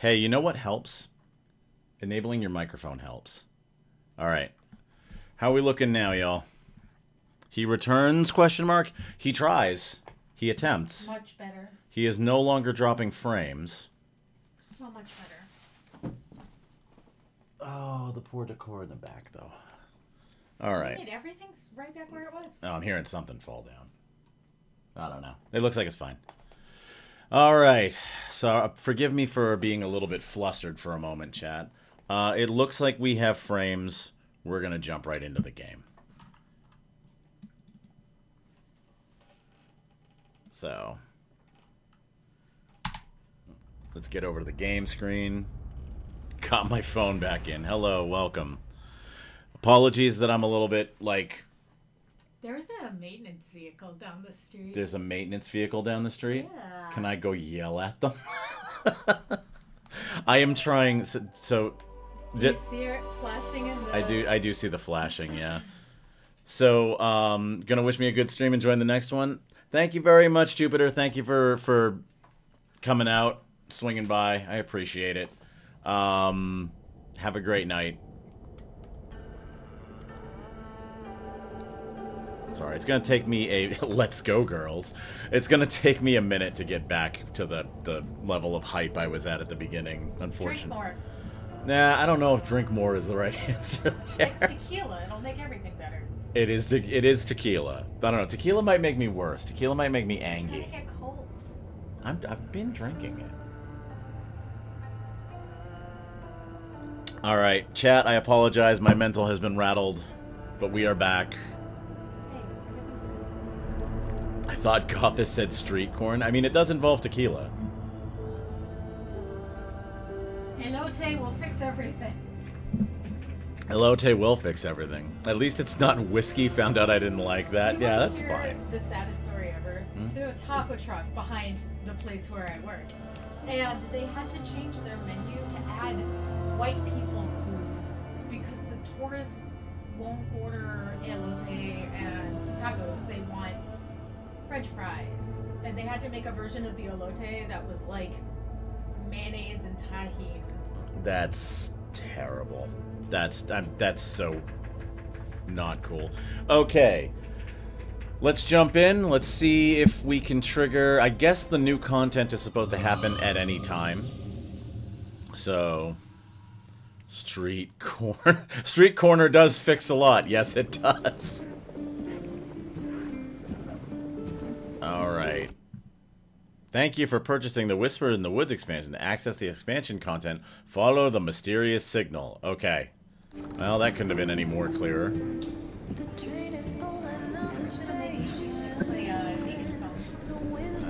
Hey, you know what helps? Enabling your microphone helps. All right. How are we looking now, y'all? He returns, question mark. He tries. He attempts. Much better. He is no longer dropping frames. So much better. Oh, the poor decor in the back, though. All right. Wait, everything's right back where it was. Oh, I'm hearing something fall down. I don't know. It looks like it's fine. All right. So forgive me for being a little bit flustered for a moment, chat. It looks like we have frames. We're going to jump right into the game. So let's get over to the game screen. Got my phone back in. Hello, welcome. Apologies that I'm a little bit like... There's a maintenance vehicle down the street. There's a maintenance vehicle down the street? Yeah. Can I go yell at them? I am trying... So do you see it flashing in the... I do see the flashing, yeah. So, gonna wish me a good stream and join the next one. Thank you very much, Jupiter. Thank you for coming out, swinging by. I appreciate it. Have a great night. Sorry, it's going to take me a... Let's go, girls. It's going to take me a minute to get back to the level of hype I was at the beginning, unfortunately. Drink more. Nah, I don't know if drink more is the right answer there. It's tequila. It'll make everything better. It is tequila. I don't know. Tequila might make me worse. Tequila might make me angry. It's gonna get cold. I've been drinking it. All right, chat, I apologize. My mental has been rattled, but we are back. I thought Gothis said street corn. I mean, it does involve tequila. Elote will fix everything. Elote will fix everything. At least it's not whiskey. Found out I didn't like that. Yeah, that's hear fine. The saddest story ever. So a taco truck behind the place where I work, and they had to change their menu to add white people food because the tourists won't order elote and tacos. They want French fries, and they had to make a version of the elote that was like mayonnaise and tahini. That's terrible. That's so not cool. Okay. Let's jump in. Let's see if we can trigger... I guess the new content is supposed to happen at any time. So... Street corner. Street corner does fix a lot. Yes, it does. Alright. Thank you for purchasing the Whisper in the Woods expansion. To access the expansion content, follow the mysterious signal. Okay. Well, that couldn't have been any more clearer.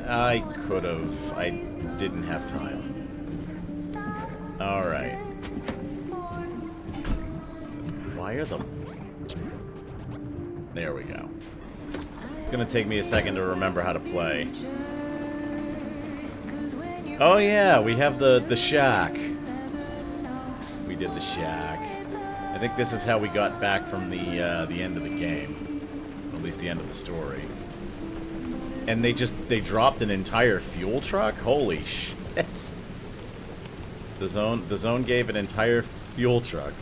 I could have. I didn't have time. Alright. Why are the... There we go. It's gonna take me a second to remember how to play. Oh yeah, we have the shack. We did the shack. I think this is how we got back from the end of the game. At least the end of the story. And they dropped an entire fuel truck? Holy shit. The zone gave an entire fuel truck.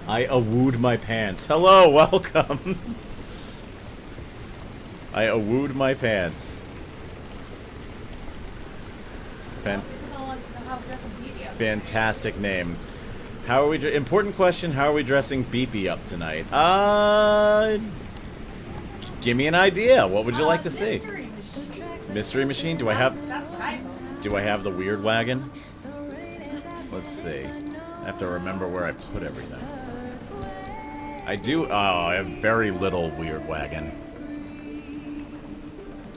I awooed my pants. Hello, welcome. I awooed my pants. Fantastic name. How are we... Important question, how are we dressing BEEPY up tonight? Give me an idea. What would you like to see? Mystery machine. Mystery machine? Do I have... That's what I vote. Do I have the weird wagon? Let's see. I have to remember where I put everything. I do... Oh, I have very little weird wagon.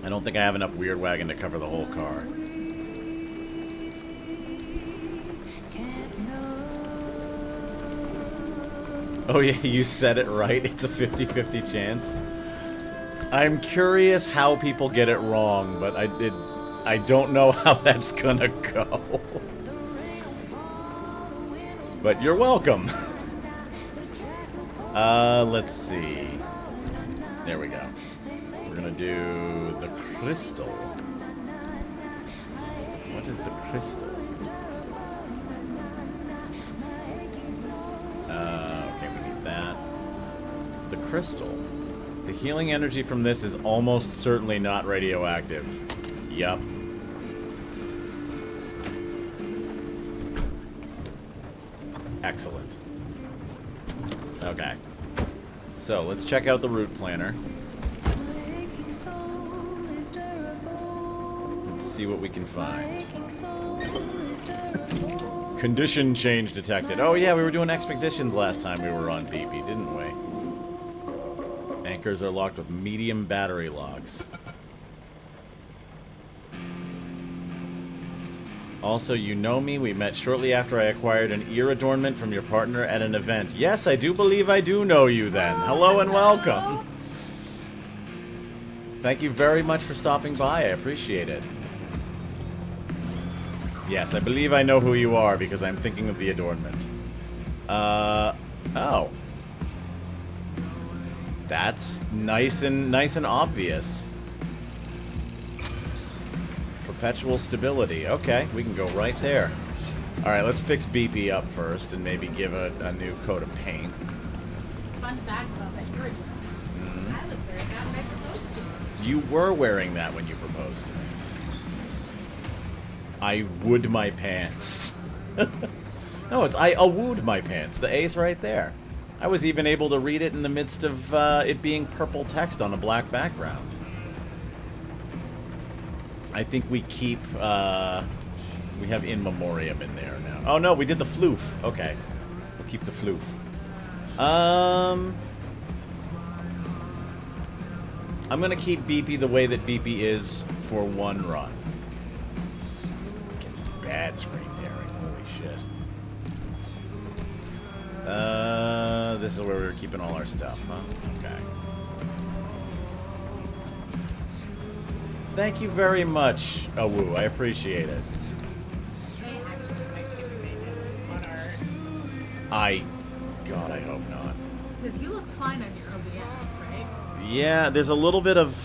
I don't think I have enough weird wagon to cover the whole car. Oh yeah, you said it right. It's a 50-50 chance. I'm curious how people get it wrong, but I don't know how that's gonna go. But you're welcome. Let's see. There we go. We're gonna do the crystal. What is the crystal? Okay, we need that. The crystal. The healing energy from this is almost certainly not radioactive. Yup. Excellent. Okay. So, let's check out the route planner. Let's see what we can find. Condition change detected. Oh yeah, we were doing expeditions last time we were on BEEPY, didn't we? Anchors are locked with medium battery locks. Also, you know me. We met shortly after I acquired an ear adornment from your partner at an event. Yes, I do believe I do know you then. Hello and welcome. Thank you very much for stopping by. I appreciate it. Yes, I believe I know who you are because I'm thinking of the adornment. Oh. That's nice and obvious. Perpetual stability. Okay, we can go right there. Alright, let's fix BEEPY up first and maybe give it a new coat of paint. Fun fact about that earring. I was wearing that when I proposed to you. You were wearing that when you proposed to me. I would my pants. No, it's I wooed my pants. The A's right there. I was even able to read it in the midst of it being purple text on a black background. I think we keep, we have in memoriam in there now. Oh no, we did the floof. Okay. We'll keep the floof. I'm gonna keep BEEPY the way that BEEPY is for one run. Get some bad screen tearing, holy shit. This is where we were keeping all our stuff, huh? Okay. Thank you very much, Awoo. I appreciate it. They actually might give me maintenance on our... God, I hope not. Because you look fine on your OBS, right? Yeah, there's a little bit of...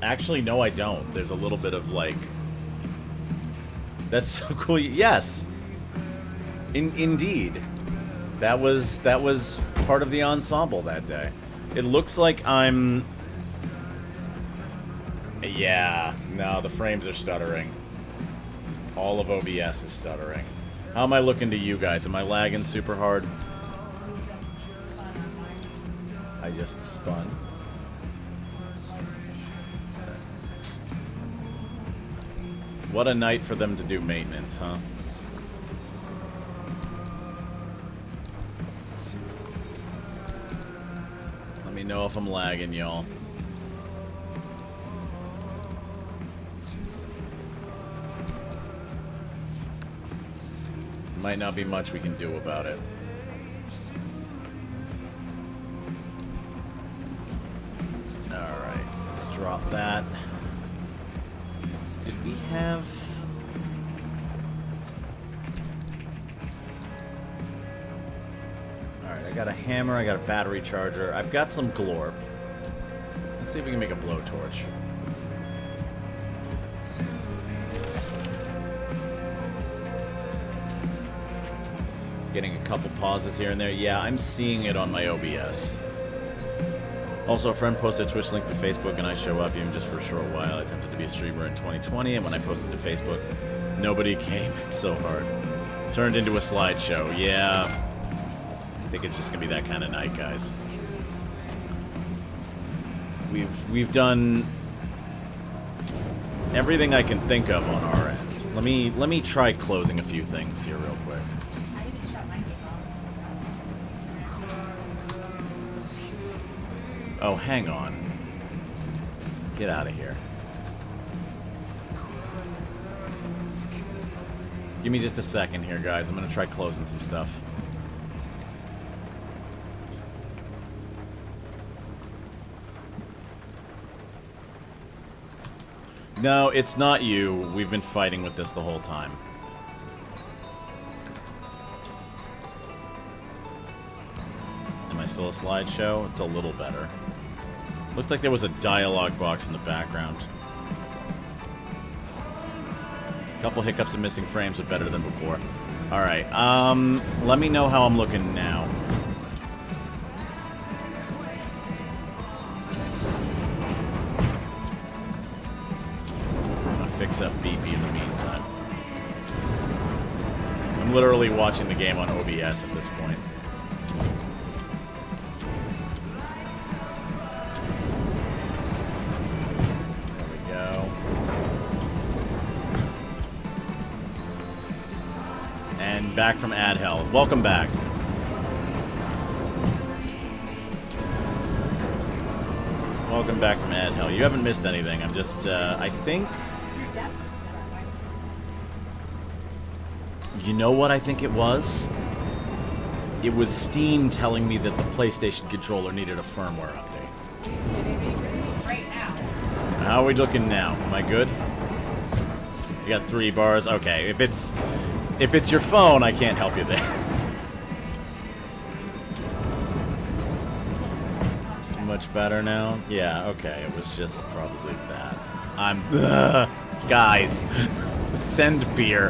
Actually, no, I don't. There's a little bit of, like... That's so cool. Yes! Indeed. That was part of the ensemble that day. It looks like I'm... Yeah, no, the frames are stuttering. All of OBS is stuttering. How am I looking to you guys? Am I lagging super hard? I just spun. What a night for them to do maintenance, huh? Let me know if I'm lagging, y'all. Might not be much we can do about it. Alright, let's drop that. Did we have... Alright, I got a hammer, I got a battery charger, I've got some glorp. Let's see if we can make a blowtorch. Getting a couple pauses here and there. Yeah, I'm seeing it on my OBS. Also, a friend posted a Twitch link to Facebook, and I show up even just for a short while. I attempted to be a streamer in 2020, and when I posted to Facebook, nobody came. It's so hard. Turned into a slideshow. Yeah. I think it's just gonna be that kind of night, guys. We've done everything I can think of on our end. Let me try closing a few things here real quick. Oh, hang on. Get out of here. Give me just a second here, guys. I'm gonna try closing some stuff. No, it's not you. We've been fighting with this the whole time. Am I still a slideshow? It's a little better. Looks like there was a dialogue box in the background. Couple hiccups and missing frames, but better than before. Alright, let me know how I'm looking now. I'm gonna fix up BEEPY in the meantime. I'm literally watching the game on OBS at this point. Back from ad hell. Welcome back. Welcome back from ad hell. You haven't missed anything. I'm just, I think... You know what I think it was? It was Steam telling me that the PlayStation controller needed a firmware update. Right now. How are we looking now? Am I good? You got 3 bars? Okay, if it's your phone, I can't help you there. Much better now? Yeah, okay. It was just probably that. Guys. Send beer.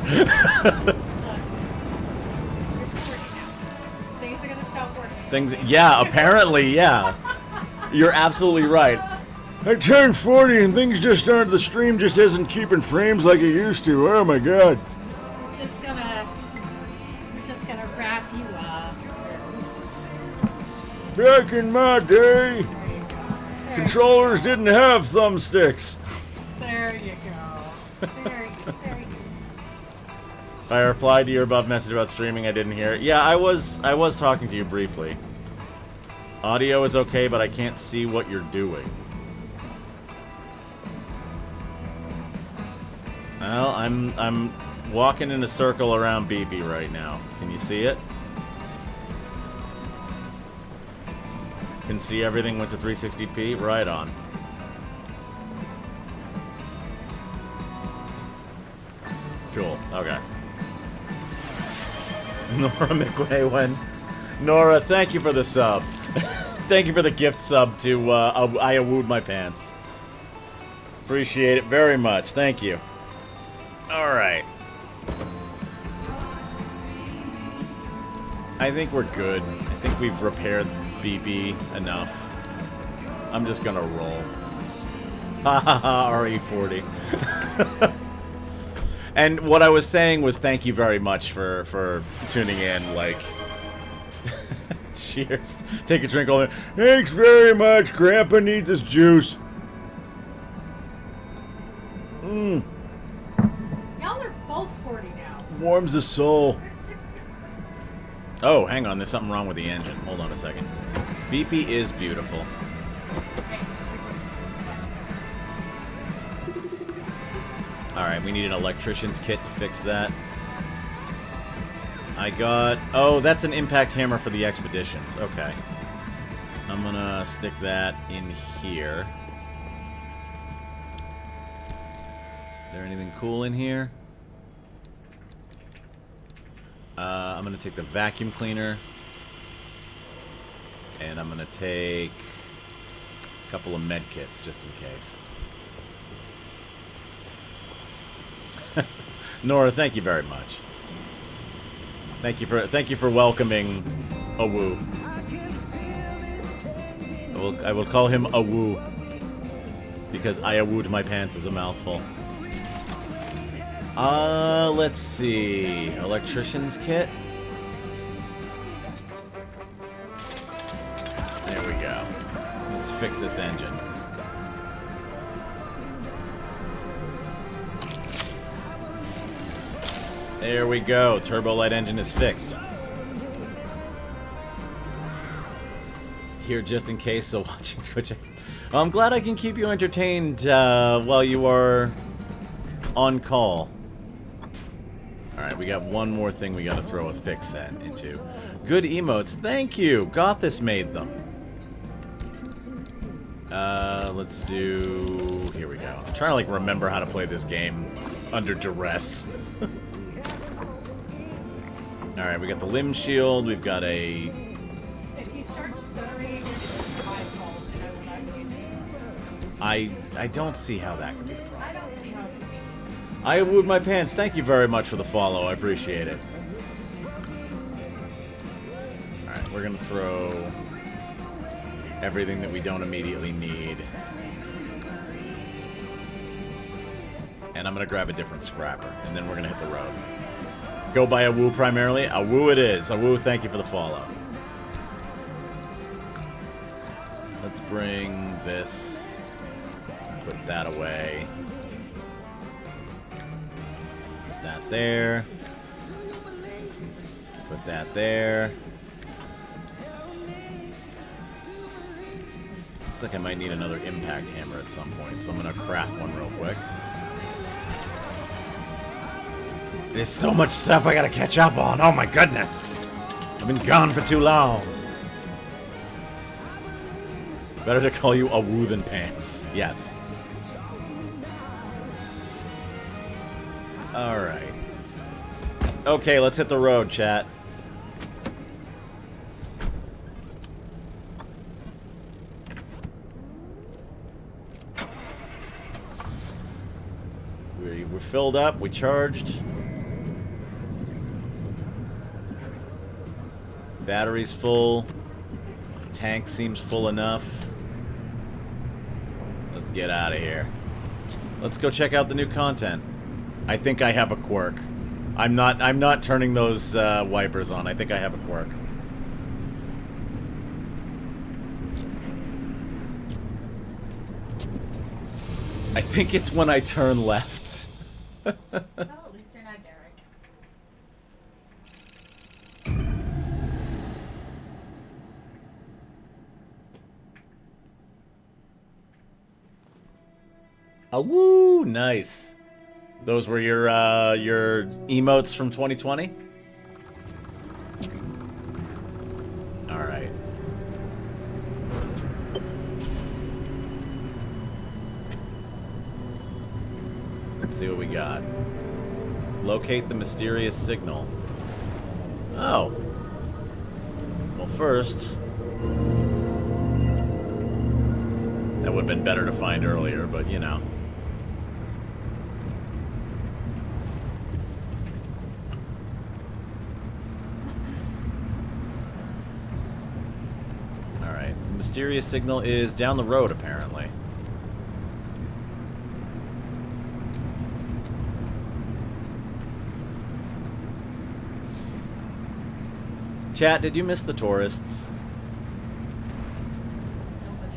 Things are gonna stop working. Yeah, apparently, yeah. You're absolutely right. I turned 40 and things just aren't, the stream just isn't keeping frames like it used to. Oh my god. We're just gonna wrap you up. Back in my day, controllers didn't have thumbsticks. There you go. There you go. I replied to your above message about streaming. I didn't hear it. Yeah, I was talking to you briefly. Audio is okay, but I can't see what you're doing. Well, I'm walking in a circle around BEEPY right now. Can you see it? Can see everything went to 360p? Right on. Cool. Okay. Nora McWay Nora, thank you for the sub. Thank you for the gift sub to I Awooed My Pants. Appreciate it very much. Thank you. Alright. I think we're good. I think we've repaired BEEPY enough. I'm just gonna roll. Hahaha, RE40. And what I was saying was thank you very much for tuning in, like... Cheers. Take a drink all in. Thanks very much. Grandpa needs his juice. Y'all are both 40 now. Warms the soul. Oh, hang on. There's something wrong with the engine. Hold on a second. BEEPY is beautiful. Alright, we need an electrician's kit to fix that. I got... Oh, that's an impact hammer for the expeditions. Okay. I'm gonna stick that in here. Is there anything cool in here? I'm gonna take the vacuum cleaner. And I'm gonna take a couple of med kits just in case. Nora, thank you very much. Thank you for welcoming Awoo. I will call him Awoo because I awooed my pants is a mouthful. Let's see. Electrician's kit. There we go. Let's fix this engine. There we go. Turbo light engine is fixed. Here just in case, so watching Twitch. I'm glad I can keep you entertained while you are on call. Alright, we got one more thing we gotta throw a fix set into. Good emotes. Thank you. Gothis made them. Let's do... Here we go. I'm trying to, like, remember how to play this game under duress. Alright, we got the limb shield, we've got a... If you start stuttering, it's my fault, and I will not give you. I don't see how that could be the problem. I don't see how it could be. I wooed my pants. Thank you very much for the follow. I appreciate it. Alright, we're gonna throw everything that we don't immediately need. And I'm gonna grab a different scrapper, and then we're gonna hit the road. Go by a woo primarily? A woo it is. A woo, thank you for the follow. Let's bring this. Put that away. Put that there. Put that there. Looks like I might need another impact hammer at some point, so I'm gonna craft one real quick. There's so much stuff I gotta catch up on. Oh my goodness. I've been gone for too long. Better to call you a woo than pants. Yes. Alright. Okay, let's hit the road, chat. We're filled up, we charged. Battery's full. Tank seems full enough. Let's get out of here. Let's go check out the new content. I think I have a quirk. I'm not turning those wipers on. I think I have a quirk. I think it's when I turn left. Well, at least you're not Derek. Ah, woo! Nice. Those were your emotes from 2020? Alright. Let's see what we got. Locate the mysterious signal. Oh. Well, first... that would have been better to find earlier, but you know. Alright. The mysterious signal is down the road, apparently. Chat, did you miss the tourists? Nobody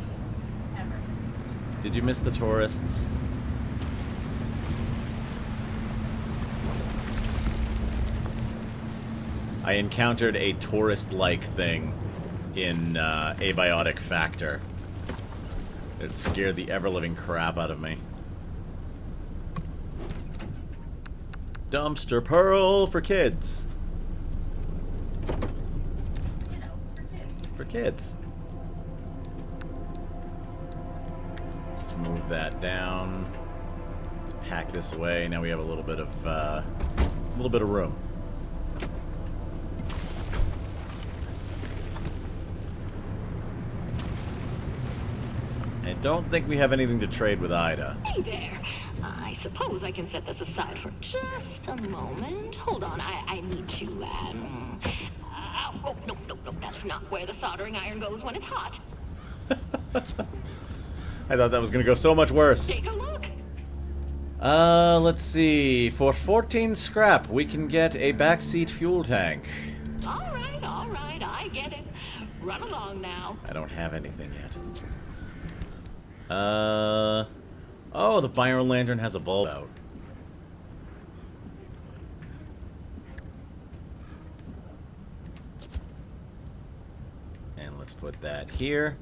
ever misses them. Did you miss the tourists? I encountered a tourist-like thing in Abiotic Factor. It scared the ever-living crap out of me. Dumpster Pearl for kids. You know, for kids. For kids. Let's move that down. Let's pack this away. Now we have a little bit of room. I don't think we have anything to trade with Ida. Hey there. I suppose I can set this aside for just a moment. Hold on, I need to, oh, no, that's not where the soldering iron goes when it's hot. I thought that was going to go so much worse. Take a look. Let's see. For 14 scrap, we can get a backseat fuel tank. All right, I get it. Run along now. I don't have anything yet. Oh, the Byron Lantern has a bulb out. And let's put that here.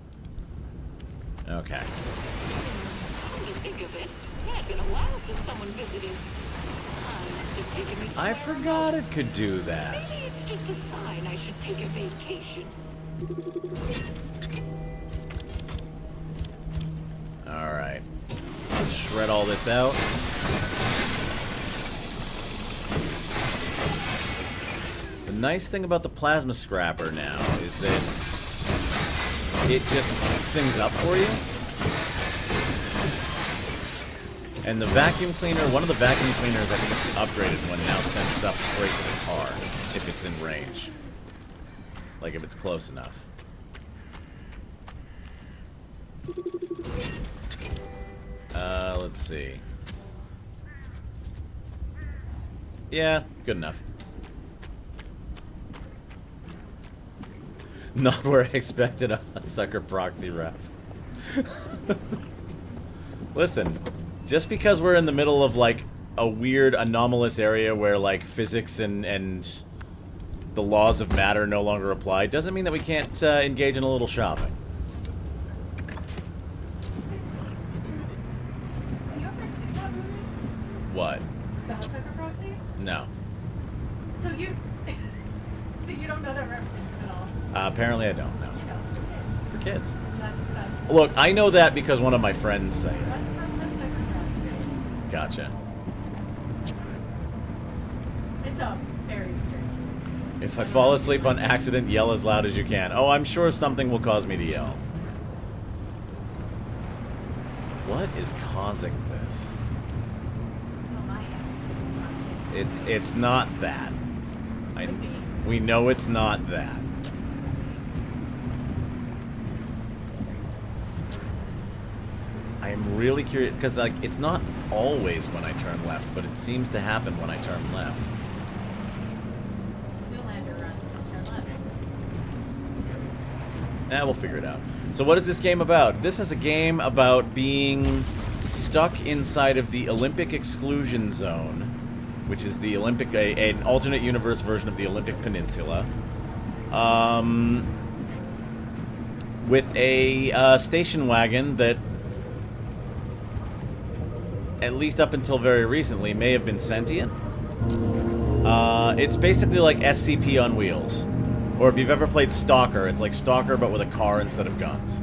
Okay. When you think of it, it had been a while since someone visited. Must have taken me I somewhere forgot else. it could do that. Maybe it's just a sign I should take a vacation. Alright. Shred all this out. The nice thing about the plasma scrapper now is that it just picks things up for you. And the vacuum cleaner, one of the vacuum cleaners, I think it's the upgraded one, now sends stuff straight to the car if it's in range. Like if it's close enough. Let's see. Yeah, good enough. Not where I expected a sucker proxy ref. Listen, just because we're in the middle of, like, a weird, anomalous area where, like, physics and the laws of matter no longer apply, doesn't mean that we can't engage in a little shopping. Have you ever seen that movie? What? The Hudsucker Proxy? No. So you... so you don't know that reference at all? Apparently I don't know. You know, For kids. that's Look, I know that because one of my friends say it. that's from Hudsucker Proxy. Gotcha. It's a very strange. If I fall asleep on accident, yell as loud as you can. Oh, I'm sure something will cause me to yell. What is causing this? Well, my ass. It's not that. Could be. We know it's not that. I am really curious because, like, it's not always when I turn left, but it seems to happen when I turn left. Zoolander runs turn left. We'll figure it out. So what is this game about? This is a game about being stuck inside of the Olympic exclusion zone, which is the Olympic, an alternate universe version of the Olympic Peninsula, with a station wagon that, at least up until very recently, may have been sentient. It's basically like SCP on wheels. Or if you've ever played Stalker, it's like Stalker but with a car instead of guns.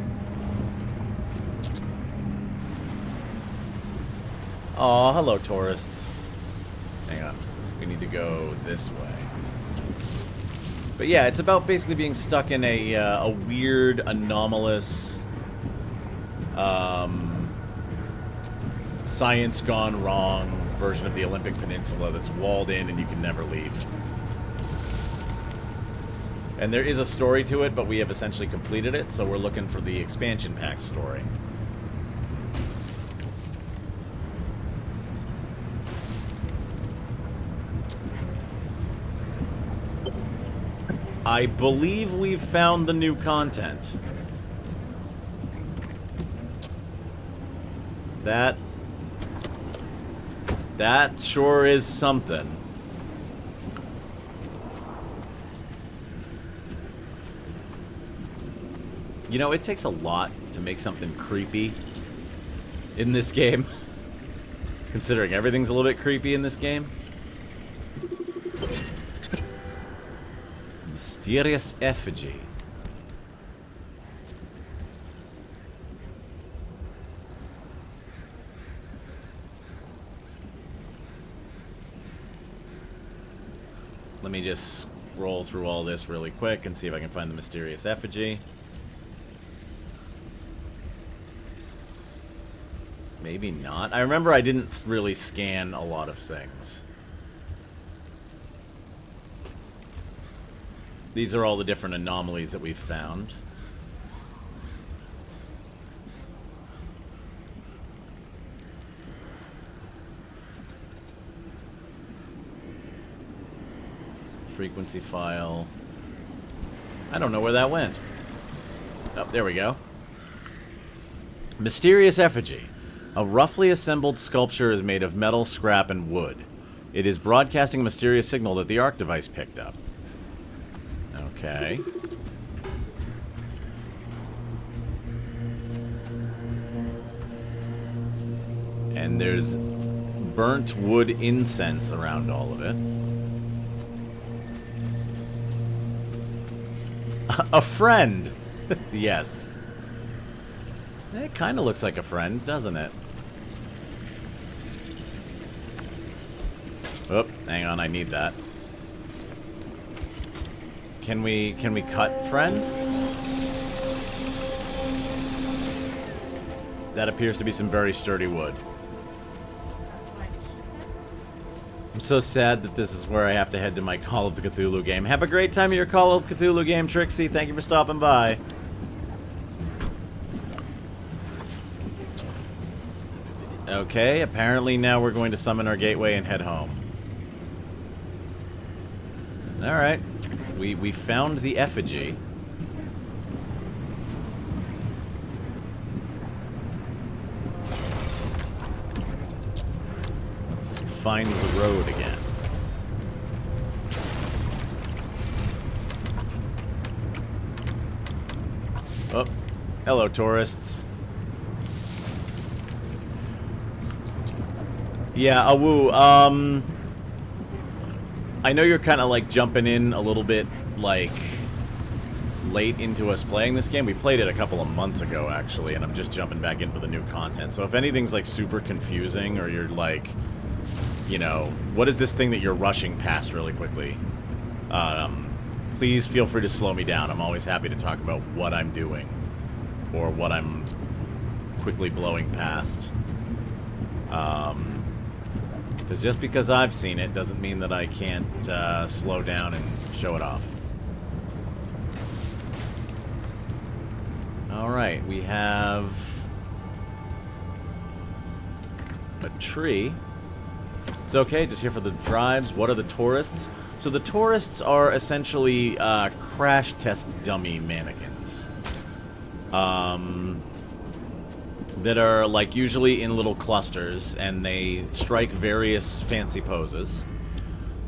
Aw, hello tourists. Hang on. We need to go this way. But yeah, it's about basically being stuck in a weird, anomalous, science gone wrong version of the Olympic Peninsula that's walled in and you can never leave. And there is a story to it, but we have essentially completed it, so we're looking for the expansion pack story. I believe we've found the new content. That sure is something. You know, it takes a lot to make something creepy in this game. Considering everything's a little bit creepy in this game. Mysterious effigy. Let me just scroll through all this really quick and see if I can find the mysterious effigy. Maybe not. I remember I didn't really scan a lot of things. These are all the different anomalies that we've found. Frequency file. I don't know where that went. Oh, there we go. Mysterious effigy. A roughly assembled sculpture is made of metal, scrap, and wood. It is broadcasting a mysterious signal that the ARC device picked up. Okay. And there's burnt wood incense around all of it. A friend! Yes. It kind of looks like a friend, doesn't it? Oh, hang on, I need that. Can we cut friend? That appears to be some very sturdy wood. I'm so sad that this is where I have to head to my Call of Cthulhu game. Have a great time at your Call of Cthulhu game, Trixie. Thank you for stopping by. Okay, apparently now we're going to summon our gateway and head home. Alright. We found the effigy. Let's find the road again. Oh, hello, tourists. Yeah, Awu, I know you're kind of, like, jumping in a little bit, like, late into us playing this game. We played it a couple of months ago, actually, and I'm just jumping back in for the new content. So if anything's, like, super confusing, or you're, like, you know, what is this thing that you're rushing past really quickly? Please feel free to slow me down. I'm always happy to talk about what I'm doing, or what I'm quickly blowing past. Because just because I've seen it doesn't mean that I can't slow down and show it off. Alright, we have a tree. It's okay, just here for the drives. What are the tourists? So the tourists are essentially crash test dummy mannequins. That are, like, usually in little clusters, and they strike various fancy poses.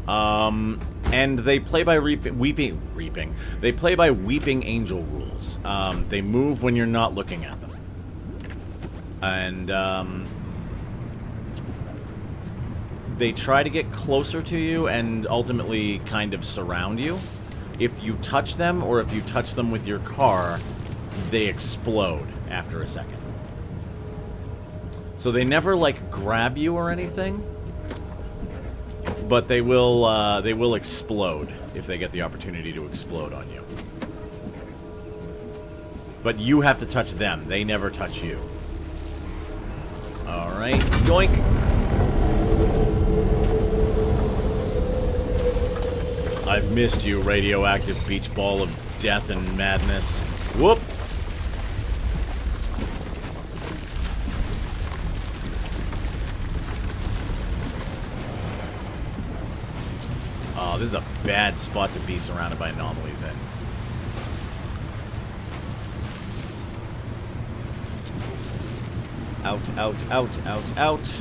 And they play by They play by weeping angel rules. They move when you're not looking at them. And, they try to get closer to you and ultimately kind of surround you. If you touch them, or if you touch them with your car, they explode after a second. So they never, like, grab you or anything, but they will explode if they get the opportunity to explode on you. But you have to touch them. They never touch you. Alright, yoink! I've missed you, radioactive beach ball of death and madness. Whoop! Oh, this is a bad spot to be surrounded by anomalies in. Out, out, out, out, out.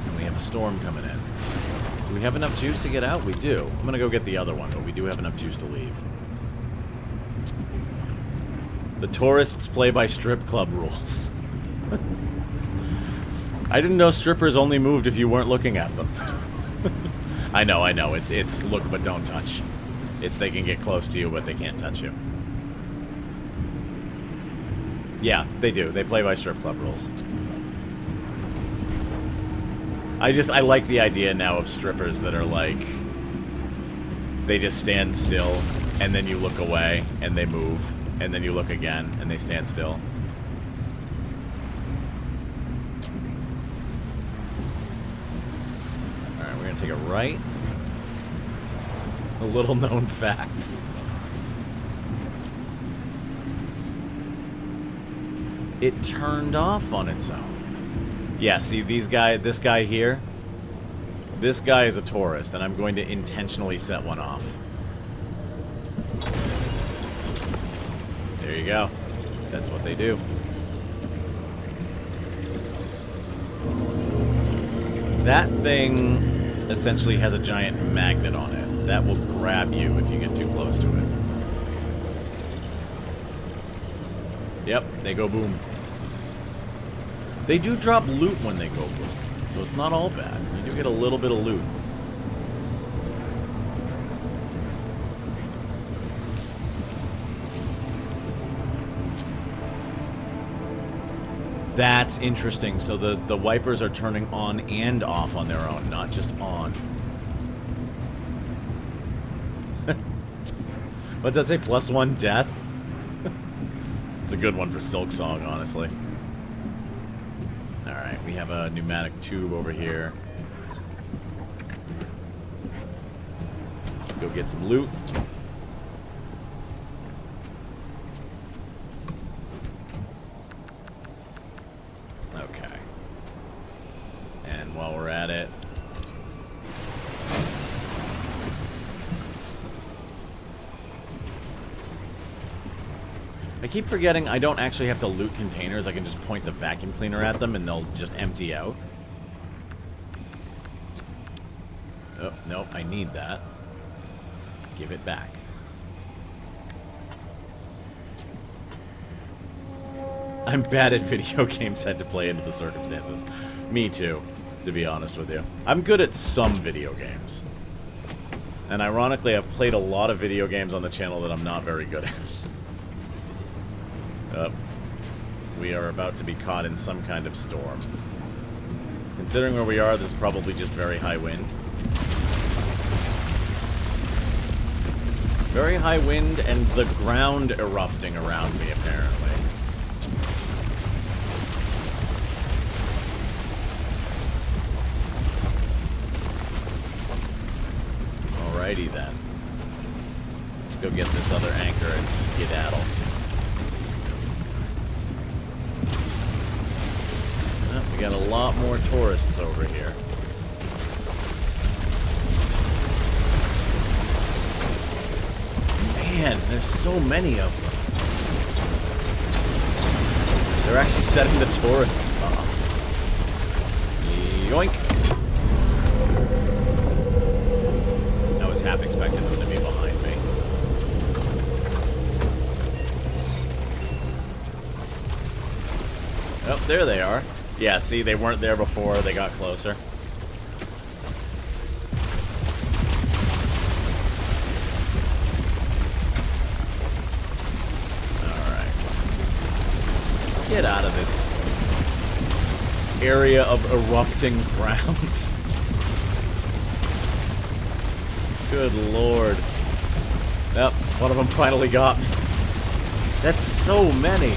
And we have a storm coming in. Do we have enough juice to get out? We do. I'm gonna go get the other one, but we do have enough juice to leave. The tourists play by strip club rules. I didn't know strippers only moved if you weren't looking at them. I know. It's look but don't touch. It's they can get close to you, but they can't touch you. Yeah, they do. They play by strip club rules. I like the idea now of strippers that are like, they just stand still, and then you look away, and they move, and then you look again, and they stand still. Take a right. A little known fact. It turned off on its own. Yeah, see this guy here? This guy is a tourist, and I'm going to intentionally set one off. There you go. That's what they do. That thing essentially has a giant magnet on it that will grab you if you get too close to it. Yep, they go boom. They do drop loot when they go boom, so it's not all bad. You do get a little bit of loot. That's interesting. So the wipers are turning on and off on their own, not just on. What does it say? +1 death? It's a good one for Silk Song, honestly. Alright, we have a pneumatic tube over here. Let's go get some loot. Okay. And while we're at it... I keep forgetting I don't actually have to loot containers. I can just point the vacuum cleaner at them and they'll just empty out. Oh, no, I need that. Give it back. I'm bad at video games, had to play into the circumstances. Me too, to be honest with you. I'm good at some video games. And ironically, I've played a lot of video games on the channel that I'm not very good at. We are about to be caught in some kind of storm. Considering where we are, this is probably just very high wind. Very high wind and the ground erupting around me, apparently. Alrighty then. Let's go get this other anchor and skedaddle. We got a lot more tourists over here. Man, there's so many of them. They're actually setting the tourists off. Yoink. I was half expecting them to be behind me. Oh, there they are. Yeah, see, they weren't there before, they got closer. Alright. Let's get out of this area of erupting ground. Good lord. Yep, one of them finally got me. That's so many.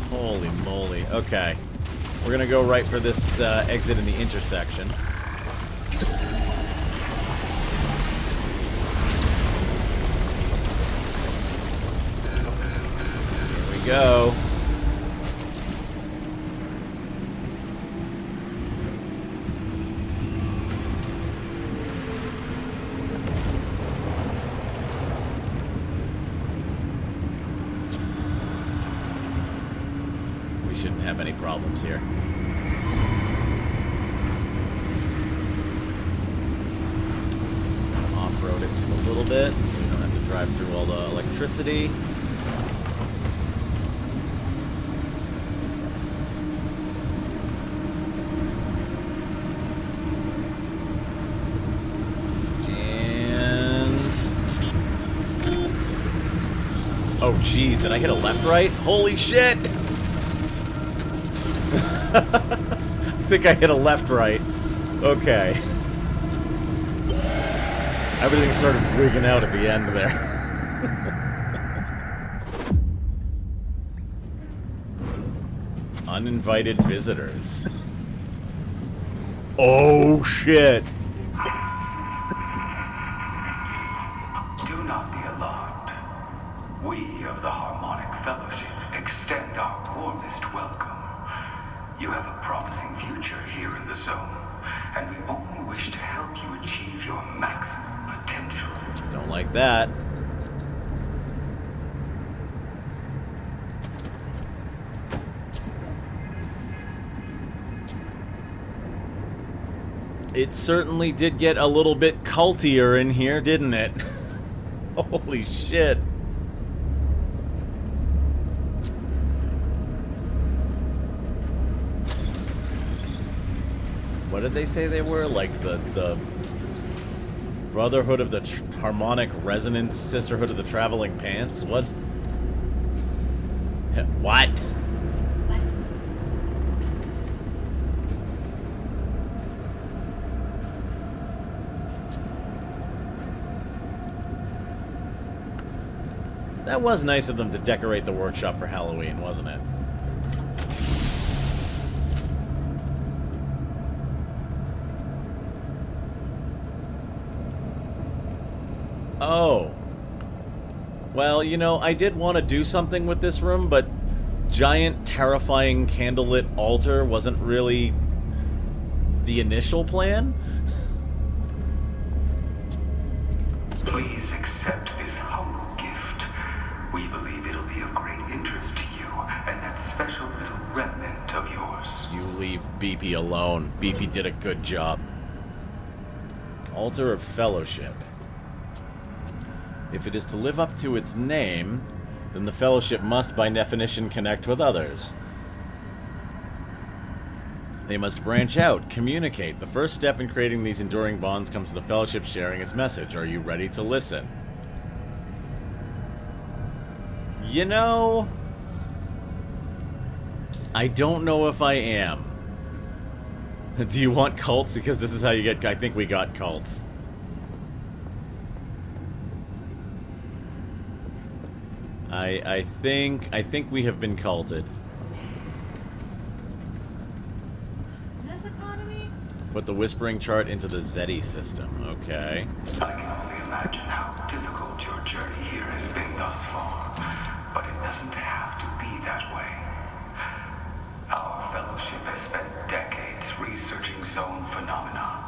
Holy moly. Okay. We're gonna go right for this exit in the intersection. Here we go. Shouldn't have any problems here. Off-road it just a little bit so we don't have to drive through all the electricity. And... oh geez, did I hit a left-right? Holy shit! I think I hit a left-right. Okay. Everything started wigging out at the end there. Uninvited visitors. Oh, shit. Do not be alarmed. We of the Harmonic Fellowship extend our warmest welcome. You have a promising future here in the zone, and we only wish to help you achieve your maximum potential. Don't like that. It certainly did get a little bit cultier in here, didn't it? Holy shit. What did they say they were? Like the Brotherhood of the Harmonic Resonance, Sisterhood of the Traveling Pants? What? What? That was nice of them to decorate the workshop for Halloween, wasn't it? Oh. Well, you know, I did want to do something with this room, but giant, terrifying candlelit altar wasn't really the initial plan. Please accept this humble gift. We believe it'll be of great interest to you and that special little remnant of yours. You leave BEEPY alone. BEEPY did a good job. Altar of Fellowship. If it is to live up to its name, then the Fellowship must, by definition, connect with others. They must branch out, communicate. The first step in creating these enduring bonds comes to the Fellowship sharing its message. Are you ready to listen? You know, I don't know if I am. Do you want cults? Because this is how you get... I think we got cults. I think we have been culted. This economy? Put the whispering chart into the Zeti system. Okay. I can only imagine how difficult your journey here has been thus far, but it doesn't have to be that way. Our fellowship has spent decades researching zone phenomena.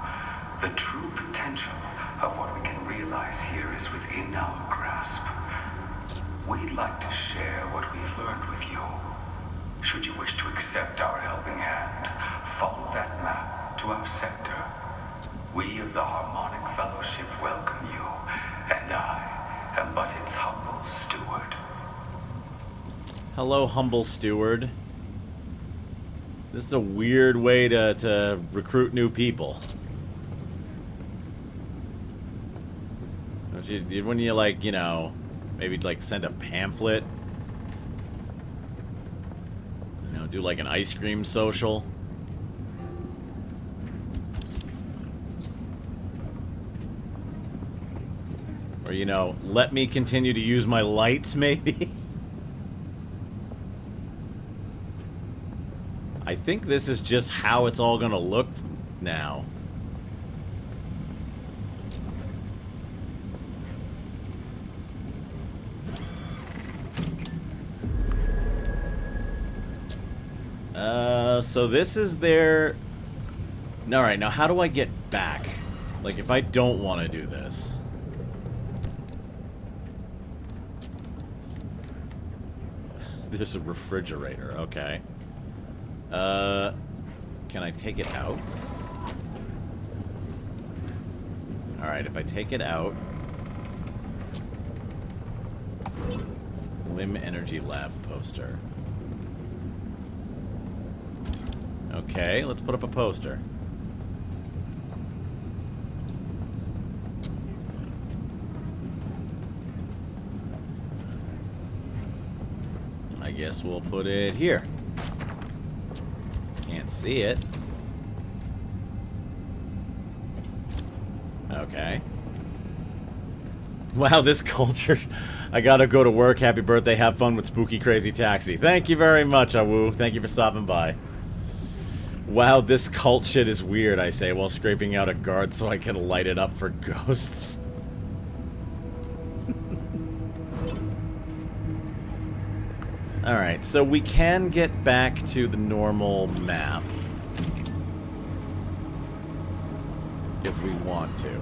The true potential of what we can realize here is within our grasp. We'd like to share what we've learned with you. Should you wish to accept our helping hand, follow that map to our sector. We of the Harmonic Fellowship welcome you, and I am but its humble steward. Hello, humble steward. This is a weird way to recruit new people. When you, like, you know, maybe, like, send a pamphlet. You know, do, like, an ice cream social. Or, you know, let me continue to use my lights, maybe? I think this is just how it's all gonna look now. So this is their... Alright, now how do I get back? Like, if I don't want to do this. There's a refrigerator, okay. Can I take it out? Alright, if I take it out... Lim Energy Lab poster. Okay, let's put up a poster. I guess we'll put it here. Can't see it. Okay. Wow, this culture. I gotta go to work. Happy birthday. Have fun with Spooky Crazy Taxi. Thank you very much, Awu. Thank you for stopping by. Wow, this cult shit is weird, I say, while scraping out a guard so I can light it up for ghosts. Alright, so we can get back to the normal map. If we want to.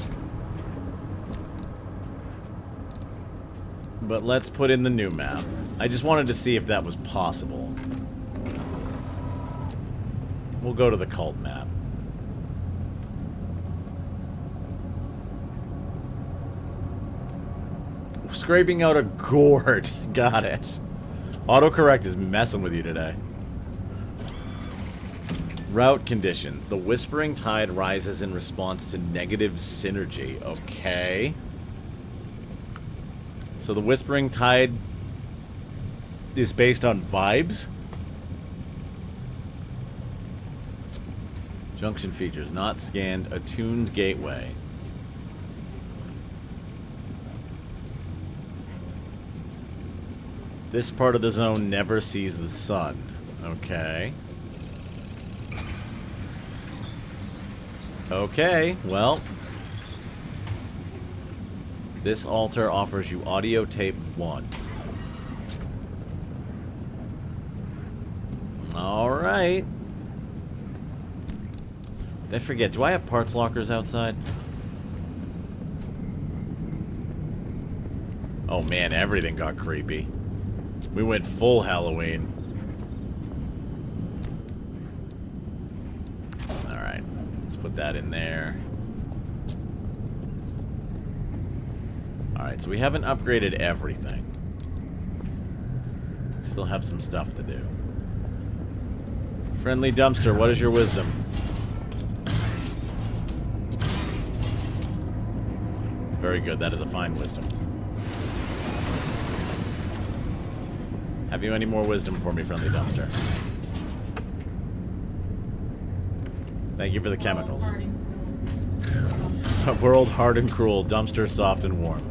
But let's put in the new map. I just wanted to see if that was possible. We'll go to the cult map. Scraping out a gourd. Got it. Autocorrect is messing with you today. Route conditions. The Whispering Tide rises in response to negative synergy. Okay. So the Whispering Tide is based on vibes? Junction features. Not scanned. Attuned gateway. This part of the zone never sees the sun. Okay. Okay, well. This altar offers you audio tape 1. Alright. Did I forget? Do I have parts lockers outside? Oh man, everything got creepy. We went full Halloween. Alright, let's put that in there. Alright, so we haven't upgraded everything. We still have some stuff to do. Friendly dumpster, what is your wisdom? Very good, that is a fine wisdom. Have you any more wisdom for me, friendly dumpster? Thank you for the chemicals. World hard and cruel, dumpster soft and warm.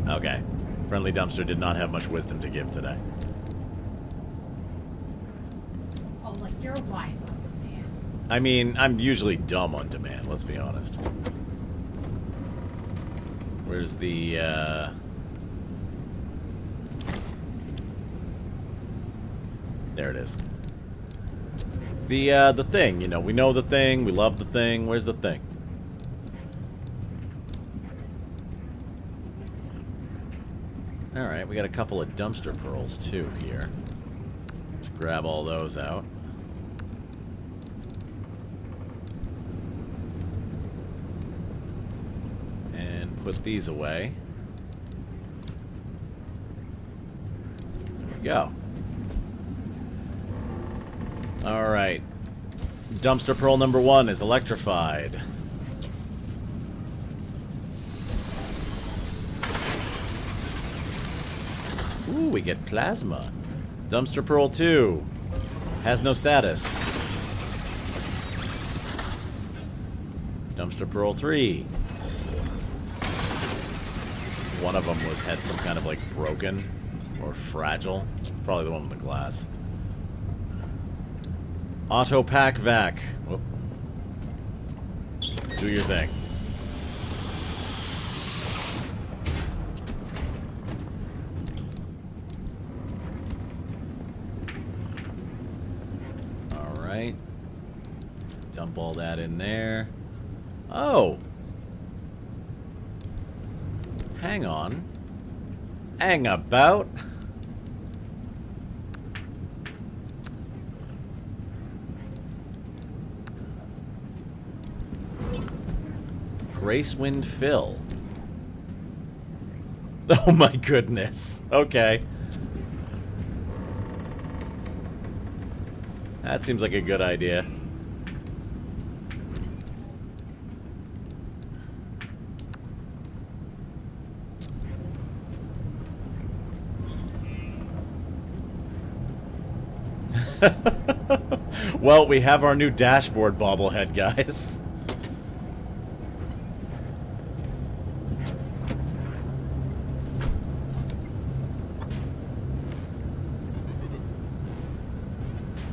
Okay. Friendly dumpster did not have much wisdom to give today. Oh, like you're wise on demand. I mean, I'm usually dumb on demand, let's be honest. Where's the, There it is. The thing, you know, we know the thing, we love the thing. Where's the thing? Alright, we got a couple of dumpster pearls, too, here. Let's grab all those out. And put these away. There we go. Alright. Dumpster pearl number 1 is electrified. Ooh, we get plasma. Dumpster pearl 2 has no status. Dumpster pearl 3. One of them had some kind of like broken or fragile. Probably the one with the glass. Auto pack vac. Whoop. Do your thing. Alright. Let's dump all that in there. Oh! Hang on. Hang about. Gracewind Fill. Oh my goodness. Okay. That seems like a good idea. Well, we have our new dashboard bobblehead, guys.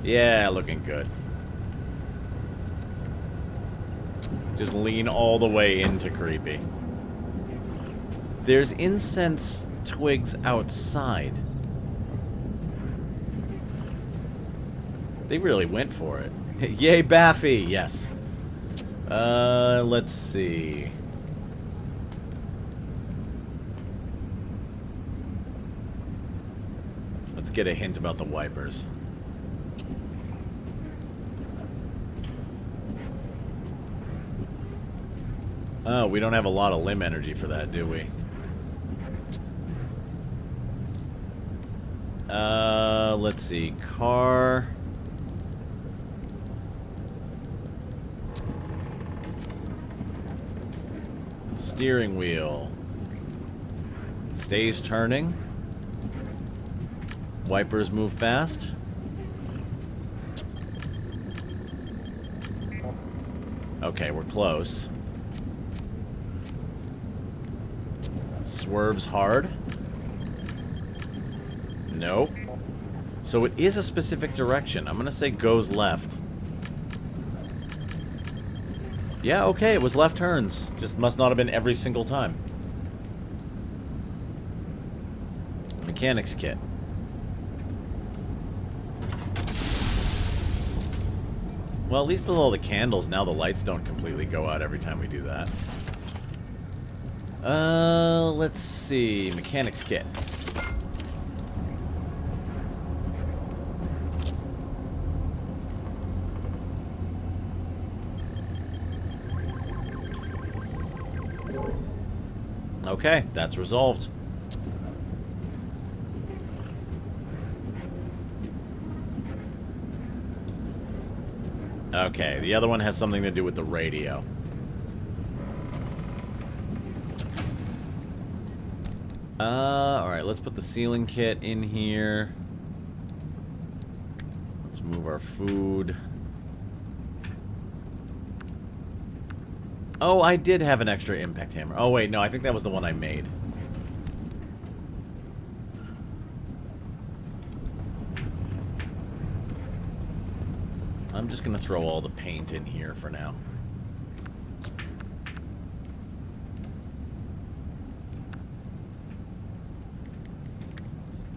Yeah, looking good. Just lean all the way into creepy. There's incense twigs outside. They really went for it. Yay, Baffy! Yes. Let's see. Let's get a hint about the wipers. Oh, we don't have a lot of limb energy for that, do we? Let's see. Car. Steering wheel. Stays turning. Wipers move fast. Okay, we're close. Swerves hard. Nope. So it is a specific direction. I'm gonna say goes left. Yeah, okay, it was left turns. Just must not have been every single time. Mechanics kit. Well, at least with all the candles, now the lights don't completely go out every time we do that. Let's see. Mechanics kit. Okay, that's resolved. Okay, the other one has something to do with the radio. Alright, let's put the ceiling kit in here. Let's move our food. Oh, I did have an extra impact hammer. Oh, wait, no, I think that was the one I made. I'm just gonna throw all the paint in here for now.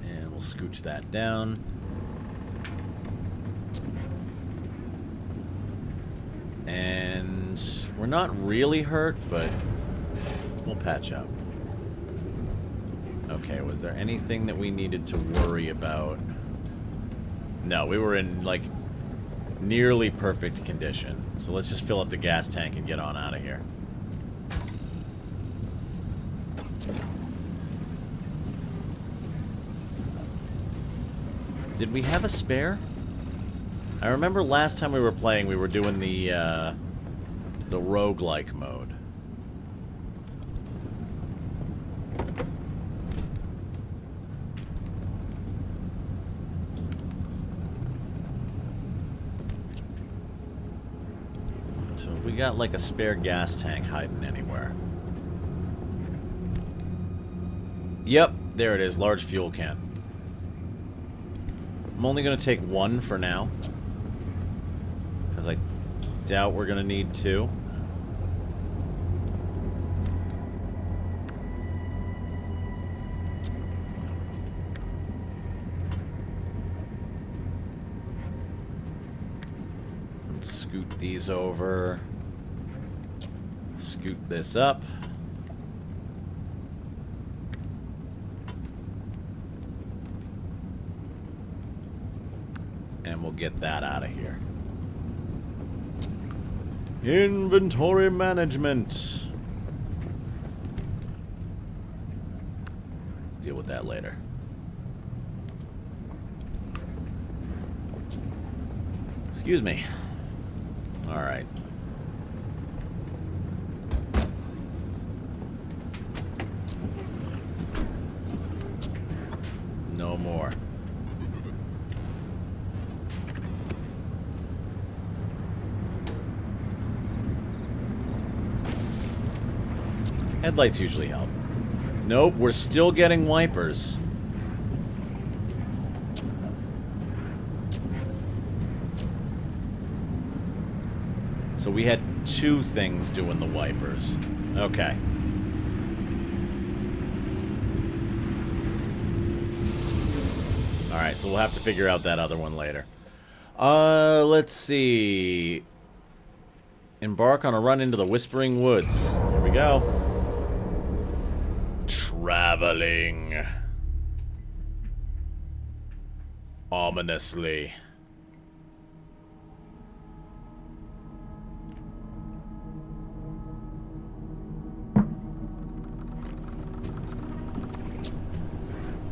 And we'll scooch that down. And we're not really hurt, but we'll patch up. Okay, was there anything that we needed to worry about? No, we were in, like, nearly perfect condition. So let's just fill up the gas tank and get on out of here. Did we have a spare? I remember last time we were playing, we were doing the roguelike mode. So we got like a spare gas tank hiding anywhere. Yep, there it is, large fuel can. I'm only going to take one for now, because I doubt we're going to need two. Let's scoot these over. Scoot this up. And we'll get that out of here. Inventory management. Deal with that later. Excuse me. All right. No more. Headlights usually help. Nope, we're still getting wipers. So we had two things doing the wipers. Okay. Alright, so we'll have to figure out that other one later. Let's see. Embark on a run into the Whispering Woods. Here we go. Traveling. Ominously.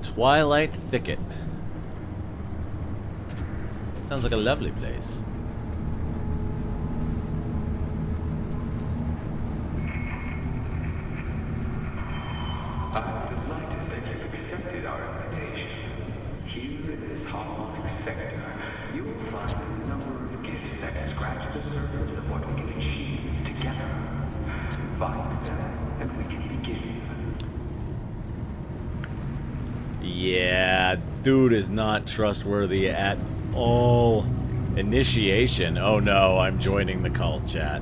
Twilight Thicket. Sounds like a lovely place. I'm delighted that you've accepted our invitation. Here in this harmonic sector, you will find a number of gifts that scratch the surface of what we can achieve together. Find them, and we can begin. Yeah, dude is not trustworthy at all. Initiation. Oh no, I'm joining the cult, chat.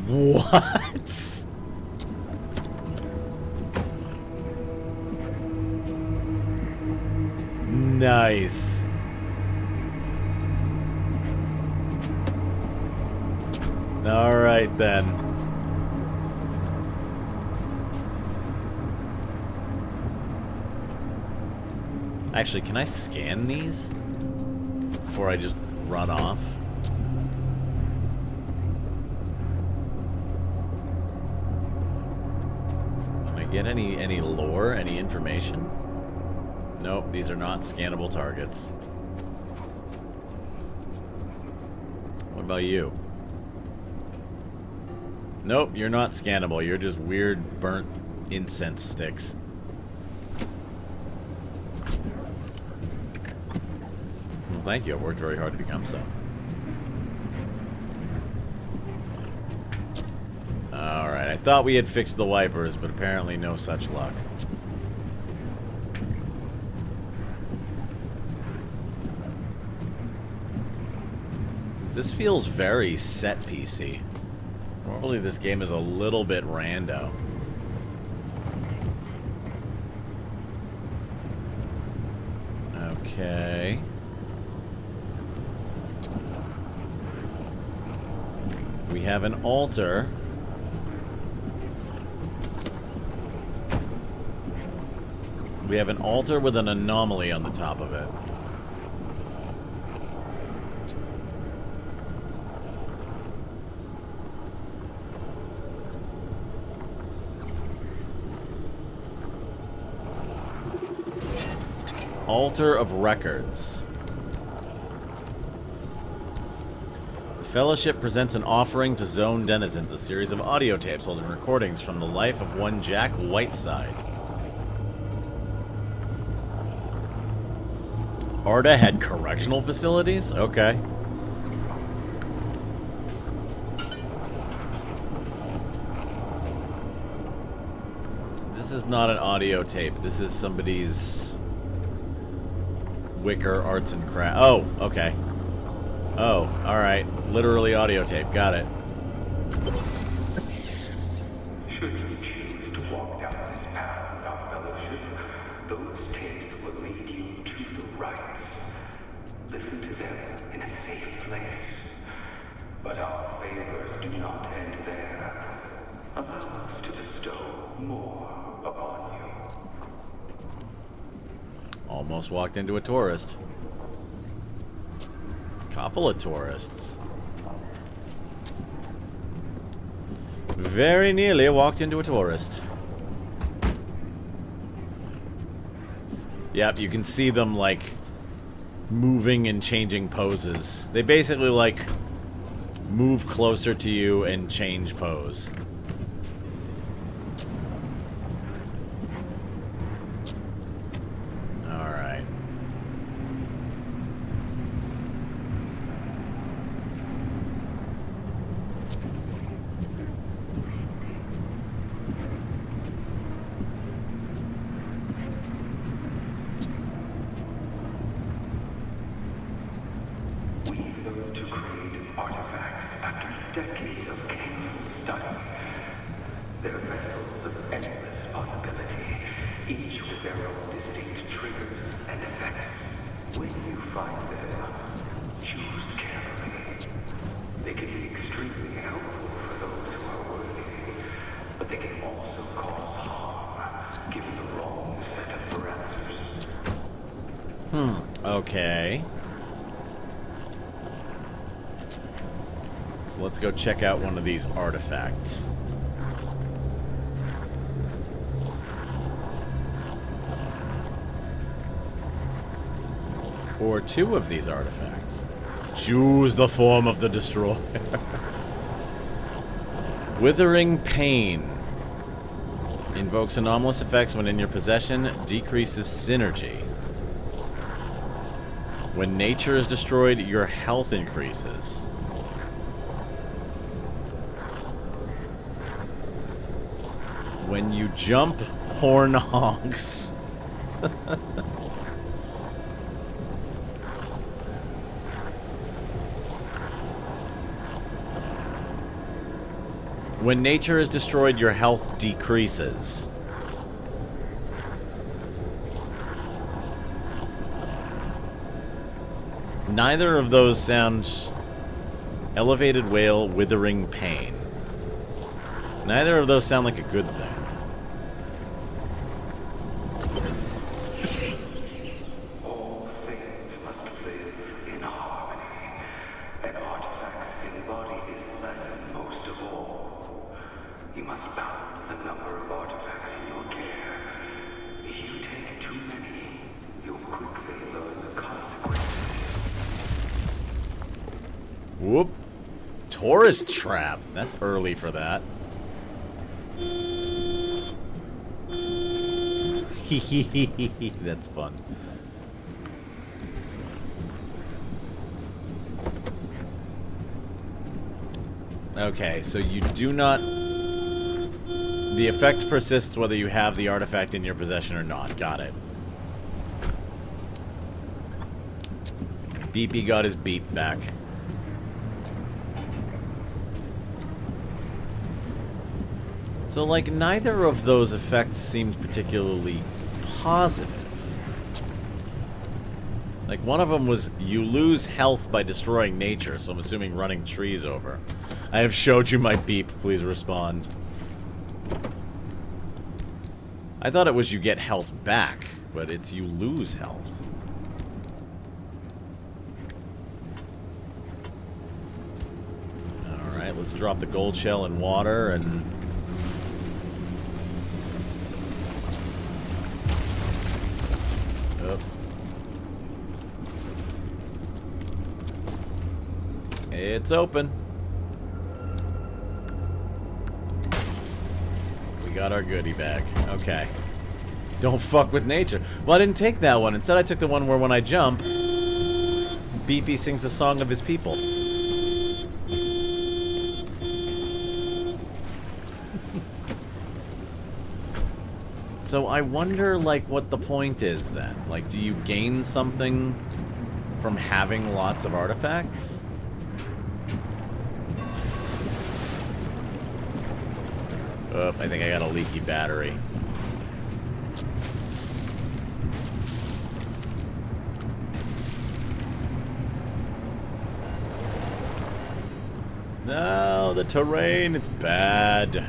What? Nice. All right then. Actually, can I scan these before I just run off? Can I get any lore, any information? Nope, these are not scannable targets. What about you? Nope, you're not scannable. You're just weird burnt incense sticks. Well, thank you. I've worked very hard to become so. Alright, I thought we had fixed the wipers, but apparently no such luck. This feels very set-piecey. Normally this game is a little bit rando. Okay. We have an altar. We have an altar with an anomaly on the top of it. Altar of Records. The Fellowship presents an offering to Zone denizens, a series of audio tapes holding recordings from the life of one Jack Whiteside. Arda had correctional facilities? Okay. This is not an audio tape. This is somebody's Wicker Arts and Craft. Oh, okay. Oh, alright. Literally audio tape. Got it. Should you choose to walk down this path without fellowship, those tapes will lead you to the rites. Listen to them in a safe place. But our favors do not end there. Allow us to bestow more upon you. Almost walked into a tourist. Couple of tourists. Very nearly walked into a tourist. Yep, you can see them, like, moving and changing poses. They basically, like, move closer to you and change pose. Alright. We've learned to create artifacts after decades of careful study. They're vessels of endless possibility, each with their own distinct triggers and effects. When you find them, choose carefully. They can be extremely helpful for those who are worthy, but they can also cause harm, given the wrong set of parameters. Okay. So let's go check out one of these artifacts. Or two of these artifacts. Choose the form of the destroyer. Withering Pain. Invokes anomalous effects when in your possession. Decreases synergy. When nature is destroyed, your health increases. When you jump, horn honks. When nature is destroyed, your health decreases. Neither of those sound... Elevated whale, withering pain. Neither of those sound like a good thing. All things must live in harmony, and artifacts embody this lesson most of all. You must balance the number of artifacts in your care. If you take too many, you'll quickly learn the consequences. Whoop. Tourist trap. That's early for that. That's fun. Okay, so you do not... The effect persists whether you have the artifact in your possession or not. Got it. BEEPY got his beat back. So, like, neither of those effects seems particularly positive. Like, one of them was, you lose health by destroying nature, so I'm assuming running trees over. I have showed you my beep, please respond. I thought it was you get health back, but it's you lose health. Alright, let's drop the gold shell in water and... Oh. It's open. We got our goodie bag. Okay. Don't fuck with nature. Well, I didn't take that one. Instead, I took the one where when I jump, BEEPY sings the song of his people. So I wonder, like, what the point is then. Like, do you gain something from having lots of artifacts? Oh, I think I got a leaky battery. No, the terrain, it's bad.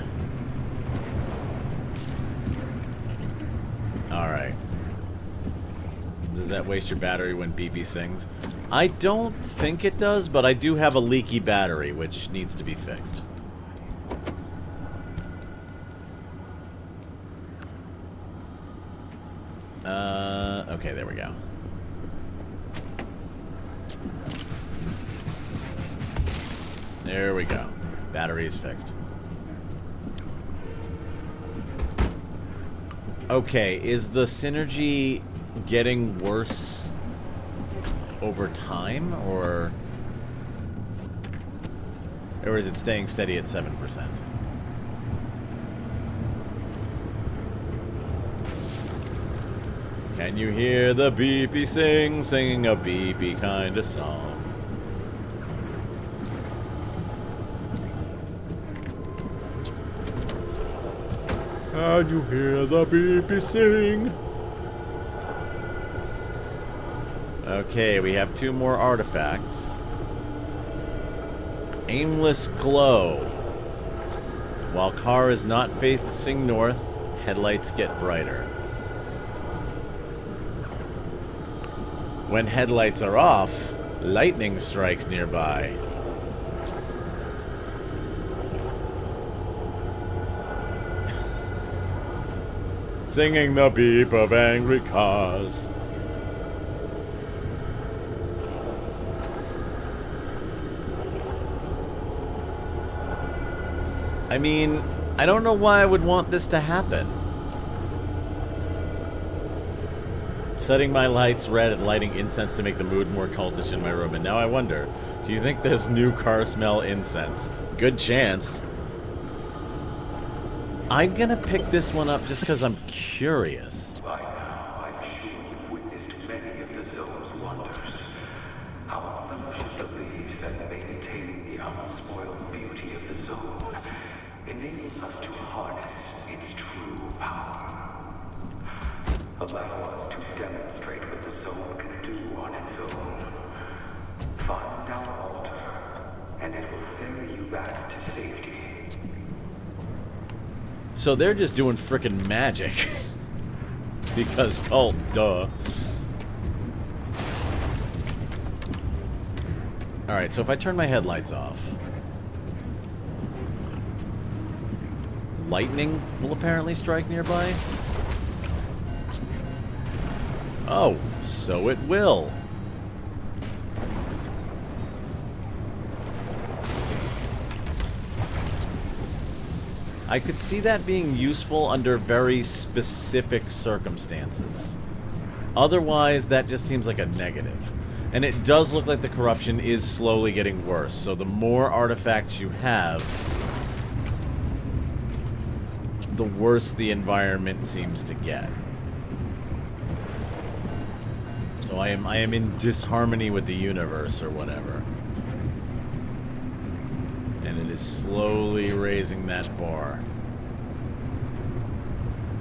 Alright. Does that waste your battery when BEEPY sings? I don't think it does, but I do have a leaky battery, which needs to be fixed. Okay, there we go. There we go. Battery is fixed. Okay, is the synergy getting worse over time, or is it staying steady at 7%? Can you hear the BEEPY singing a BEEPY kind of song? Can you hear the BEEPY sing? Okay, we have 2 more artifacts. Aimless glow. While car is not facing north, headlights get brighter. When headlights are off, lightning strikes nearby. Singing the beep of angry cars. I mean, I don't know why I would want this to happen. Setting my lights red and lighting incense to make the mood more cultish in my room. And now I wonder, do you think there's new car smell incense? Good chance. I'm gonna pick this one up just because I'm curious. By now, I'm sure you've witnessed many of the zone's wonders. Our fellowship believes that maintaining the unspoiled beauty of the zone enables us to harness its true power. Allow us to demonstrate what the zone can do on its own. Find our altar, and it will ferry you back to safety. So they're just doing frickin' magic. Because cult, duh. Alright, so if I turn my headlights off, lightning will apparently strike nearby. Oh, so it will. I could see that being useful under very specific circumstances. Otherwise, that just seems like a negative. And it does look like the corruption is slowly getting worse, so the more artifacts you have, the worse the environment seems to get. So I am in disharmony with the universe or whatever. And it is slowly raising that bar.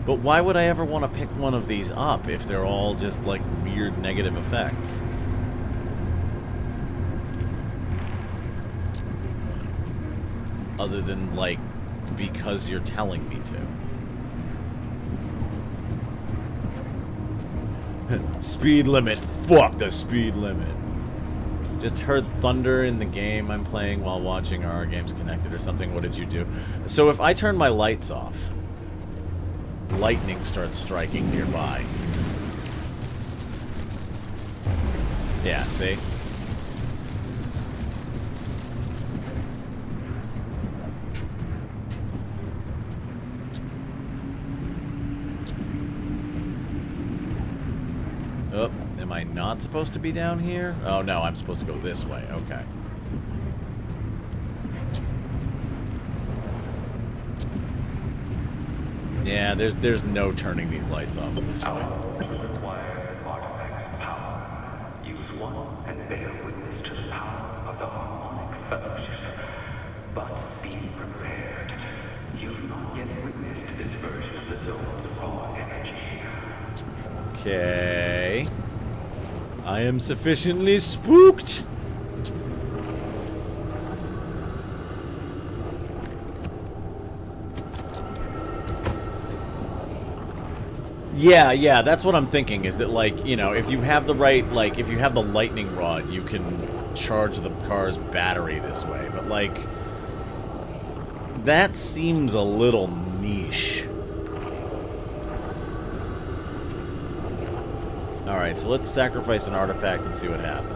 But why would I ever want to pick one of these up if they're all just like weird negative effects? Other than like because you're telling me to. Speed limit. Fuck the speed limit. Just heard thunder in the game I'm playing while watching our games connected or something. What did you do? So if I turn my lights off, lightning starts striking nearby. Yeah, see? Oh, am I not supposed to be down here? Oh no, I'm supposed to go this way. Okay. Yeah, there's no turning these lights off at this point. Our requires an artifact's power. Use one and bear witness to the power of the Harmonic Fellowship. But be prepared. You've not yet witnessed this version of the zone's raw energy. Okay. I am sufficiently spooked. Yeah, that's what I'm thinking, is that, like, you know, if you have the right, like, if you have the lightning rod, you can charge the car's battery this way. But, like, that seems a little niche. Alright, so let's sacrifice an artifact and see what happens.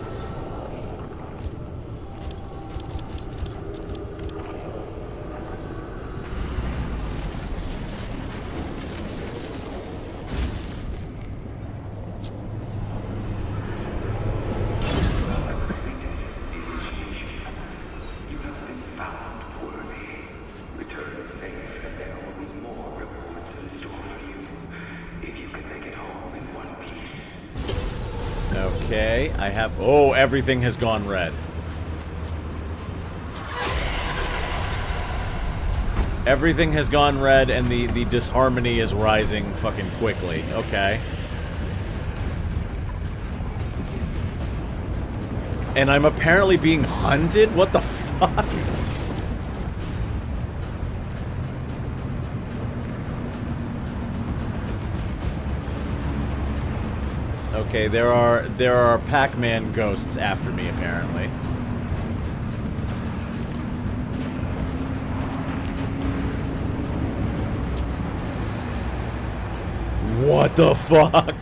Okay, I have... Oh, everything has gone red. Everything has gone red, and the disharmony is rising fucking quickly. Okay. And I'm apparently being hunted? What the fuck? Okay, there are Pac-Man ghosts after me, apparently. What the fuck?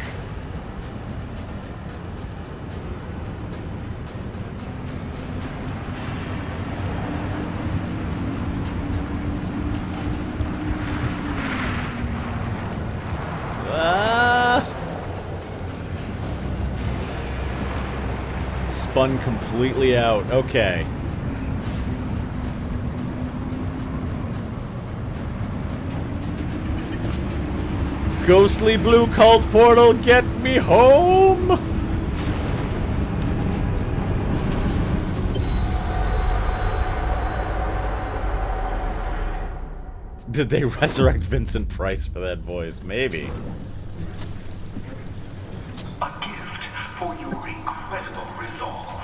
Spun completely out. Okay. Ghostly blue cult portal, get me home! Did they resurrect Vincent Price for that voice? Maybe. A gift for your incredible resolve.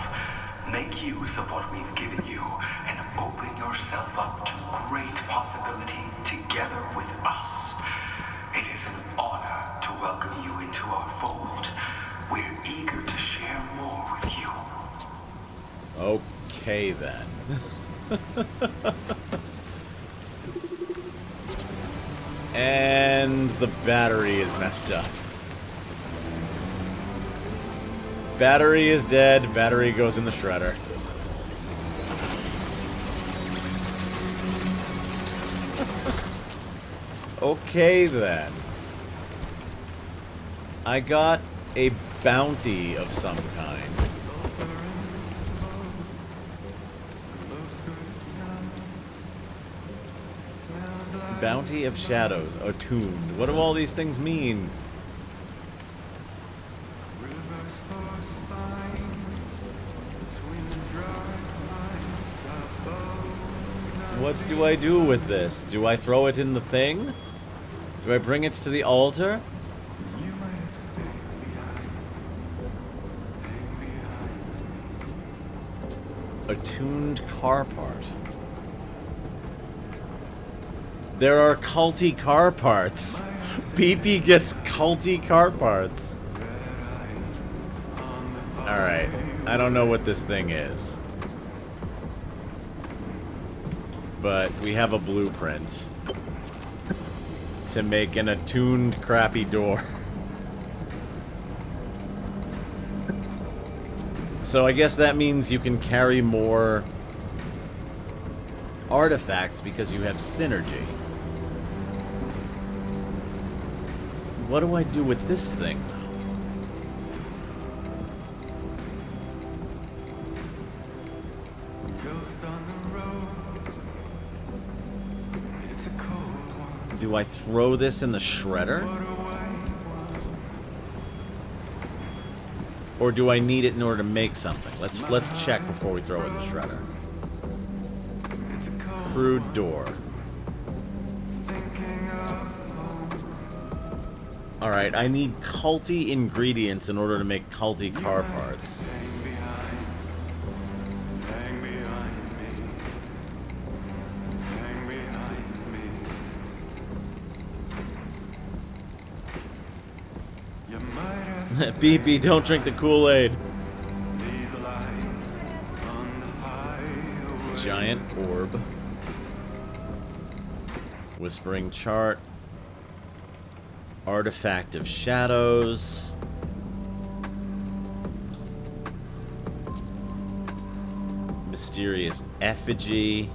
Make use of what we've given you and open yourself up to great possibility together with us. It is an honor to welcome you into our fold. We're eager to share more with you. Okay then. And the battery is messed up. Battery is dead. Battery goes in the shredder. Okay then. I got a bounty of some kind. Bounty of Shadows, attuned. What do all these things mean? What do I do with this? Do I throw it in the thing? Do I bring it to the altar? Attuned car part. There are culty car parts. BEEPY gets culty car parts. Alright. I don't know what this thing is. But we have a blueprint to make an attuned crappy door. So I guess that means you can carry more artifacts because you have synergy. What do I do with this thing, though? Do I throw this in the shredder? Or do I need it in order to make something? Let's check before we throw it in the shredder. Crude door. Alright, I need culty ingredients in order to make culty car parts. BEEPY, don't drink the Kool-Aid. Giant orb. Whispering chart. Artifact of shadows. Mysterious effigy.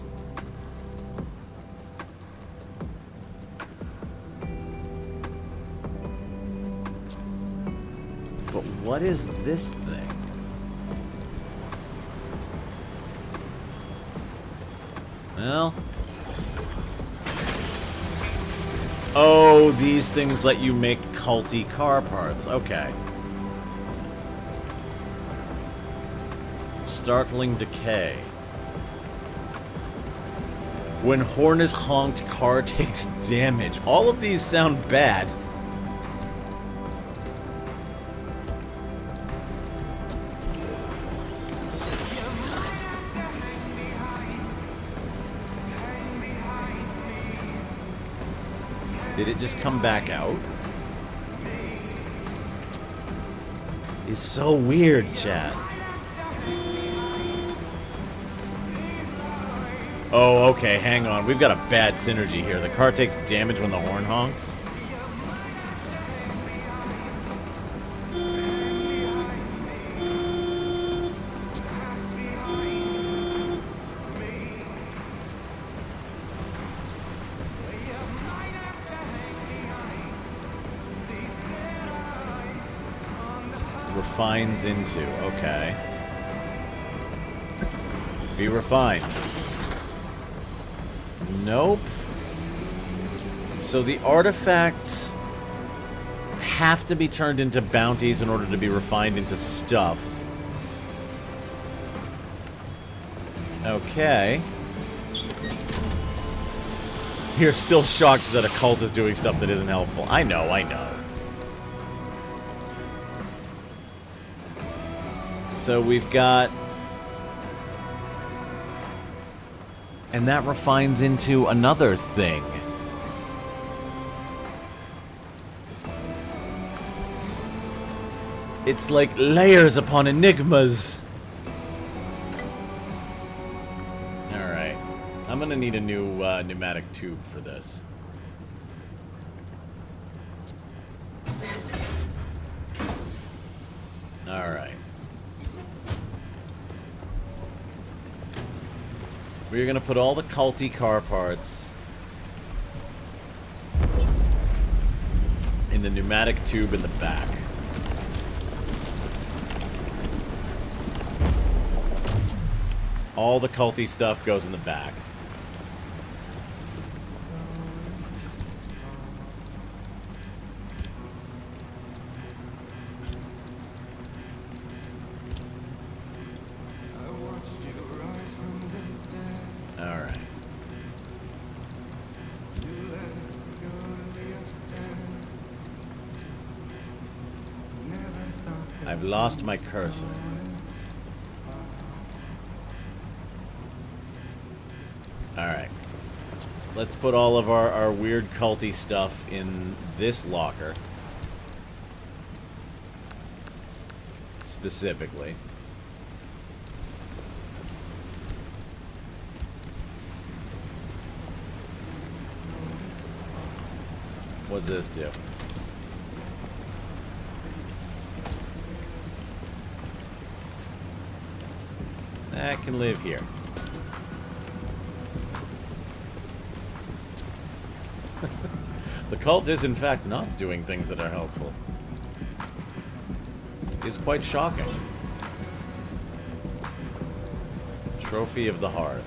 But what is this thing? Well... Oh, these things let you make culty car parts. Okay. Startling decay. When horn is honked, car takes damage. All of these sound bad. Did it just come back out? It's so weird, chat. Oh, okay, hang on. We've got a bad synergy here. The car takes damage when the horn honks. Refines into, okay. Be refined. Nope. So the artifacts have to be turned into bounties in order to be refined into stuff. Okay. You're still shocked that a cult is doing stuff that isn't helpful. I know, I know. So we've got... And that refines into another thing. It's like layers upon enigmas. Alright. I'm gonna need a new pneumatic tube for this. Alright. We're gonna put all the culty car parts in the pneumatic tube in the back. All the culty stuff goes in the back. Alright. I've lost my cursor. Alright. Let's put all of our weird culty stuff in this locker. Specifically. What's this do? That can live here. The cult is, in fact, not doing things that are helpful. It's quite shocking. Trophy of the Hearth.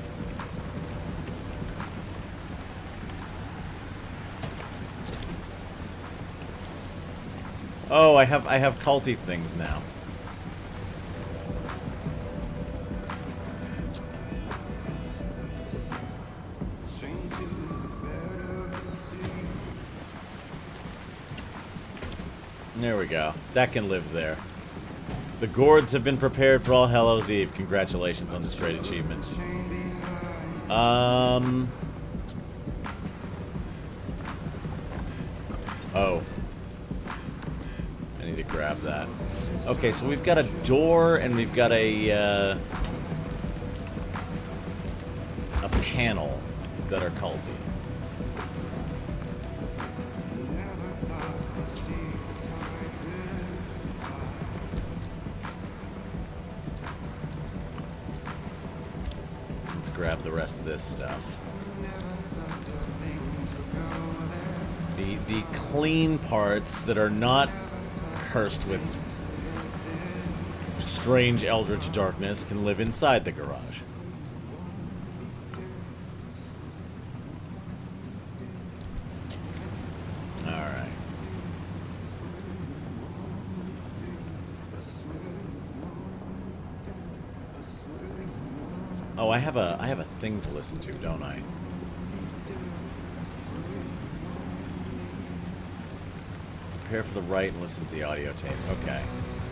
Oh, I have culty things now. There we go. That can live there. The gourds have been prepared for All Hallows Eve. Congratulations on this great achievement. Oh. I need to grab that. Okay, so we've got a door and we've got a panel that are culty. Grab the rest of this stuff. The clean parts that are not cursed with strange eldritch darkness can live inside the garage. Alright. Oh, I have a thing to listen to, don't I? Prepare for the write and listen to the audio tape. Okay.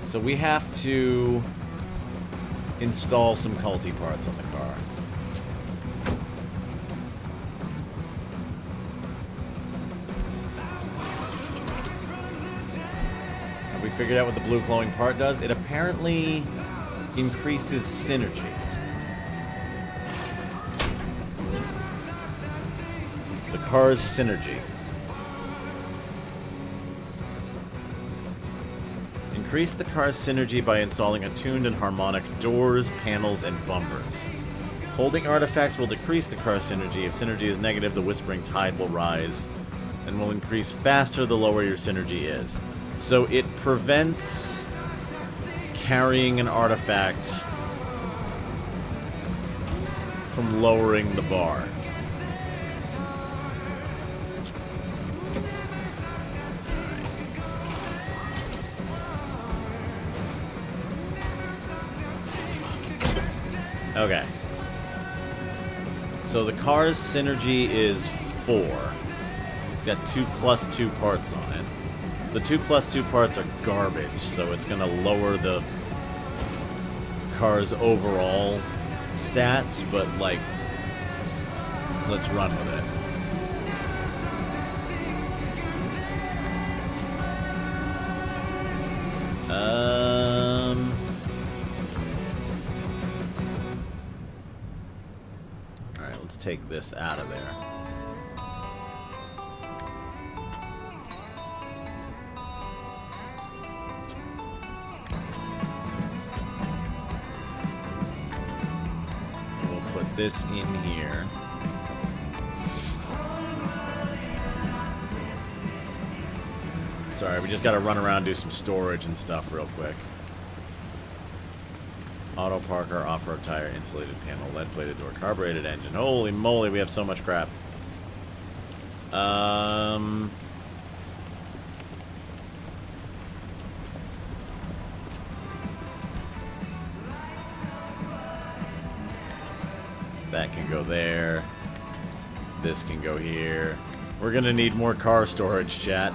So we have to install some culty parts on the car. Have we figured out what the blue glowing part does? It apparently increases synergy. Car's synergy. Increase the car's synergy by installing attuned and harmonic doors, panels, and bumpers. Holding artifacts will decrease the car's synergy. If synergy is negative, the Whispering Tide will rise and will increase faster the lower your synergy is. So it prevents carrying an artifact from lowering the bar. Okay. So the car's synergy is 4. It's got 2 + 2 parts on it. The 2 + 2 parts are garbage, so it's going to lower the car's overall stats, but, like, let's run with it. Alright, let's take this out of there. We'll put this in here. Sorry, we just gotta run around and do some storage and stuff real quick. Auto parker, off-road tire, insulated panel, lead-plated door, carbureted engine. Holy moly, we have so much crap. That can go there. This can go here. We're gonna need more car storage, chat.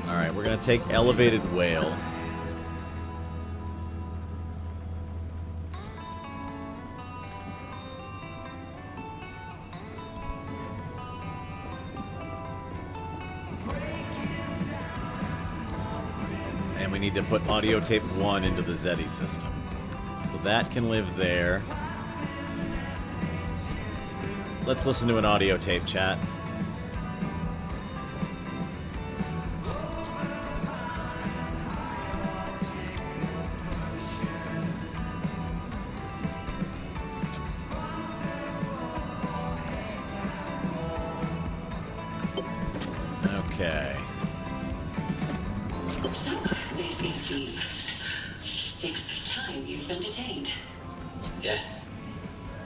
Alright, we're gonna take elevated whale. And we need to put audio tape 1 into the Zeddy system. So that can live there. Let's listen to an audio tape, chat. Okay. So, this is the 6th time you've been detained. Yeah.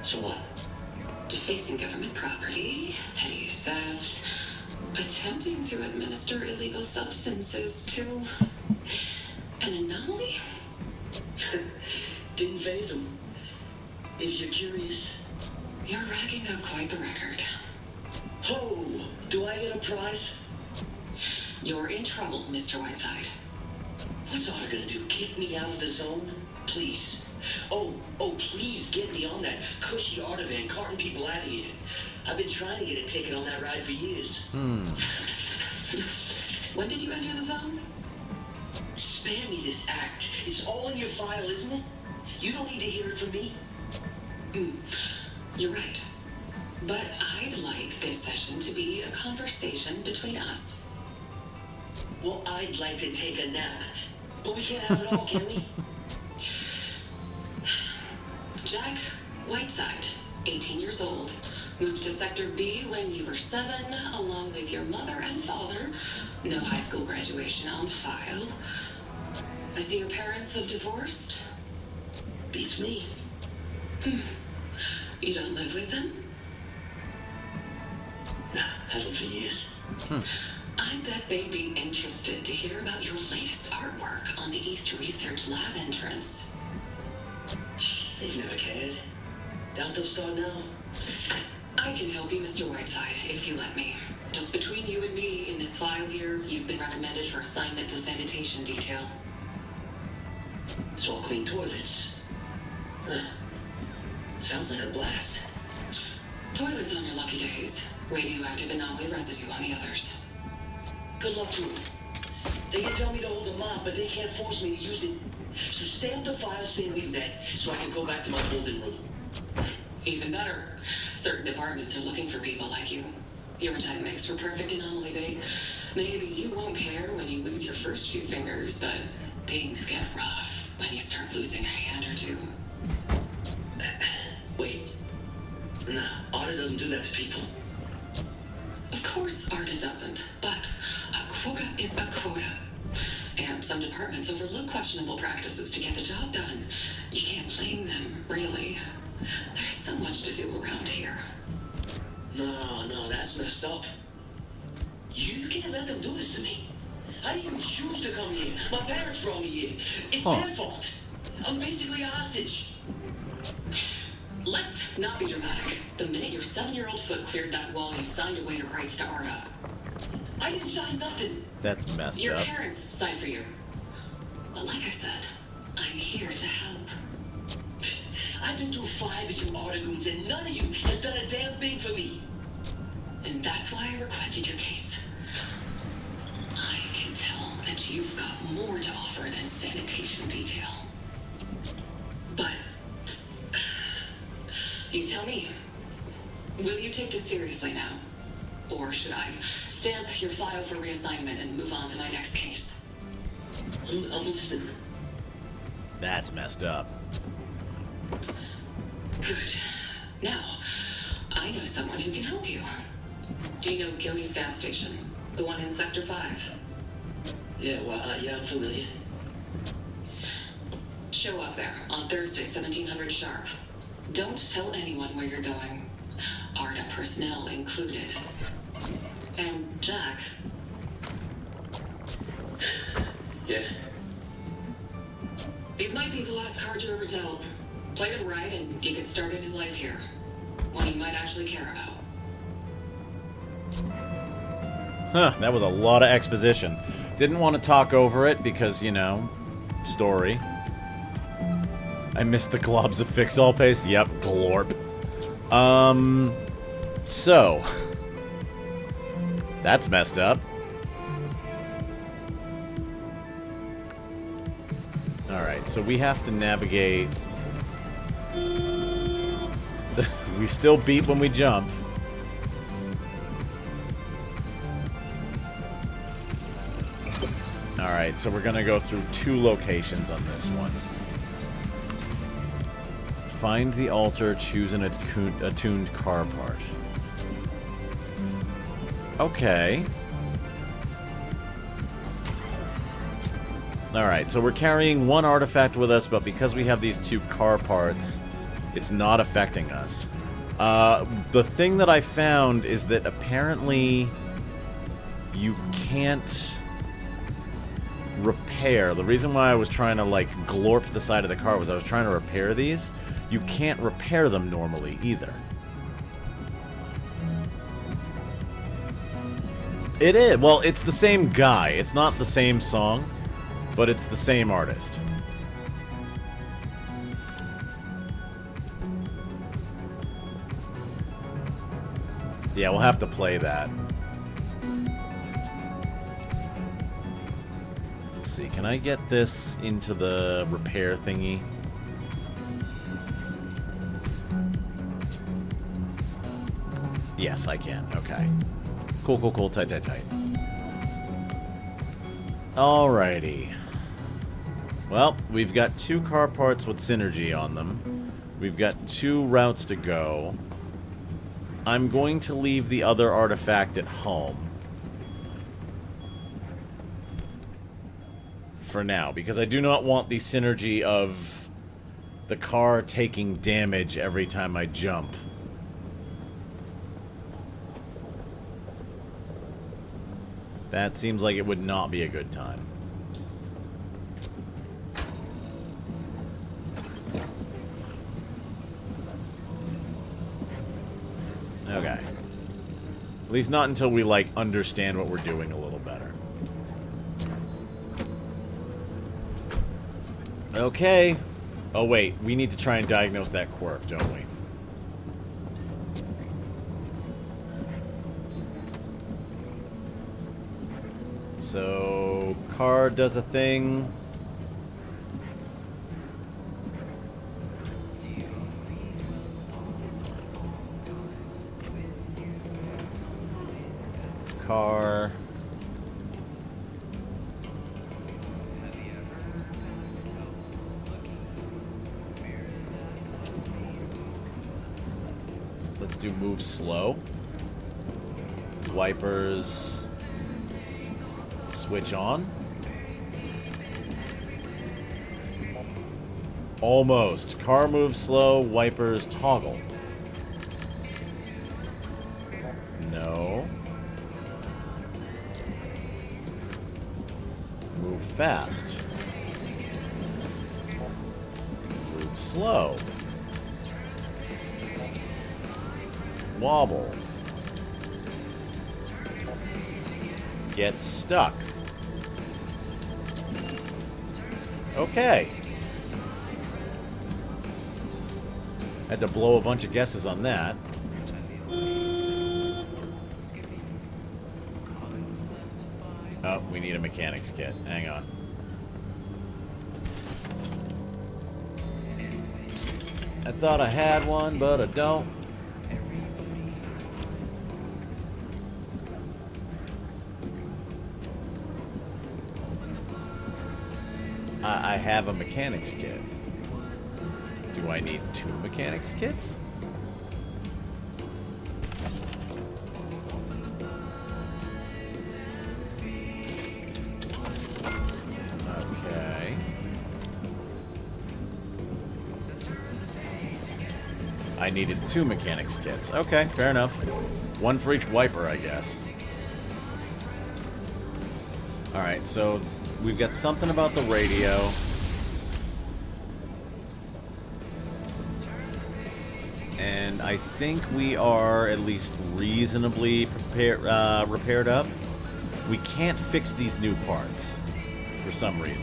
So what? Defacing government property, petty theft, attempting to administer illegal substances to an anomaly? Didn't phase him. If you're curious. You're racking up quite the record. Ho! Do I get a prize? You're in trouble, Mr. Whiteside. What's Otter gonna do? Kick me out of the zone? Please. Oh, please get me on that cushy Otter van carting people out of here. I've been trying to get a ticket on that ride for years. When did you enter the zone? Spare me this act. It's all in your file, isn't it? You don't need to hear it from me. You're right. But I'd like this session to be a conversation between us. Well, I'd like to take a nap. But we can't have it all, can we? Jack Whiteside, 18 years old, moved to Sector B when you were 7, along with your mother and father. No high school graduation on file. I see your parents have divorced. Beats me. You don't live with them? Nah, haven't for years. I bet they'd be interested to hear about your latest artwork on the East Research Lab entrance. They've never cared. Doubt they'll start now. I can help you, Mr. Whiteside, if you let me. Just between you and me, in this file here, you've been recommended for assignment to sanitation detail. So I'll clean toilets. Huh. Sounds like a blast. Toilets on your lucky days. Radioactive anomaly residue on the others. Good luck to them. They can tell me to hold a mop, but they can't force me to use it. So stamp the file saying we've met, so I can go back to my holding room. Even better. Certain departments are looking for people like you. Your type makes for perfect anomaly bait. Maybe you won't care when you lose your first few fingers, but things get rough when you start losing a hand or two. Wait. Nah, Otter doesn't do that to people. Of course Arda doesn't, but a quota is a quota. And some departments overlook questionable practices to get the job done. You can't blame them, really. There's so much to do around here. No, that's messed up. You can't let them do this to me. I didn't choose to come here. My parents brought me here. It's Huh. their fault. I'm basically a hostage. Let's not be dramatic. The minute your 7-year-old foot cleared that wall, you signed away your rights to Arda. I didn't sign nothing. That's messed Your up. parents signed for you. But like I said, I'm here to help. I've been through 5 of you Artigoons, and none of you has done a damn thing for me. And that's why I requested your case. I can tell that you've got more to offer than sanitation detail. But you tell me, will you take this seriously now? Or should I stamp your file for reassignment and move on to my next case? I'm listening. That's messed up. Good. Now, I know someone who can help you. Do you know Gilly's gas station? The one in Sector 5? Yeah, well, yeah, I'm familiar. Show up there on Thursday, 1700 sharp. Don't tell anyone where you're going. Arda personnel included. And Jack. Yeah. These might be the last cards you ever dealt. Play them right and you can start a new life here. One you might actually care about. Huh, that was a lot of exposition. Didn't want to talk over it because, you know, story. I missed the globs of fix-all paste. Yep, glorp. So. That's messed up. Alright, so we have to navigate. We still beep when we jump. Alright, so we're gonna go through 2 locations on this one. Find the altar, choose an attuned car part. Okay. Alright, so we're carrying 1 artifact with us, but because we have these 2 car parts, it's not affecting us. The thing that I found is that apparently you can't repair. The reason why I was trying to, like, glorp the side of the car was I was trying to repair these. You can't repair them normally, either. It is. Well, it's the same guy. It's not the same song, but it's the same artist. Yeah, we'll have to play that. Let's see, can I get this into the repair thingy? Yes, I can. Okay. Cool, cool, cool. Tight, tight, tight. Alrighty. Well, we've got 2 car parts with synergy on them. We've got 2 routes to go. I'm going to leave the other artifact at home. For now, because I do not want the synergy of the car taking damage every time I jump. That seems like it would not be a good time. Okay. At least not until we, like, understand what we're doing a little better. Okay. Oh, wait. We need to try and diagnose that quirk, don't we? So, car does a thing. Car. Let's do move slow. Wipers. Switch on. Almost. Car moves slow, wipers toggle. No. Move fast. Move slow. Wobble. Get stuck. Okay. Had to blow a bunch of guesses on that. Oh, we need a mechanics kit. Hang on. I thought I had one, but I don't. I have a mechanics kit. Do I need 2 mechanics kits? Okay. I needed 2 mechanics kits. Okay, fair enough. 1 for each wiper, I guess. Alright, so we've got something about the radio. And I think we are at least reasonably repaired up. We can't fix these new parts for some reason.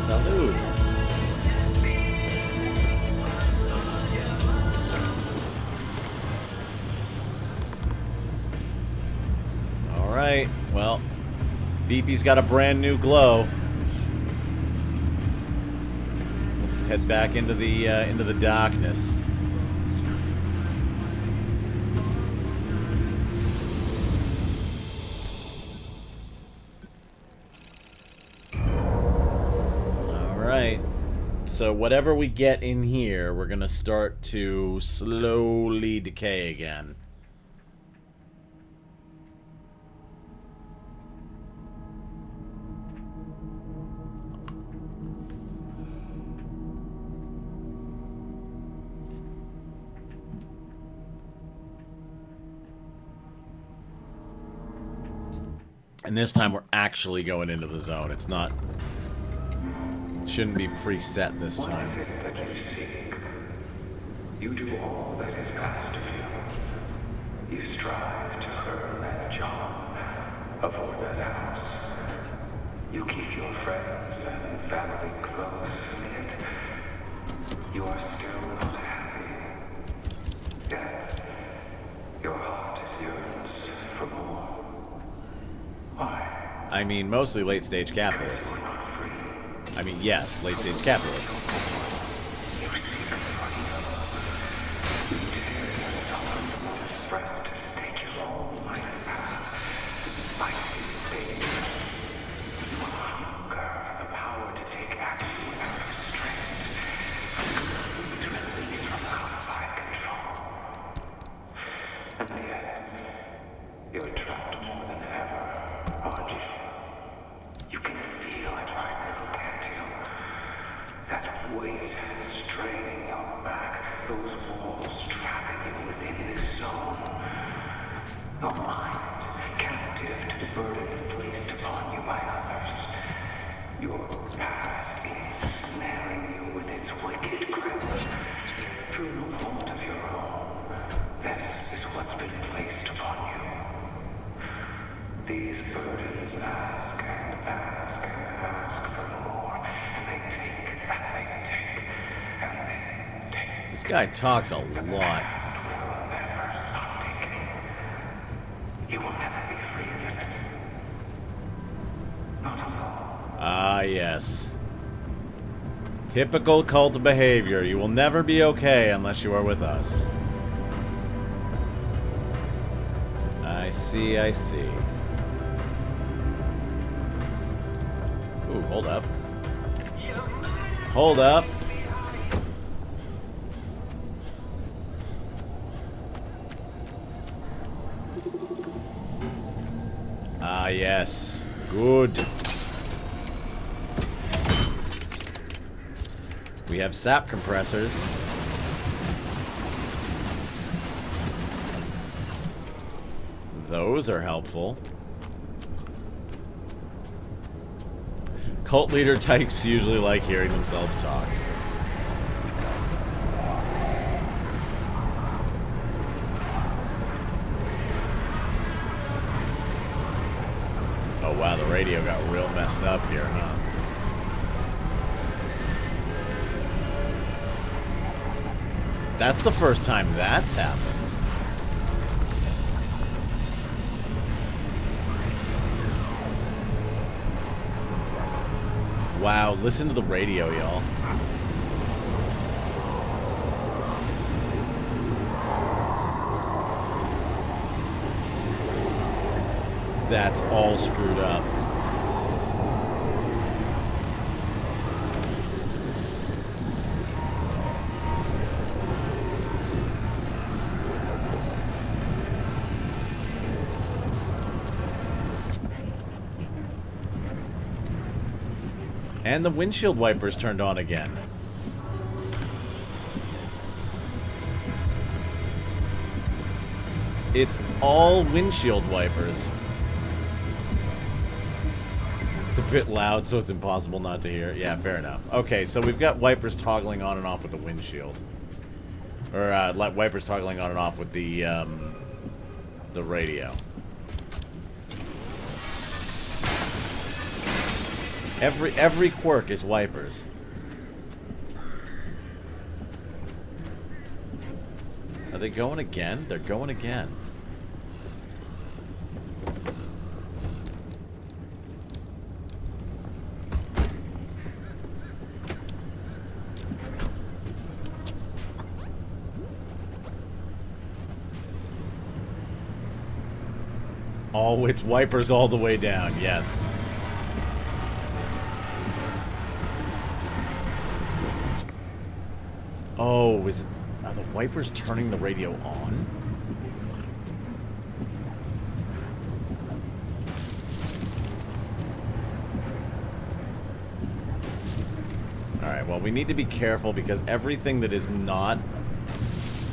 Salud. Alright, well, BEEPY's got a brand new glow. Let's head back into the darkness. Alright. So whatever we get in here, we're gonna start to slowly decay again. And this time we're actually going into the zone. It's not... shouldn't be preset this time. What is it that you seek? You do all that is asked of you. You strive to earn that job, afford that house. You keep your friends and family close, and yet you are still not happy. Yet your heart yearns for more. Why? I mean, mostly late-stage capitalism. You're not free. I mean, yes, late-stage capitalism. Rest, take your own life path, despite these things. You hunger for the power to take action without restraint, to release from outside control. And yet, you're trapped more than ever, aren't you? You can feel it right now, can't you? That weight straining your back, those walls trapping you within this zone. Your mind captive to the burdens placed upon you by others. Your past ensnaring you with its wicked grip. Through no fault of your own, this is what's been placed upon you. These burdens ask and ask and ask for more, and they take and they take and they take. This guy talks a lot. Past will never stop taking. You will never be free of it. Not alone. Ah, yes. Typical cult behavior. You will never be okay unless you are with us. I see, I see. Ooh, hold up. Hold up. Ah, yes. Good. We have sap compressors. Those are helpful. Cult leader types usually like hearing themselves talk. Oh wow, the radio got real messed up here, huh? That's the first time that's happened. Wow, listen to the radio, y'all. That's all screwed up. And the windshield wipers turned on again. It's all windshield wipers. It's a bit loud, so it's impossible not to hear. Yeah, fair enough. Okay, so we've got wipers toggling on and off with the windshield. Or, wipers toggling on and off with the radio. Every quirk is wipers. Are they going again? They're going again. Oh, it's wipers all the way down, yes. Oh, are the wipers turning the radio on? Alright, well, we need to be careful because everything that is not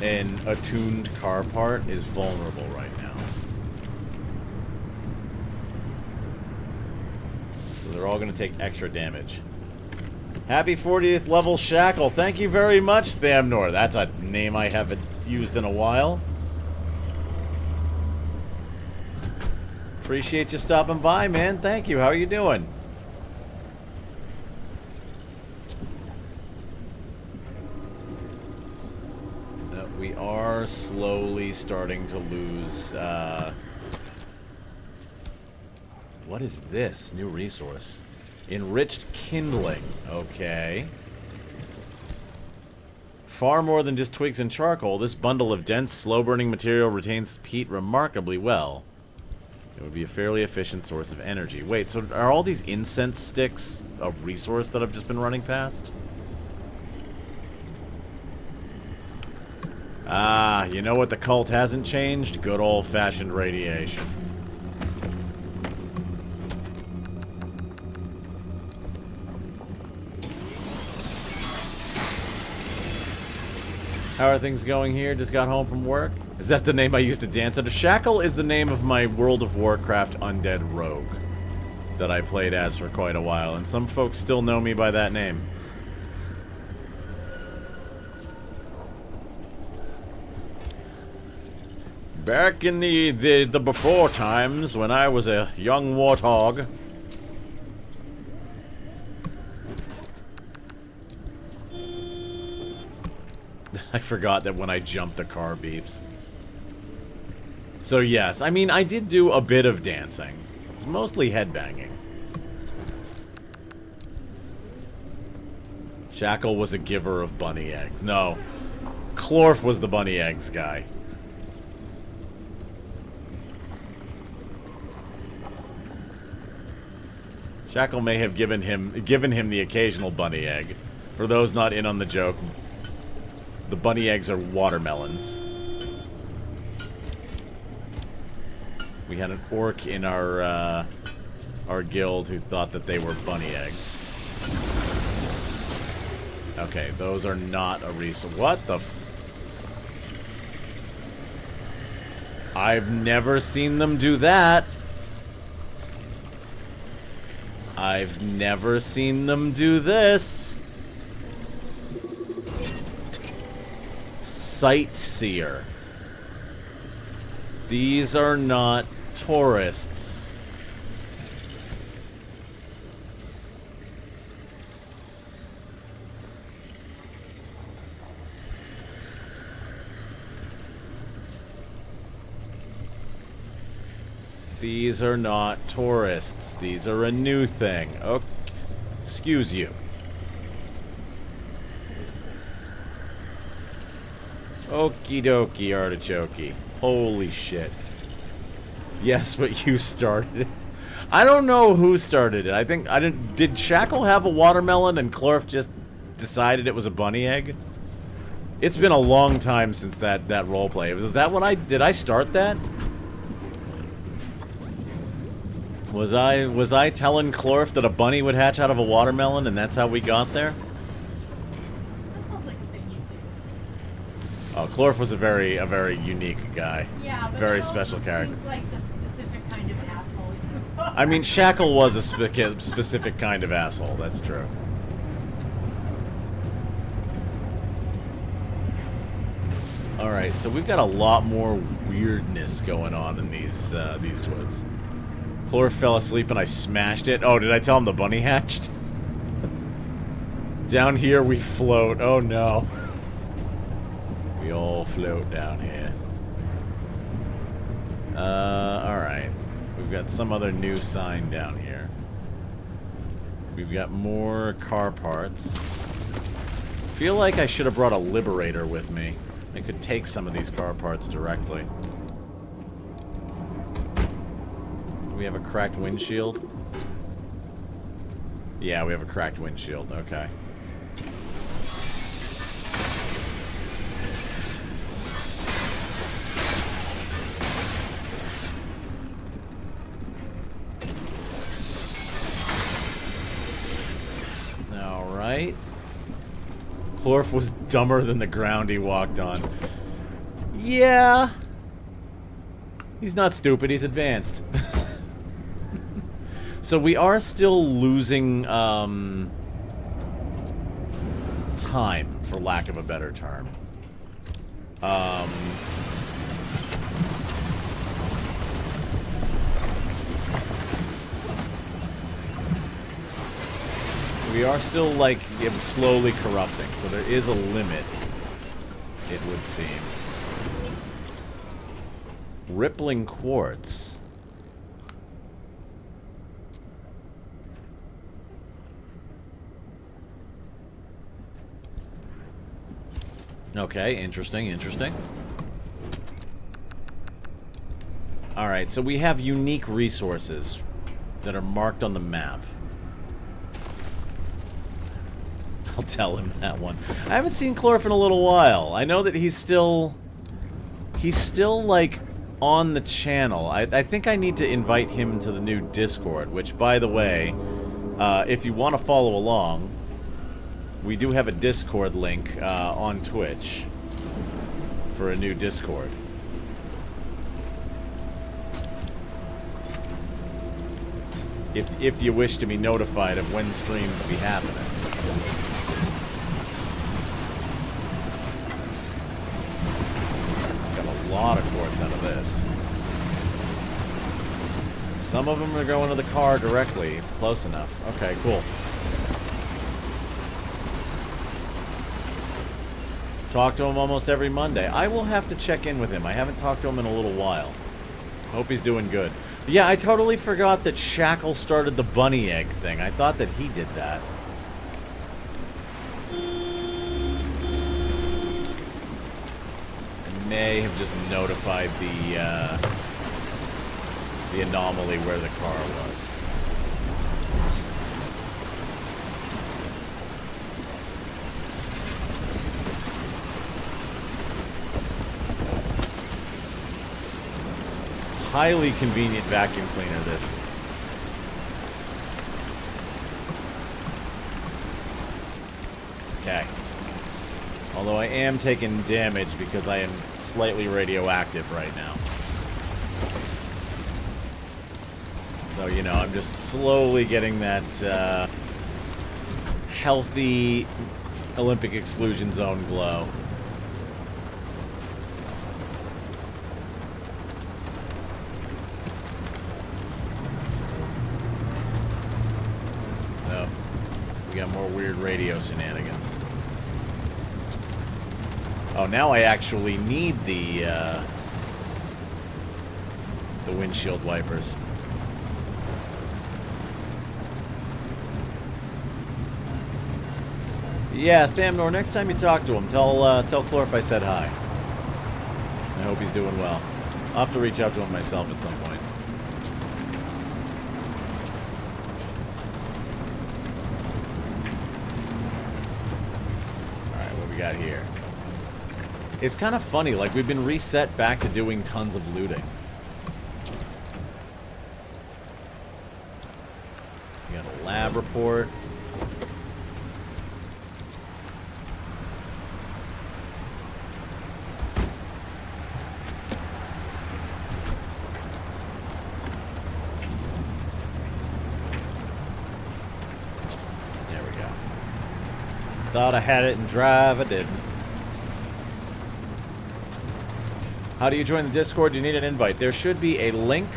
an attuned car part is vulnerable right now. So they're all going to take extra damage. Happy 40th level Shackle. Thank you very much, Thamnor. That's a name I haven't used in a while. Appreciate you stopping by, man. Thank you. How are you doing? We are slowly starting to lose... What is this? New resource. Enriched kindling. Okay. Far more than just twigs and charcoal, this bundle of dense, slow-burning material retains peat remarkably well. It would be a fairly efficient source of energy. Wait, so are all these incense sticks a resource that I've just been running past? Ah, you know what the cult hasn't changed? Good old-fashioned radiation. How are things going here? Just got home from work? Is that the name I used to dance under? Shackle is the name of my World of Warcraft undead rogue that I played as for quite a while, and some folks still know me by that name. Back in the before times when I was a young warthog. I forgot that when I jump, the car beeps. So yes, I mean, I did do a bit of dancing. It was mostly headbanging. Shackle was a giver of bunny eggs. No, Clorf was the bunny eggs guy. Shackle may have given him the occasional bunny egg. For those not in on the joke, the bunny eggs are watermelons. We had an orc in our guild who thought that they were bunny eggs. Okay, those are not a resource. What the f... I've never seen them do that. I've never seen them do this. Sightseer. These are not tourists. These are not tourists. These are a new thing. Oh, excuse you. Okie dokie, artichoke. Holy shit. Yes, but you started it. I don't know who started it. I think I didn't. Did Shackle have a watermelon and Clorf just decided it was a bunny egg? It's been a long time since that roleplay. Was that when did I start that? Was I telling Clorf that a bunny would hatch out of a watermelon and that's how we got there? That sounds like a thing you do. Oh, Clorf was a very unique guy. Yeah, but very that special also character. seems like the specific kind of asshole. I mean, Shackle was a specific kind of asshole. That's true. All right, so we've got a lot more weirdness going on in these woods. Clorf fell asleep and I smashed it. Oh, did I tell him the bunny hatched? Down here we float. Oh no. We all float down here. Alright. We've got some other new sign down here. We've got more car parts. Feel like I should have brought a Liberator with me. I could take some of these car parts directly. Do we have a cracked windshield? Yeah, we have a cracked windshield. Okay. Alright. Clorf was dumber than the ground he walked on. Yeah. He's not stupid, he's advanced. So we are still losing, time, for lack of a better term. We are still, like, slowly corrupting, so there is a limit, it would seem. Rippling quartz. Okay, interesting, interesting. Alright, so we have unique resources that are marked on the map. I'll tell him that one. I haven't seen Clorf in a little while. I know that he's still, like, on the channel. I think I need to invite him to the new Discord, which, by the way, if you want to follow along, we do have a Discord link on Twitch for a new Discord. If you wish to be notified of when streams will be happening. Got a lot of quartz out of this. Some of them are going to the car directly. It's close enough. Okay, cool. Talk to him almost every Monday. I will have to check in with him. I haven't talked to him in a little while. Hope he's doing good. But yeah, I totally forgot that Shackle started the bunny egg thing. I thought that he did that. I may have just notified the anomaly where the car was. Highly convenient vacuum cleaner, this. Okay. Although I am taking damage because I am slightly radioactive right now. So, you know, I'm just slowly getting that healthy Olympic exclusion zone glow. Oh, we got more weird radio shenanigans. Oh, now I actually need the windshield wipers. Yeah, Thamnor, next time you talk to him, tell Clorf I said hi. I hope he's doing well. I'll have to reach out to him myself at some point. Alright, what we got here? It's kind of funny, like we've been reset back to doing tons of looting. We got a lab report. There we go. Thought I had it in drive, I didn't. How do you join the Discord? You need an invite. There should be a link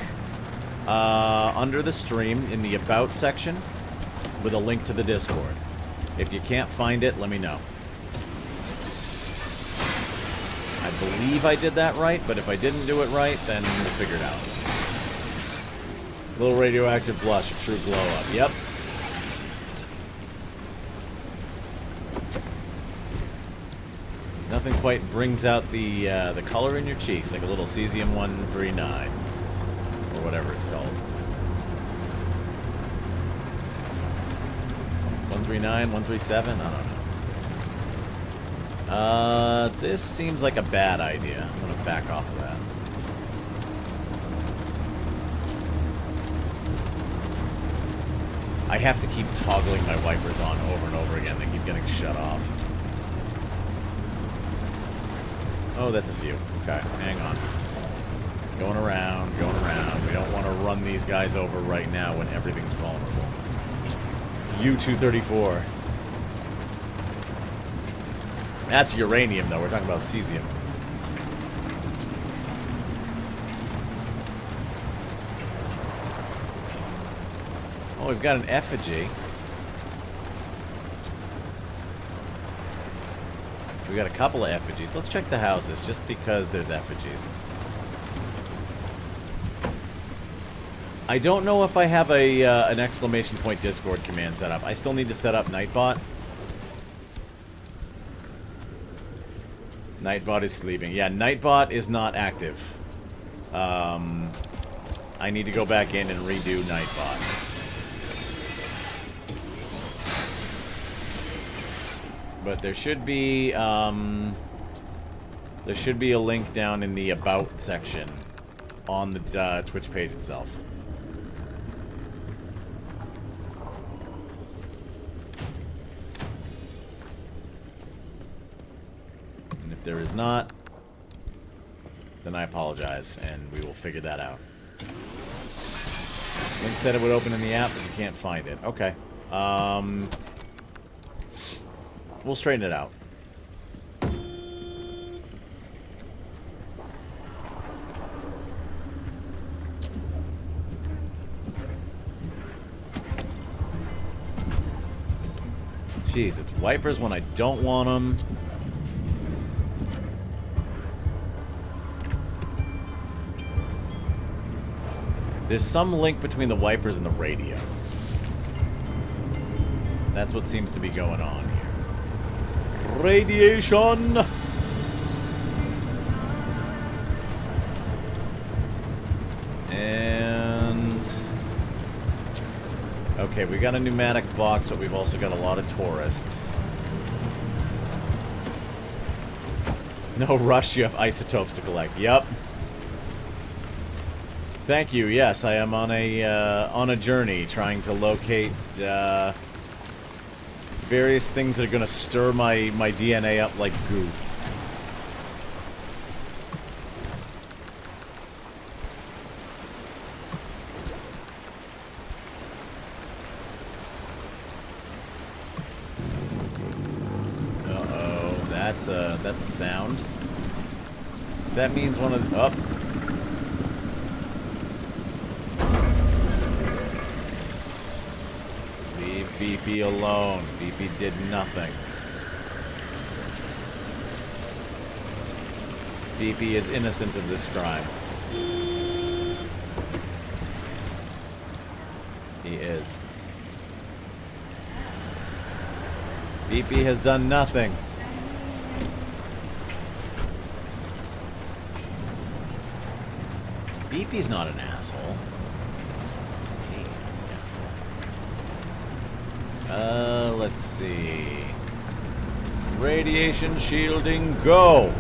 under the stream in the About section with a link to the Discord. If you can't find it, let me know. I believe I did that right, but if I didn't do it right, then we'll figure it out. Little radioactive blush, a true glow up. Yep. Nothing quite brings out the color in your cheeks like a little cesium-139 or whatever it's called. 139, 137, I don't know. This seems like a bad idea. I'm gonna back off of that. I have to keep toggling my wipers on over and over again. They keep getting shut off. Oh, that's a few. Okay, hang on. Going around, going around. We don't want to run these guys over right now when everything's vulnerable. U-234. That's uranium, though. We're talking about cesium. Oh, we've got an effigy. We got a couple of effigies. Let's check the houses, just because there's effigies. I don't know if I have a an exclamation point Discord command set up. I still need to set up Nightbot. Nightbot is sleeping. Yeah, Nightbot is not active. I need to go back in and redo Nightbot. But there should be a link down in the About section on the Twitch page itself. And if there is not, then I apologize, and we will figure that out. Link said it would open in the app, but you can't find it. Okay. We'll straighten it out. Jeez, it's wipers when I don't want them. There's some link between the wipers and the radio. That's what seems to be going on here. Radiation! And... okay, we got a pneumatic box, but we've also got a lot of tourists. No rush, you have isotopes to collect. Yep. Thank you, yes, I am on a journey trying to locate, various things that are going to stir my DNA up like goo. That's a sound. That means one of the... Oh. Leave BEEPY alone. BEEPY did nothing. BEEPY is innocent of this crime. He is. BEEPY has done nothing. BEEPY's not an asshole. Hey, asshole. Let's see. Radiation shielding, go!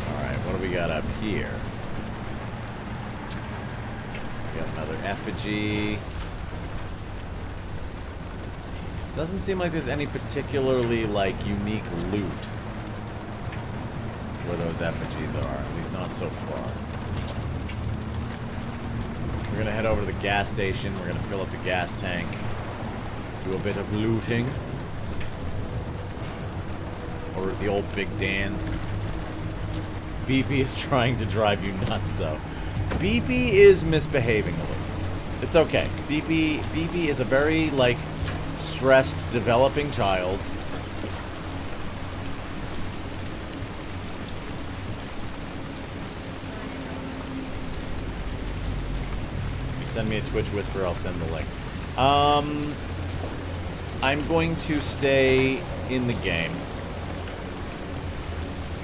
Alright, what do we got up here? We got another effigy. Doesn't seem like there's any particularly, like, unique loot where those effigies are. At least not so far. We're gonna head over to the gas station. We're gonna fill up the gas tank. Do a bit of looting. Over at the old Big Dan's. BEEPY is trying to drive you nuts, though. BEEPY is misbehaving a little. It's okay. BEEPY is a very, like, stressed, developing child. You send me a Twitch whisper, I'll send the link. I'm going to stay in the game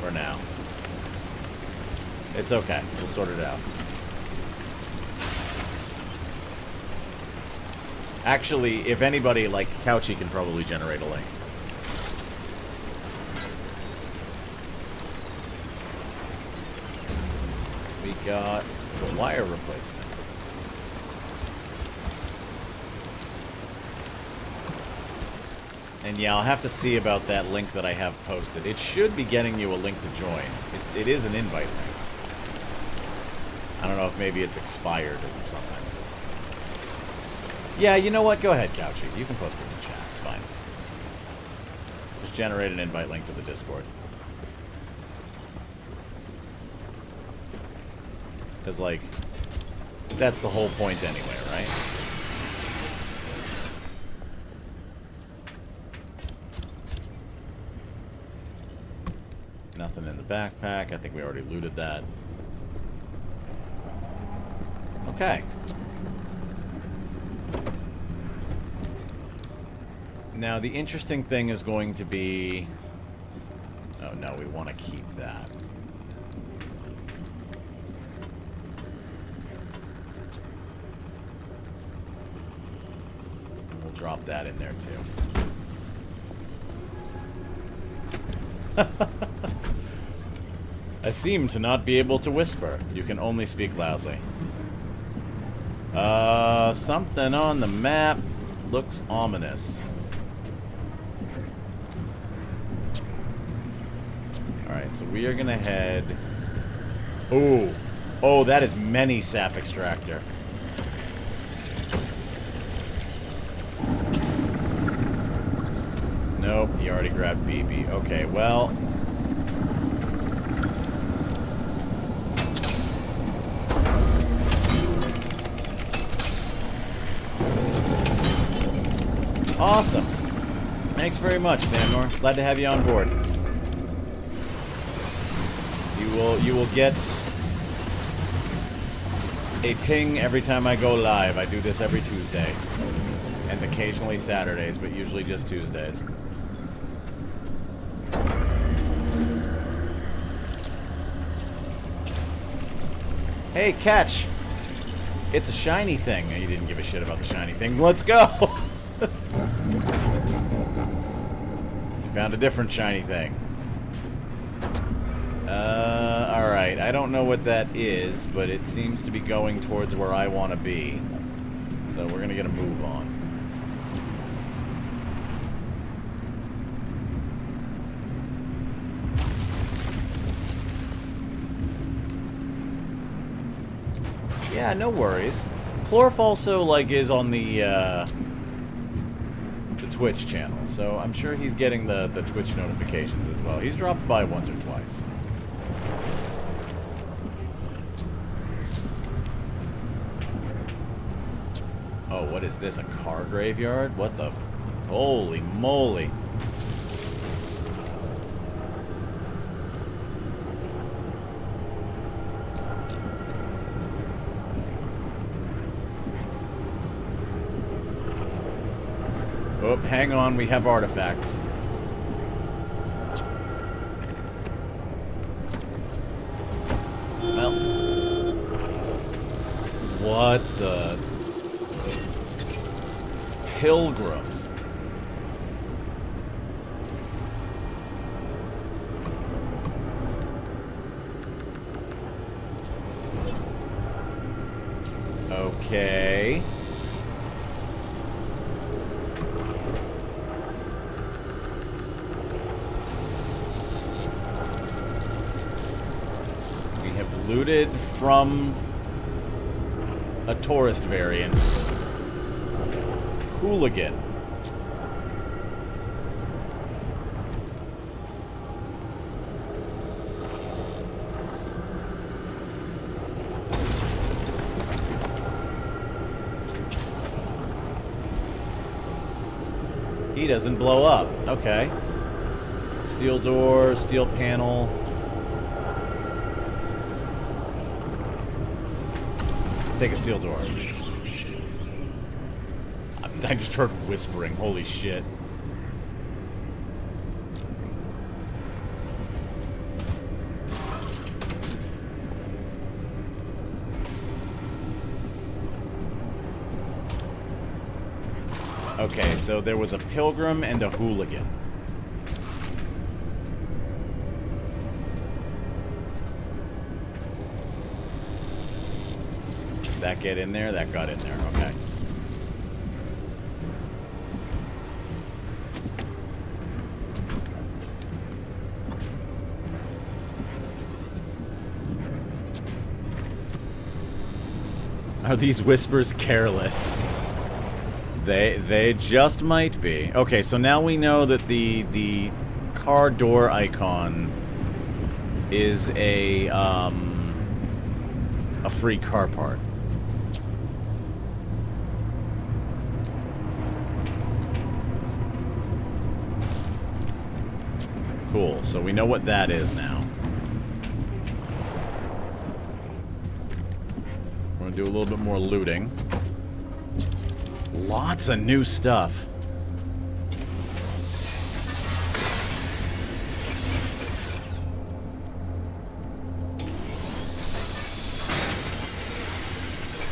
for now. It's okay. We'll sort it out. Actually, if anybody, like Couchy, can probably generate a link. We got the wire replacement. And yeah, I'll have to see about that link that I have posted. It should be getting you a link to join. It is an invite link. I don't know if maybe it's expired or something. Yeah, you know what? Go ahead, Couchy. You can post it in the chat. It's fine. Just generate an invite link to the Discord. Because, like, that's the whole point anyway, right? Nothing in the backpack. I think we already looted that. Okay. Now, the interesting thing is going to be... Oh, no, we want to keep that. And we'll drop that in there, too. I seem to not be able to whisper. You can only speak loudly. Something on the map looks ominous. Alright, so we are gonna head... Ooh. Oh, that is many sap extractor. Nope, you already grabbed BEEPY. Okay, well... Awesome. Thanks very much, Thanor. Glad to have you on board. You will get a ping every time I go live. I do this every Tuesday. And occasionally Saturdays, but usually just Tuesdays. Hey, catch! It's a shiny thing. You didn't give a shit about the shiny thing. Let's go! You found a different shiny thing. Alright. I don't know what that is, but it seems to be going towards where I want to be. So we're gonna get a move on. Yeah, no worries. Chlorf also, like, is on the Twitch channel, so I'm sure he's getting the Twitch notifications as well. He's dropped by once or twice. Oh, what is this? A car graveyard? What the... Holy moly. Oh, hang on, we have artifacts. Well... What the... Pilgrim. Okay. We have looted from a tourist variant. Hooligan. He doesn't blow up. Okay. Steel door, steel panel. Let's take a steel door. I just heard whispering. Holy shit. Okay, so there was a pilgrim and a hooligan. Did that get in there? That got in there. Okay. Are these whispers careless? They just might be. Okay, so now we know that the car door icon is a free car part. Cool. So we know what that is now. We're gonna do a little bit more looting. Lots of new stuff.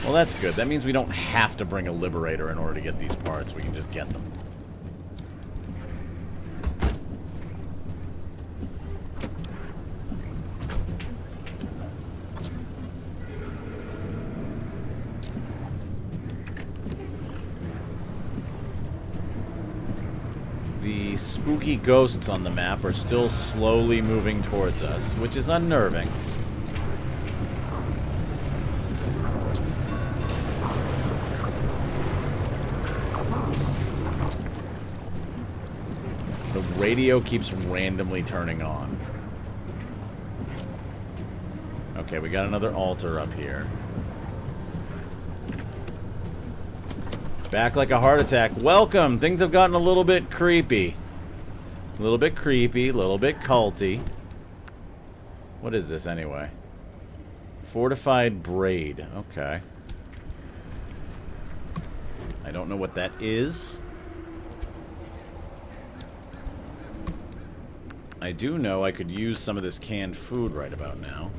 Well, that's good. That means we don't have to bring a Liberator in order to get these parts. We can just get them. The spooky ghosts on the map are still slowly moving towards us, which is unnerving. The radio keeps randomly turning on. Okay, we got another altar up here. Back like a heart attack. Welcome! Things have gotten a little bit creepy. A little bit creepy, a little bit culty. What is this anyway? Fortified braid. Okay. I don't know what that is. I do know I could use some of this canned food right about now.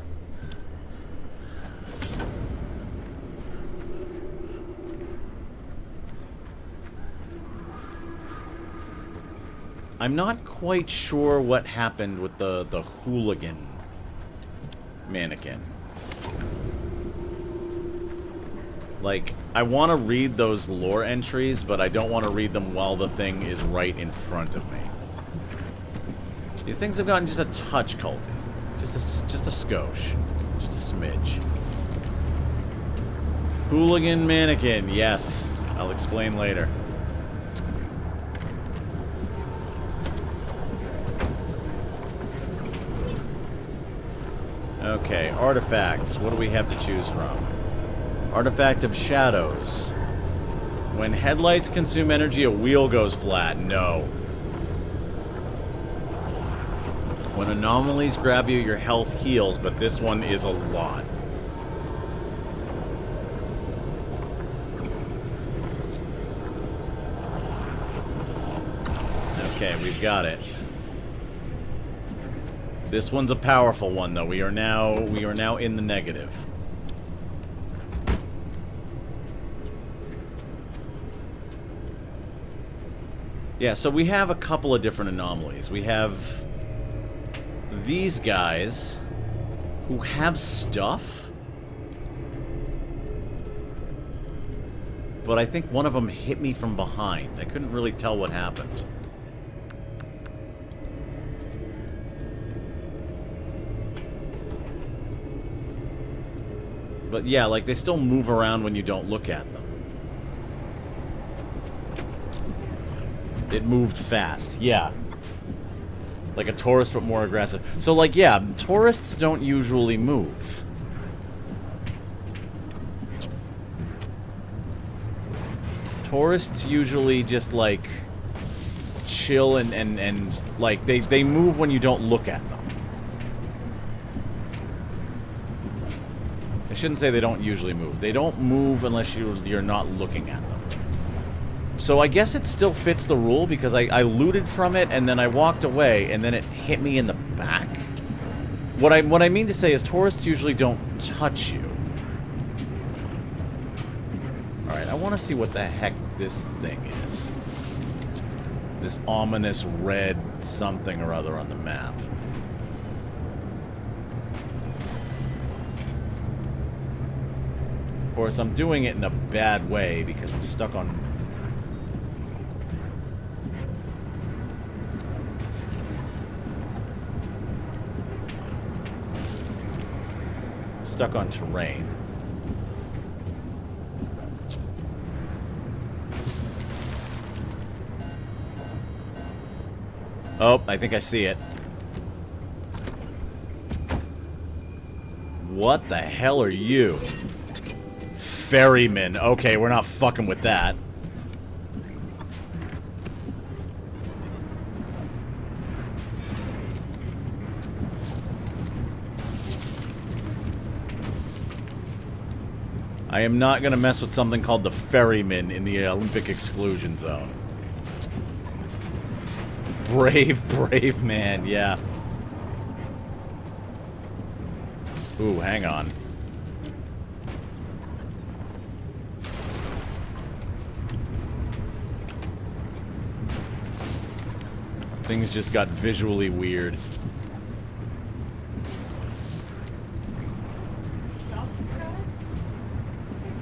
I'm not quite sure what happened with the hooligan mannequin. Like, I want to read those lore entries, but I don't want to read them while the thing is right in front of me. These things have gotten just a touch culty. Just a skosh. Just a smidge. Hooligan mannequin, yes. I'll explain later. Okay, artifacts. What do we have to choose from? Artifact of shadows. When headlights consume energy, a wheel goes flat. No. When anomalies grab you, your health heals, but this one is a lot. Okay, we've got it. This one's a powerful one, though. We are now in the negative. Yeah, so we have a couple of different anomalies. We have these guys who have stuff, but I think one of them hit me from behind. I couldn't really tell what happened. But yeah, like, they still move around when you don't look at them. It moved fast, yeah. Like a tourist, but more aggressive. So, like, yeah, tourists don't usually move. Tourists usually just, like, chill and like, they move when you don't look at them. I shouldn't say they don't usually move. They don't move unless you're not looking at them. So I guess it still fits the rule because I looted from it and then I walked away and then it hit me in the back. What I mean to say is tourists usually don't touch you. Alright, I want to see what the heck this thing is. This ominous red something or other on the map. Of course, I'm doing it in a bad way because I'm stuck on... stuck on terrain. Oh, I think I see it. What the hell are you? Ferryman. Okay, we're not fucking with that. I am not gonna mess with something called the Ferryman in the Olympic exclusion zone. Brave, brave man, yeah. Ooh, hang on. Things just got visually weird.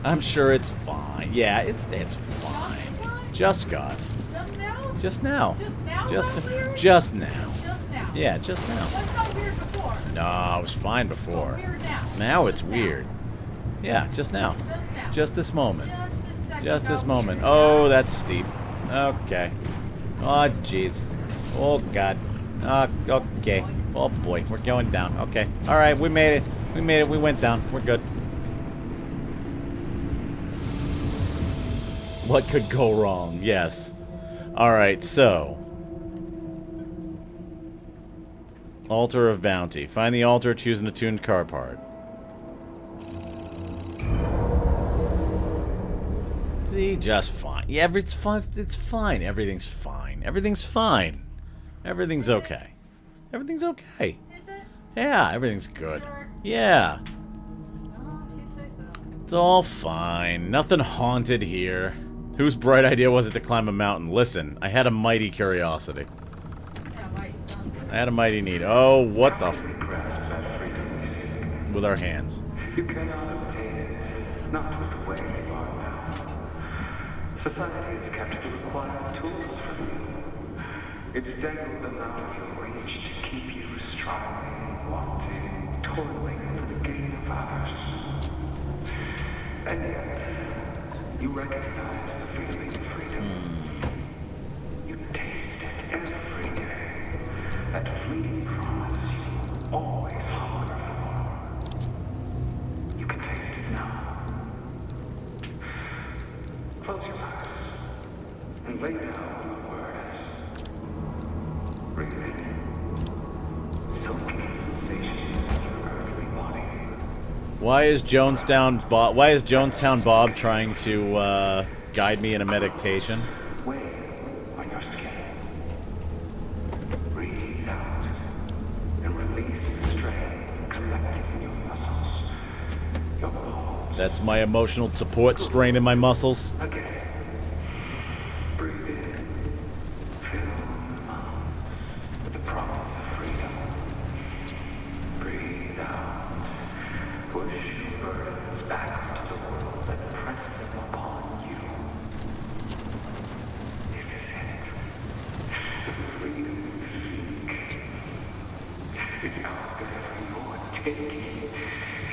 I'm sure it's fine. Yeah, it's fine. Just got. Just now? Just now. Just now? Just now. Just now. Yeah, just now. That's not weird before. No, it was fine before. It's weird now. Now it's Just weird. Yeah, just now. Just now. Just this moment. Just this second. Just this felt moment. weird. Oh, that's steep. Okay. Oh, jeez. Oh, God. Okay. Oh, boy. We're going down. Okay. All right, we made it. We made it. We went down. We're good. What could go wrong? Yes. Alright, so. Altar of Bounty. Find the altar, choose an attuned car part. See, just fine. Yeah, it's fine. It's fine. Everything's fine. Everything's fine. Everything's okay. Everything's okay. Is it? Yeah, everything's good. Sure. Yeah. Oh, if you say so. It's all fine. Nothing haunted here. Whose bright idea was it to climb a mountain? Listen, I had a mighty curiosity. Yeah, mighty son. I had a mighty need. Oh, what the f... Grasp that freedom. With our hands. You cannot obtain it, not with the way you are now. Society has kept the required tools from you. It's dangled them out of your reach to keep you striving, wanting, toiling for the gain of others. And yet, you recognize the feeling of freedom. You taste it every day. That fleeting promise you always hunger for. You can taste it now. Close your eyes and lay down your words. Breathe in. Soaking in sensations of your earthly body. Why is Jonestown Bob trying to guide me in a meditation? Weighing on your skin. Breathe out and release the strain collecting in your muscles. Your bones. That's my emotional support strain in my muscles. Again. Breathe in. Fill the lungs with the promise of freedom. Breathe out. Push your burdens back into the world that presses them upon you. This is it. The freedom you seek. It's out there for your taking.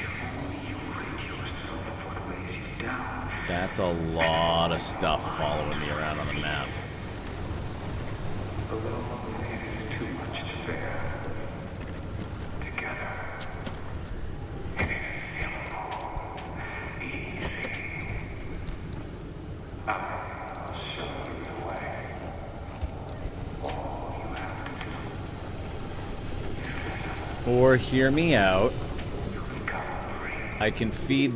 If only you rid yourself of what weighs you down. That's a lot of stuff following me around on the map. Alone, it is too much to bear. Together, it is simple, easy. I will show you the way. All you have to do is listen. Or hear me out. You become free. I can feed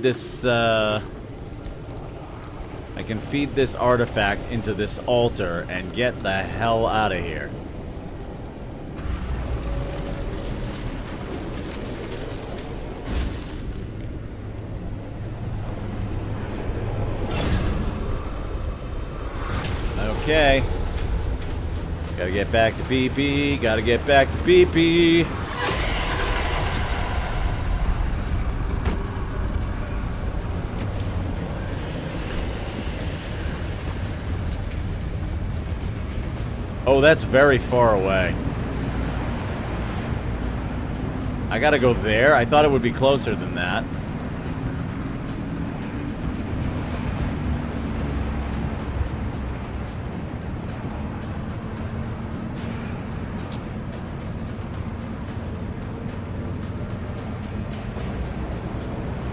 this artifact into this altar and get the hell out of here. Okay. Gotta get back to BEEPY. Gotta get back to BEEPY. Oh, that's very far away. I gotta go there? I thought it would be closer than that.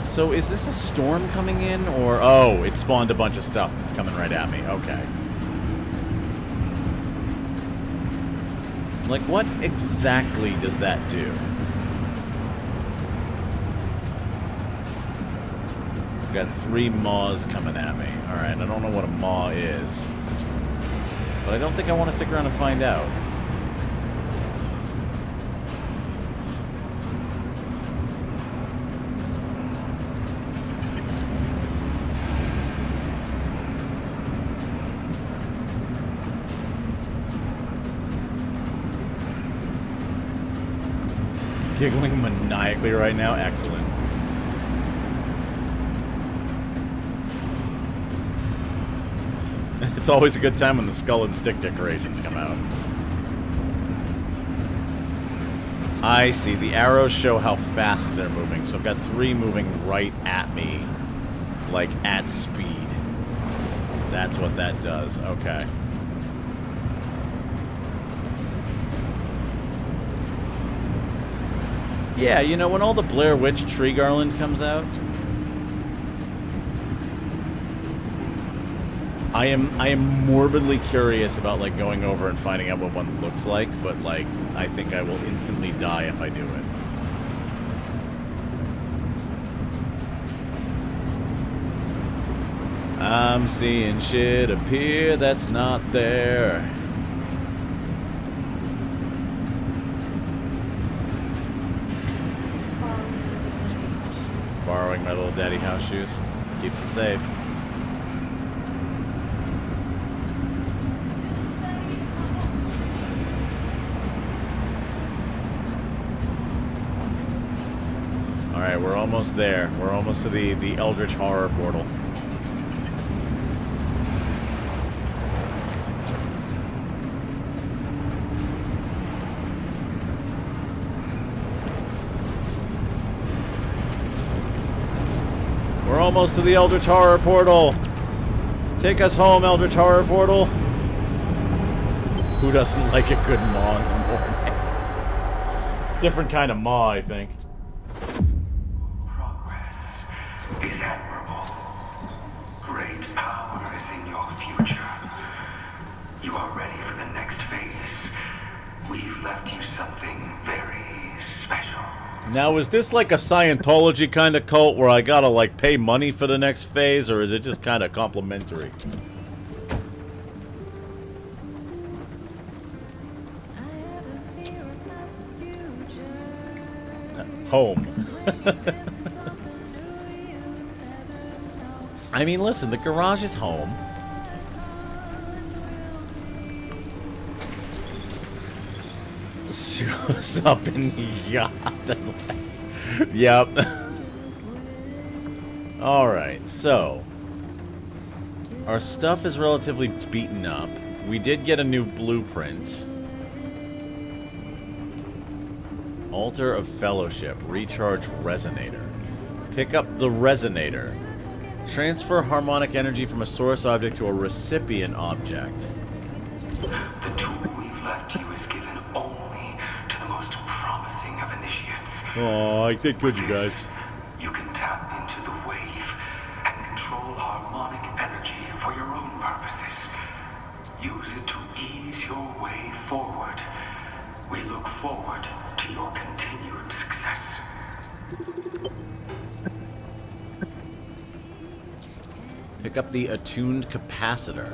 So is this a storm coming in, or... Oh, it spawned a bunch of stuff that's coming right at me. Okay. Like, what exactly does that do? I've got 3 maws coming at me. Alright, I don't know what a maw is. But I don't think I want to stick around and find out. Giggling maniacally right now. Excellent. It's always a good time when the skull and stick decorations come out. I see. The arrows show how fast they're moving. So I've got 3 moving right at me. Like, at speed. That's what that does. Okay. Yeah, you know, when all the Blair Witch tree garland comes out, I am morbidly curious about, like, going over and finding out what one looks like, but, like, I think I will instantly die if I do it. I'm seeing shit appear that's not there. Borrowing my little daddy house shoes. Keep them safe. Alright, we're almost there. We're almost to the Eldritch Horror portal. We're almost to the Eldritch Horror Portal. Take us home, Eldritch Horror Portal. Who doesn't like a good maw in the morning? Different kind of maw, I think. Progress is admirable. Great power is in your future. You are ready for the next phase. We've left you something very special. Now, is this like a Scientology kind of cult where I gotta, like, pay money for the next phase, or is it just kind of complimentary? Home. I mean, listen, the garage is home. Shows up in yacht. Yep. Alright, so our stuff is relatively beaten up. We did get a new blueprint. Altar of Fellowship. Recharge Resonator. Pick up the Resonator. Transfer harmonic energy from a source object to a recipient object. The tool we've left you is given only to the most promising of initiates. Oh, I did good, you guys. You can tap into the wave and control harmonic energy for your own purposes. Use it to ease your way forward. We look forward to your continued success. Pick up the attuned capacitor.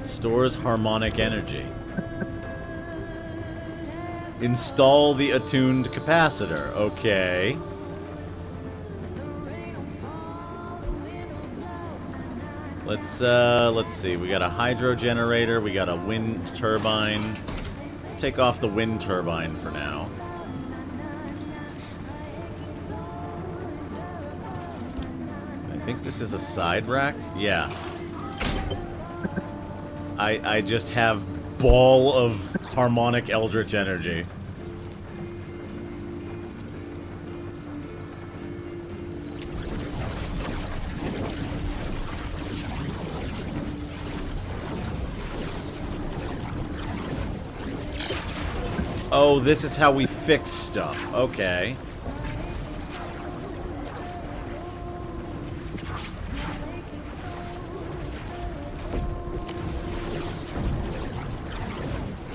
Stores harmonic energy. Install the attuned capacitor. Okay. Let's see. We got a hydro generator, we got a wind turbine. Let's take off the wind turbine for now. I think this is a side rack? Yeah. I just have ball of harmonic eldritch energy. Oh, this is how we fix stuff. Okay.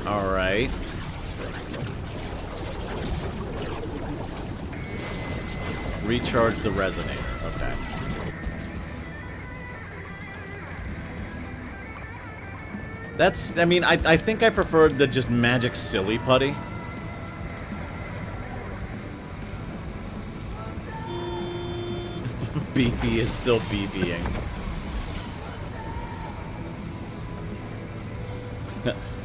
Alright. Recharge the resonator. Okay. That's, I mean, I think I preferred the just magic silly putty. BEEPY is still BBing.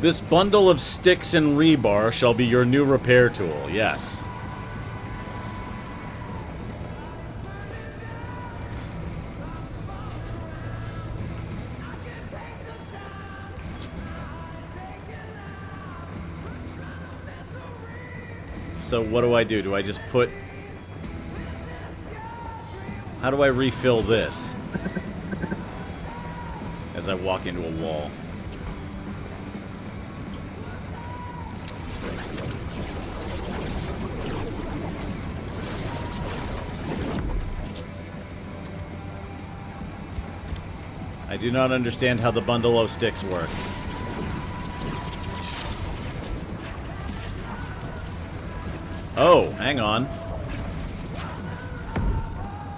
This bundle of sticks and rebar shall be your new repair tool. Yes. So what do I do? Do I just put... How do I refill this? As I walk into a wall. I do not understand how the bundle of sticks works. Oh, hang on.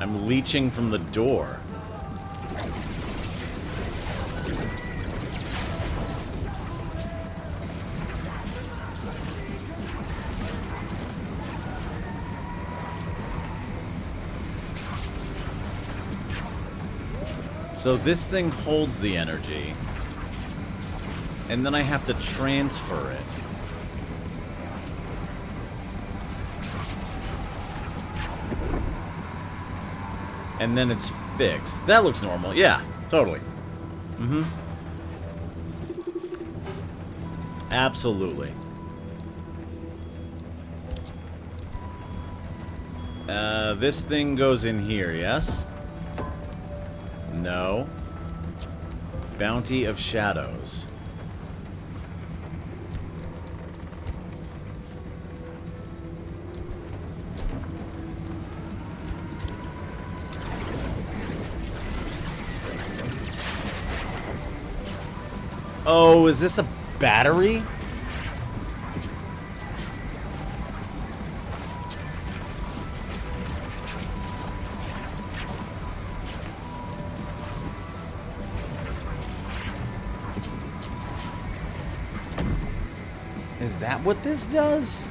I'm leeching from the door. So this thing holds the energy, and then I have to transfer it. And then it's fixed. That looks normal. Yeah, totally. Mm-hmm. Absolutely. This thing goes in here, yes? No. Bounty of Shadows. Oh, is this a battery? Is that what this does?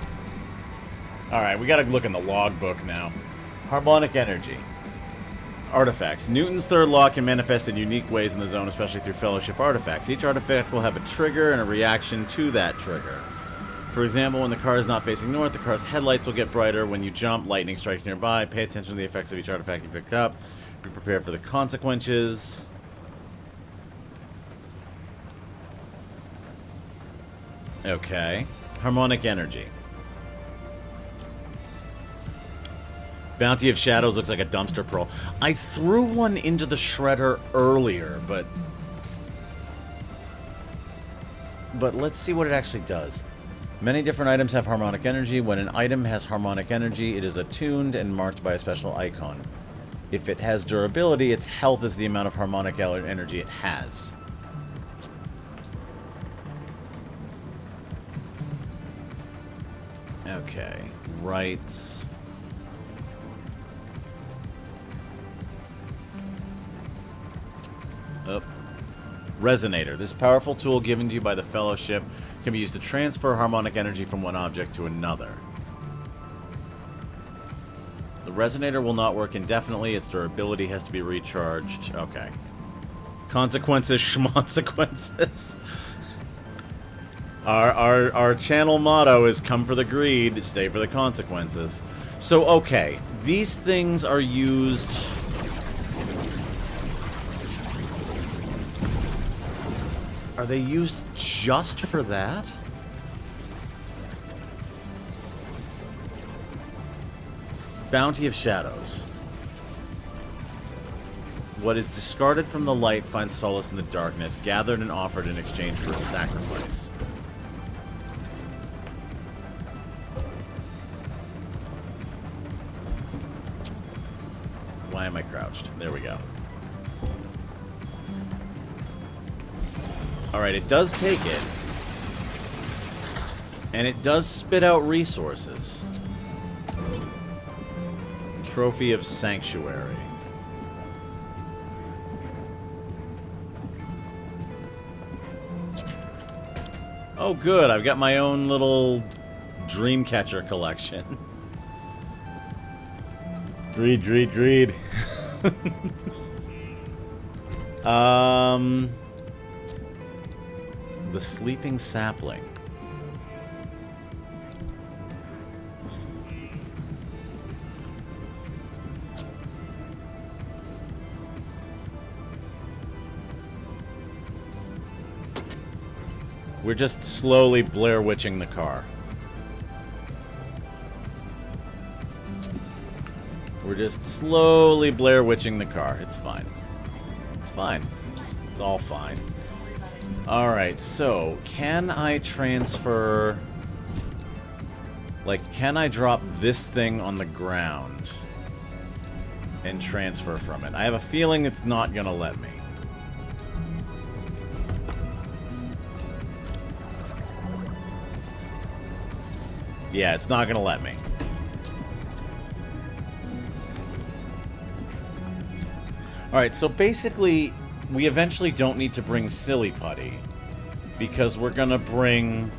Alright, we gotta look in the logbook now. Harmonic energy. Artifacts. Newton's third law can manifest in unique ways in the zone, especially through fellowship artifacts. Each artifact will have a trigger and a reaction to that trigger. For example, when the car is not facing north, the car's headlights will get brighter. When you jump, lightning strikes nearby. Pay attention to the effects of each artifact you pick up. Be prepared for the consequences. Okay. Harmonic energy. Bounty of Shadows looks like a dumpster pearl. I threw one into the shredder earlier, but let's see what it actually does. Many different items have harmonic energy. When an item has harmonic energy, it is attuned and marked by a special icon. If it has durability, its health is the amount of harmonic energy it has. Okay, right. Up. Resonator. This powerful tool given to you by the Fellowship can be used to transfer harmonic energy from one object to another. The resonator will not work indefinitely. Its durability has to be recharged. Okay. Consequences, schmonsequences. Our channel motto is come for the greed, stay for the consequences. So, okay. These things are used... Are they used just for that? Bounty of Shadows. What is discarded from the light finds solace in the darkness, gathered and offered in exchange for a sacrifice. Why am I crouched? There we go. Alright, it does take it. And it does spit out resources. Trophy of Sanctuary. Oh good, I've got my own little Dreamcatcher collection. Greed, greed, greed. The Sleeping Sapling. We're just slowly Blair Witching the car. We're just slowly Blair Witching the car. It's fine. It's fine. It's all fine. Alright, so, can I transfer... Like, can I drop this thing on the ground and transfer from it? I have a feeling it's not gonna let me. Yeah, it's not gonna let me. Alright, so basically, we eventually don't need to bring Silly Putty, because we're gonna bring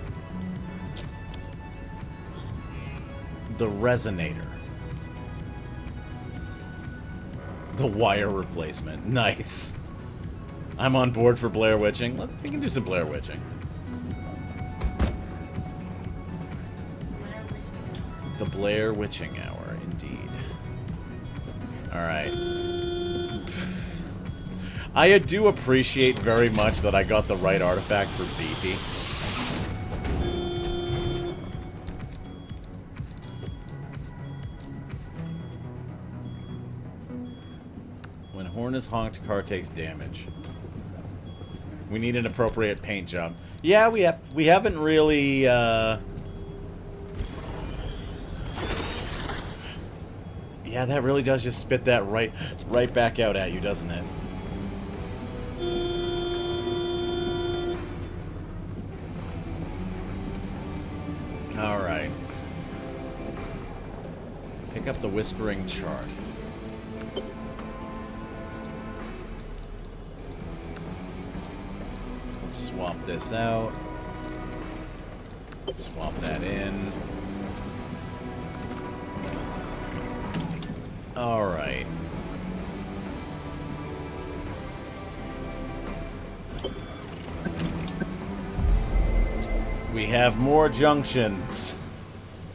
the Resonator. The wire replacement. Nice. I'm on board for Blair Witching. We can do some Blair Witching. The Blair Witching Hour, indeed. Alright. I do appreciate very much that I got the right artifact for BEEPY. Horn is honked, car takes damage. We need an appropriate paint job. Yeah, we haven't really yeah, that really does just spit that right back out at you, doesn't it? All right. Pick up the whispering chart. Swap this out. Swap that in. All right. We have more junctions.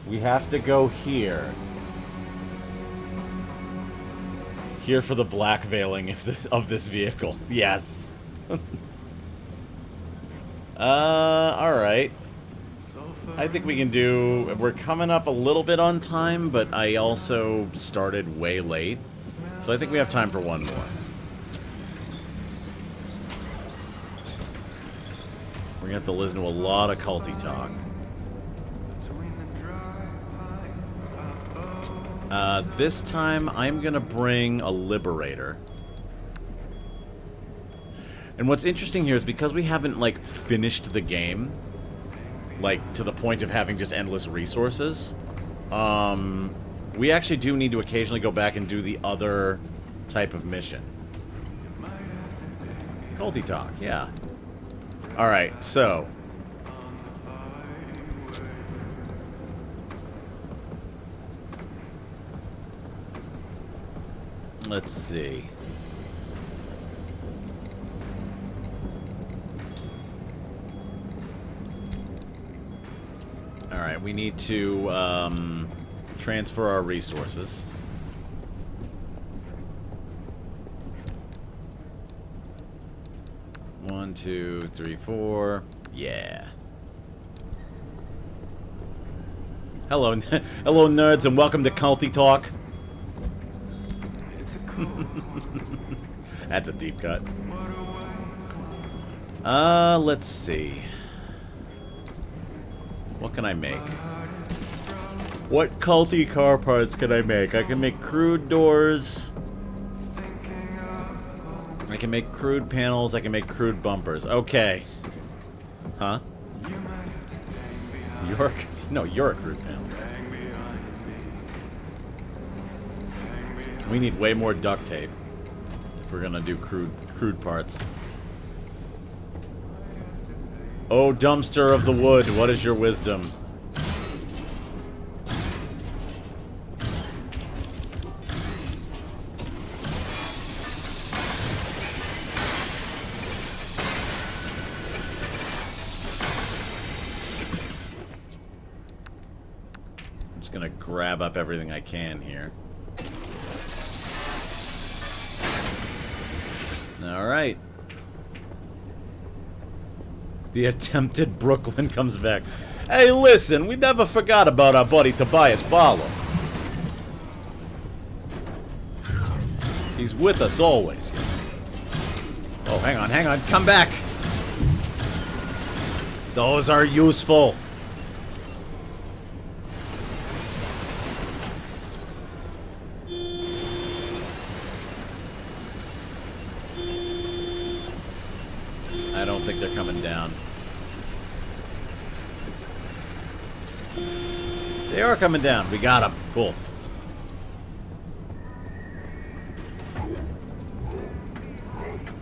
We have to go here. Here for the black veiling of this vehicle. Yes. Alright. I think we can do... We're coming up a little bit on time, but I also started way late. So I think we have time for one more. We're gonna have to listen to a lot of culty talk. This time I'm gonna bring a Liberator. And what's interesting here is because we haven't, like, finished the game, like, to the point of having just endless resources, we actually do need to occasionally go back and do the other type of mission. Culty talk, yeah. Alright, so... let's see. Alright, we need to transfer our resources. One, two, three, four. Yeah. Hello, hello nerds, and welcome to Culty Talk. That's a deep cut. Let's see. What can I make? What culty car parts can I make? I can make crude doors. I can make crude panels. I can make crude bumpers. Okay. Huh? No, you're a crude panel. We need way more duct tape if we're gonna do crude parts. Oh, dumpster of the wood, what is your wisdom? I'm just gonna grab up everything I can here. All right. The attempted Brooklyn comes back. Hey, listen, we never forgot about our buddy Tobias Barlow. He's with us always. Oh, hang on, come back. Those are useful. I don't think they're coming down. They are coming down. We got them. Cool.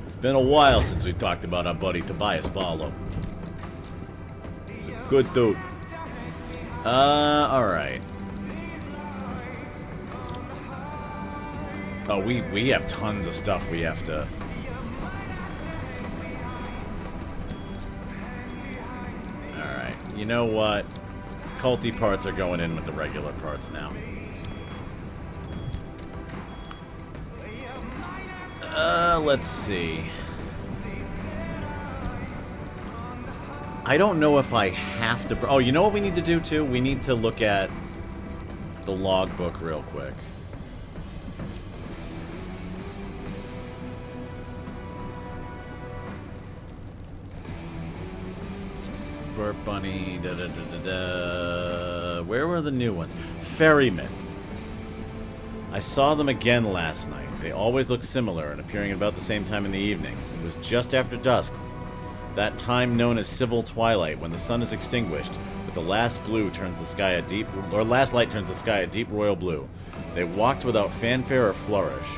It's been a while since we talked about our buddy Tobias Barlow. Good dude. Alright. Oh, we have tons of stuff we have to... Alright. You know what? Culty parts are going in with the regular parts now. Let's see. I don't know if I have to... Oh, you know what we need to do, too? We need to look at the logbook real quick. escort bunny. Da, da, da, da, da. Where were the new ones? Ferrymen. I saw them again last night. They always look similar and appearing at about the same time in the evening. It was just after dusk. That time known as civil twilight, when the sun is extinguished, but the last blue turns the sky a deep, or last light turns the sky a deep royal blue. They walked without fanfare or flourish.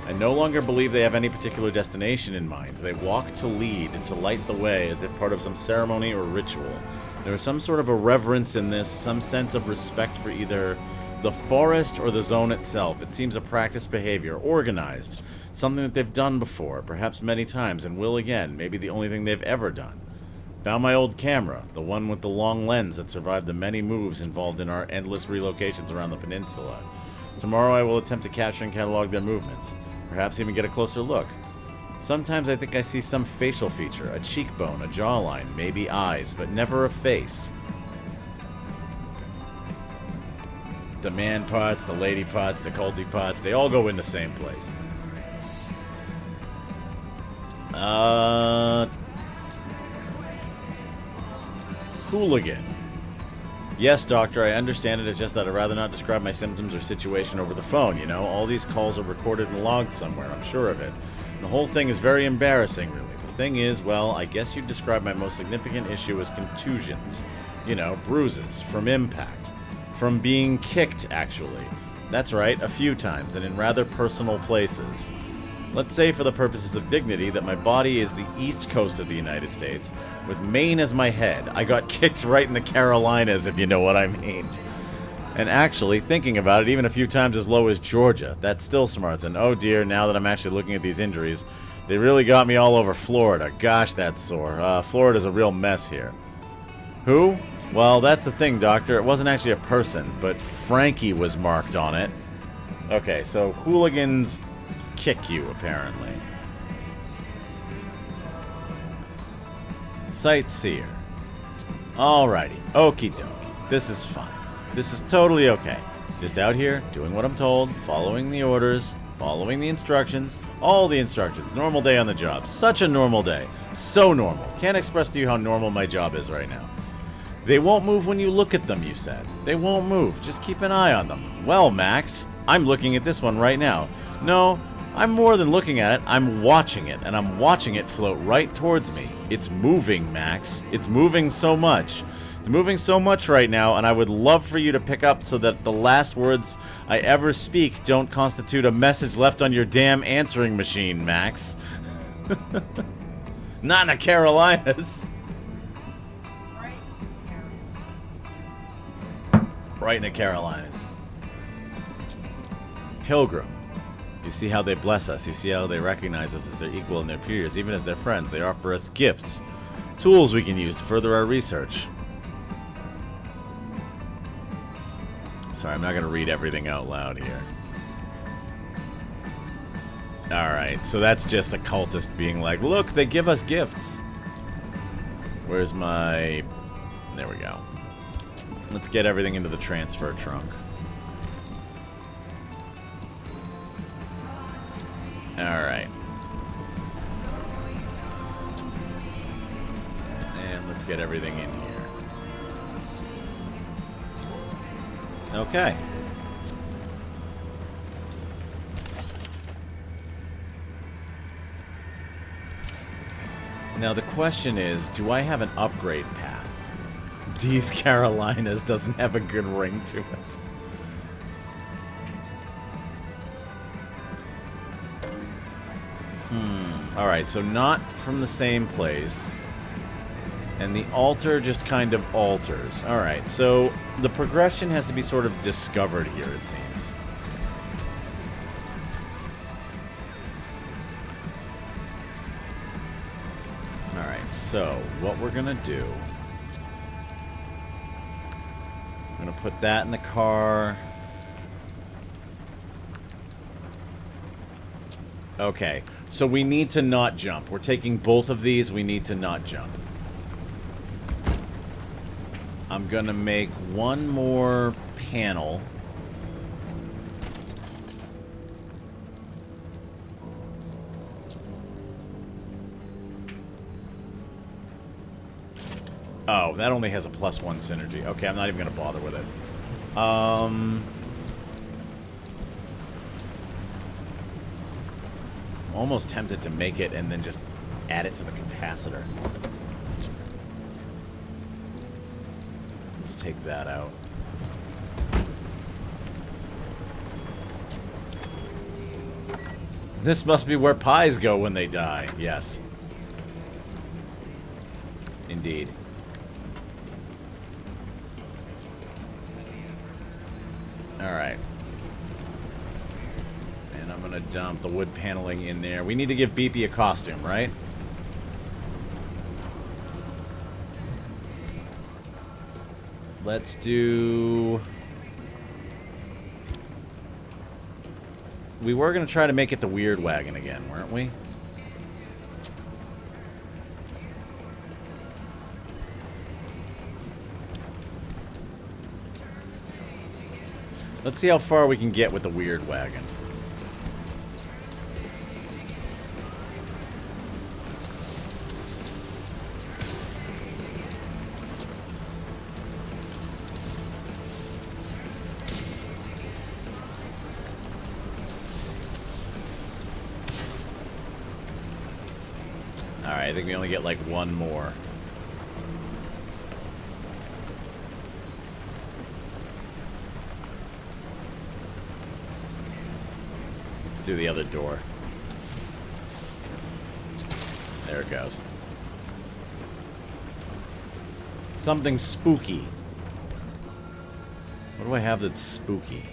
I no longer believe they have any particular destination in mind. They walk to lead and to light the way as if part of some ceremony or ritual. There is some sort of a reverence in this, some sense of respect for either the forest or the zone itself. It seems a practiced behavior, organized, something that they've done before, perhaps many times, and will again, maybe the only thing they've ever done. Found my old camera, the one with the long lens that survived the many moves involved in our endless relocations around the peninsula. Tomorrow I will attempt to capture and catalog their movements, perhaps even get a closer look. Sometimes I think I see some facial feature, a cheekbone, a jawline, maybe eyes, but never a face. The man parts, the lady parts, the culty parts, they all go in the same place. Hooligan. Yes, doctor, I understand it. It's just that I'd rather not describe my symptoms or situation over the phone, you know? All these calls are recorded and logged somewhere, I'm sure of it. And the whole thing is very embarrassing, really. The thing is, well, I guess you'd describe my most significant issue as contusions. You know, bruises from impact. From being kicked, actually. That's right, a few times, and in rather personal places. Let's say, for the purposes of dignity, that my body is the east coast of the United States, with Maine as my head. I got kicked right in the Carolinas, if you know what I mean. And actually, thinking about it, even a few times as low as Georgia. That still smarts, and oh dear, now that I'm actually looking at these injuries, they really got me all over Florida. Gosh, that's sore. Florida's a real mess here. Who? Well, that's the thing, Doctor. It wasn't actually a person, but Frankie was marked on it. Okay, so hooligans kick you, apparently. Sightseer. Alrighty. Okie dokie. This is fine. This is totally okay. Just out here, doing what I'm told, following the orders, following the instructions, all the instructions. Normal day on the job. Such a normal day. So normal. Can't express to you how normal my job is right now. They won't move when you look at them, you said. They won't move. Just keep an eye on them. Well, Max, I'm looking at this one right now. No, I'm more than looking at it. I'm watching it, and I'm watching it float right towards me. It's moving, Max. It's moving so much. It's moving so much right now, and I would love for you to pick up so that the last words I ever speak don't constitute a message left on your damn answering machine, Max. Not in the Carolinas. Right in the Carolinas. Pilgrim. You see how they bless us. You see how they recognize us as their equal and their peers, even as their friends. They offer us gifts, tools we can use to further our research. Sorry, I'm not going to read everything out loud here. Alright, so that's just a cultist being like, look, they give us gifts. Where's my... There we go. Let's get everything into the transfer trunk. Alright. And let's get everything in here. Okay. Now the question is, do I have an upgrade path? D's Carolinas doesn't have a good ring to it. Alright, so not from the same place. And the altar just kind of alters. Alright, so the progression has to be sort of discovered here, it seems. Alright, so what we're gonna do... I'm gonna put that in the car. Okay, so we need to not jump. We're taking both of these. We need to not jump. I'm gonna make one more panel. Oh, that only has a +1 synergy. Okay, I'm not even going to bother with it. I'm almost tempted to make it and then just add it to the capacitor. Let's take that out. This must be where pies go when they die. Yes. Indeed. Alright. And I'm gonna dump the wood paneling in there. We need to give BEEPY a costume, right? Let's do... We were gonna try to make it the weird wagon again, weren't we? Let's see how far we can get with the weird wagon. Alright, I think we only get like one more. Do the other door. There it goes. Something spooky. What do I have that's spooky?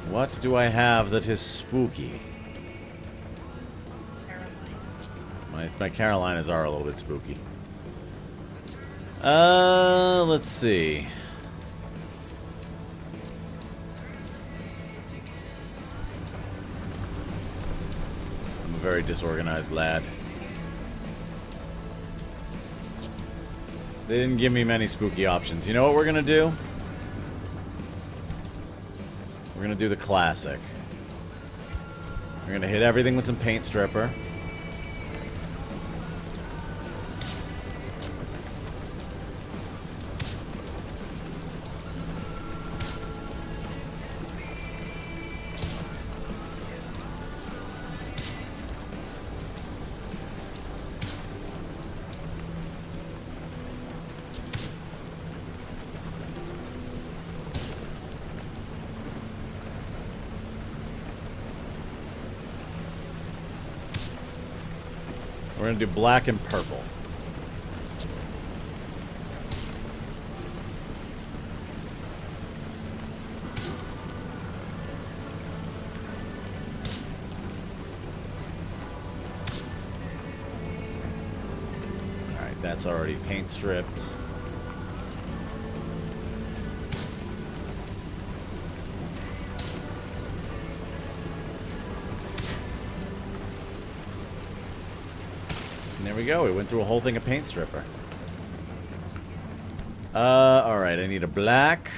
What do I have that is spooky? My Carolinas are a little bit spooky. Let's see. I'm a very disorganized lad. They didn't give me many spooky options. You know what we're gonna do? We're gonna do the classic. We're gonna hit everything with some paint stripper. We're going to do black and purple. Alright, that's already paint stripped. There we go. We went through a whole thing of paint stripper. Alright, I need a black.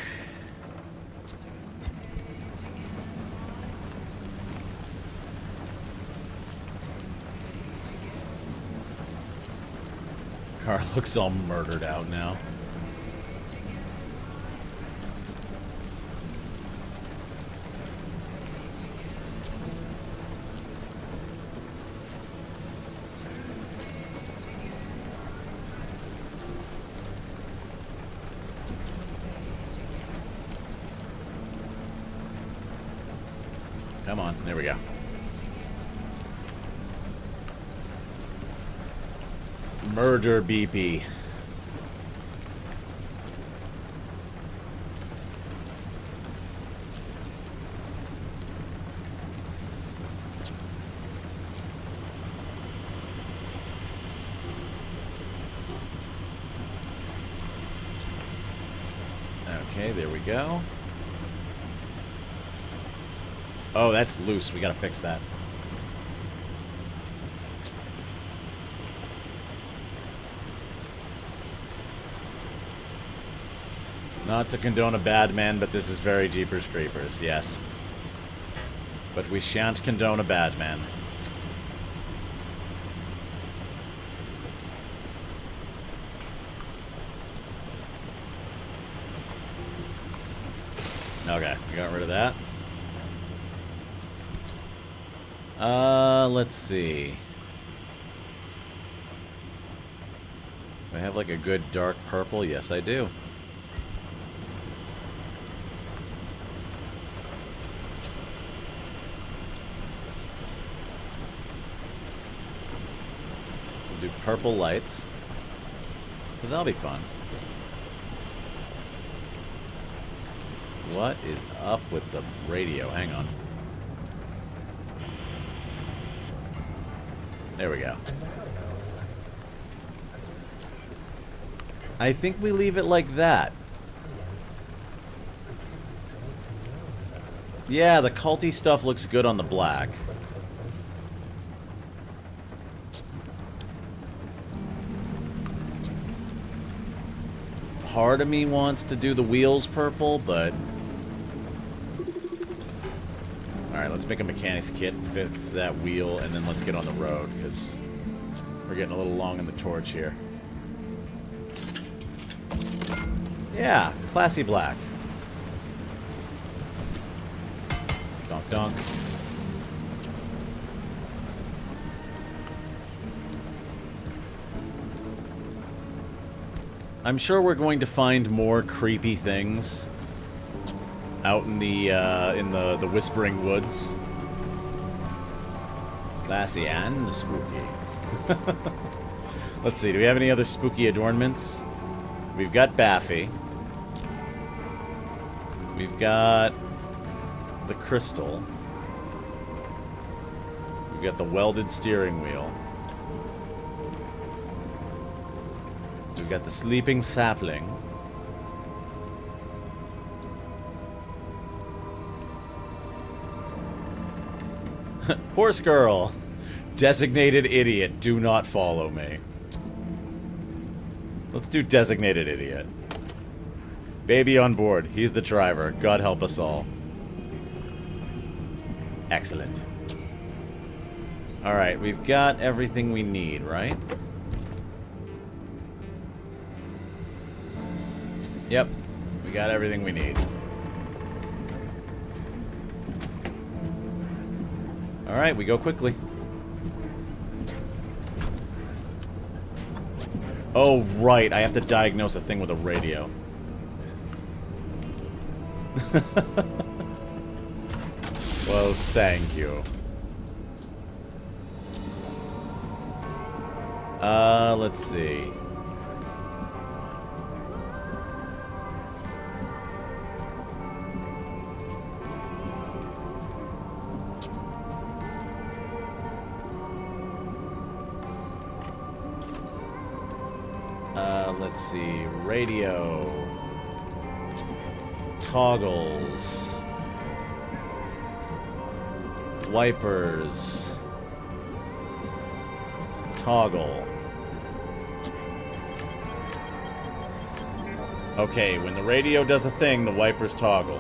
Car looks all murdered out now. Come on, there we go. Murder BEEPY. Okay, there we go. Oh, that's loose. We gotta fix that. Not to condone a bad man, but this is very Jeepers Creepers, yes. But we shan't condone a bad man. Okay, we got rid of that. Let's see. Do I have like a good dark purple? Yes, I do. We'll do purple lights. But that'll be fun. What is up with the radio? Hang on. There we go. I think we leave it like that. Yeah, the culty stuff looks good on the black. Part of me wants to do the wheels purple, but... Alright, let's make a mechanics kit, fix that wheel, and then let's get on the road, because we're getting a little long in the torch here. Yeah, classy black. Donk donk. I'm sure we're going to find more creepy things out in the Whispering Woods. Classy and spooky. Let's see, do we have any other spooky adornments? We've got Baffy. We've got the crystal. We've got the welded steering wheel. We've got the sleeping sapling. Horse girl. Designated idiot. Do not follow me. Let's do designated idiot. Baby on board. He's the driver. God help us all. Excellent. Alright, we've got everything we need, right? Yep. We got everything we need. Alright, we go quickly. Oh, right. I have to diagnose a thing with a radio. Well, thank you. Let's see. Let's see. Radio. Toggles. Wipers. Toggle. Okay, when the radio does a thing, the wipers toggle.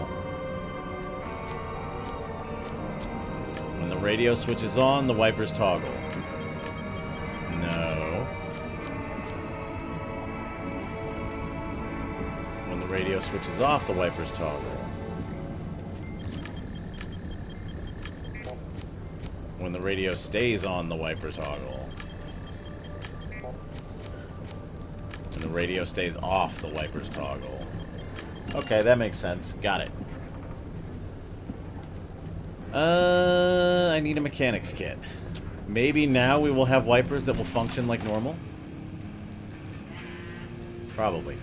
When the radio switches on, the wipers toggle. No. When the radio switches off, the wipers toggle. When the radio stays on, the wipers toggle. When the radio stays off, the wipers toggle. Okay, that makes sense. Got it. I need a mechanics kit. Maybe now we will have wipers that will function like normal? Probably no.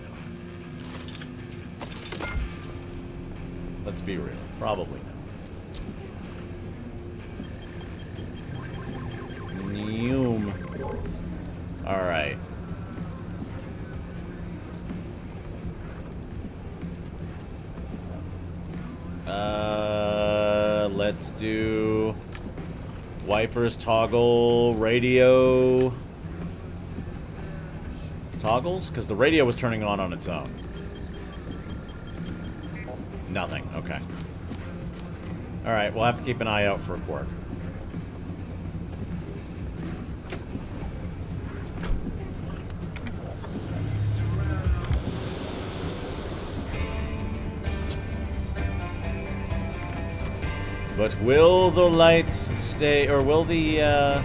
Let's be real. Probably no. Neum. Alright. Let's do wipers, toggle, radio toggles, because the radio was turning on its own. Nothing. Okay. Alright, we'll have to keep an eye out for a quirk. But will the lights stay, or will the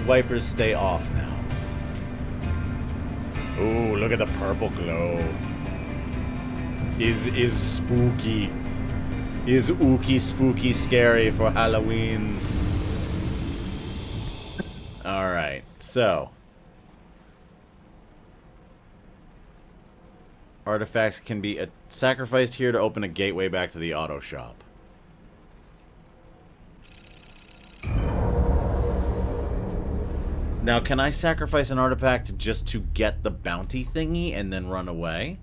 wipers stay off now? Ooh, look at the purple glow. Is spooky. Is ooky spooky scary for Halloween's. Alright, so. Artifacts can be sacrificed here to open a gateway back to the auto shop. Now, can I sacrifice an artifact just to get the bounty thingy and then run away?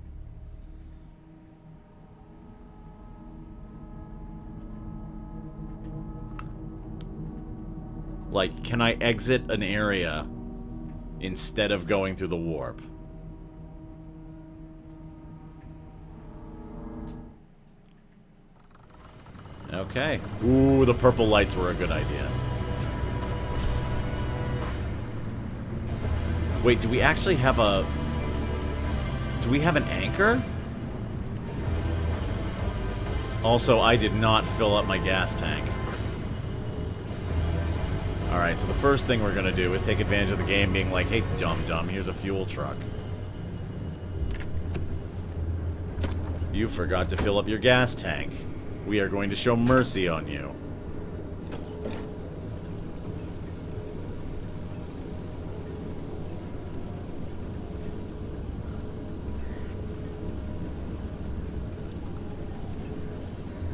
Like, can I exit an area instead of going through the warp? Okay. Ooh, the purple lights were a good idea. Wait, do we actually have a... Do we have an anchor? Also, I did not fill up my gas tank. Alright, so the first thing we're gonna do is take advantage of the game being like, hey, dum-dum, here's a fuel truck. You forgot to fill up your gas tank. We are going to show mercy on you.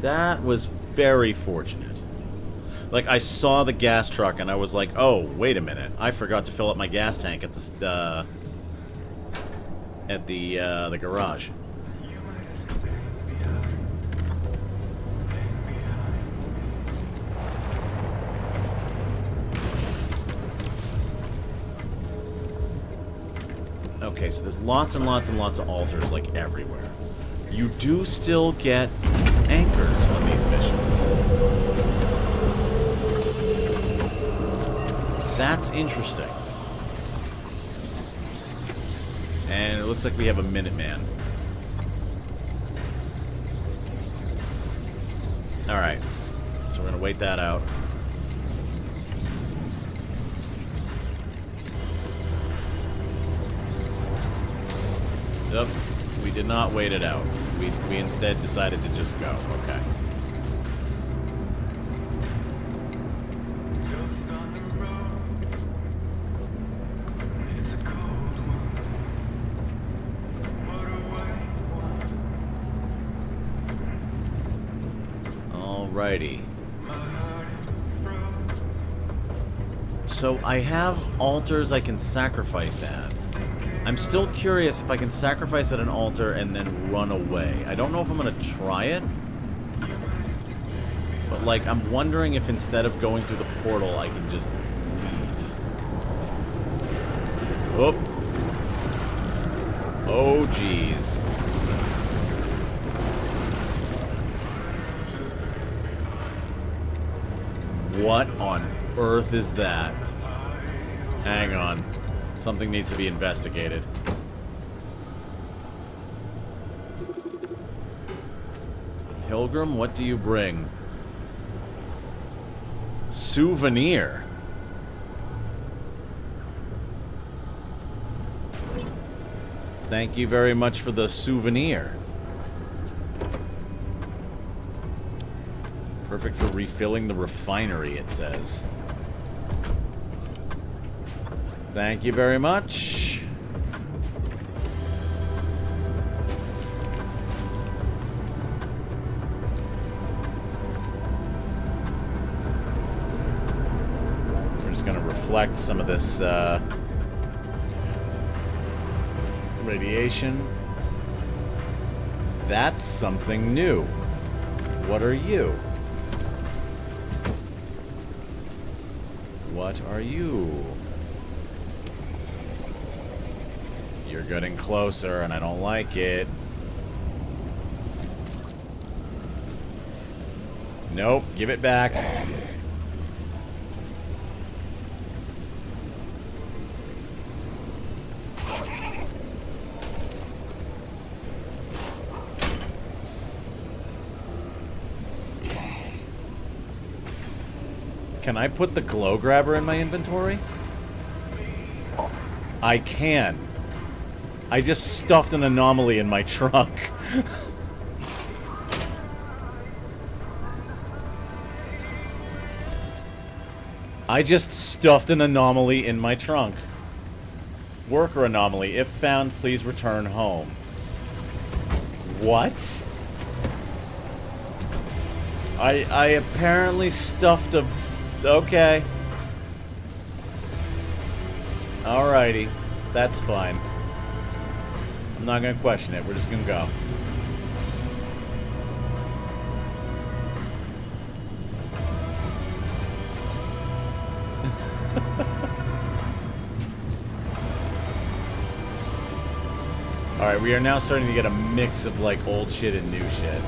That was very fortunate. Like, I saw the gas truck and I was like, oh, wait a minute. I forgot to fill up my gas tank at the garage. Okay, so there's lots and lots and lots of altars, like, everywhere. You do still get anchors on these missions. That's interesting. And it looks like we have a Minuteman. Alright. So we're gonna wait that out. Nope. We did not wait it out. We instead decided to just go. Okay. Alrighty. So I have altars I can sacrifice at. I'm still curious if I can sacrifice at an altar and then run away. I don't know if I'm going to try it. But, like, I'm wondering if instead of going through the portal, I can just leave. Oh. Oh, jeez. What on earth is that? Hang on. Something needs to be investigated. Pilgrim, what do you bring? Souvenir. Thank you very much for the souvenir. Perfect for refilling the refinery, it says. Thank you very much. We're just going to reflect some of this radiation. That's something new. What are you? What are you? You're getting closer, and I don't like it. Nope, give it back. Can I put the glow grabber in my inventory? I can. I just stuffed an anomaly in my trunk. I just stuffed an anomaly in my trunk. Worker anomaly. If found, please return home. What? I apparently stuffed a... Okay. Alrighty. That's fine. I'm not gonna question it. We're just gonna go. Alright, we are now starting to get a mix of, like, old shit and new shit.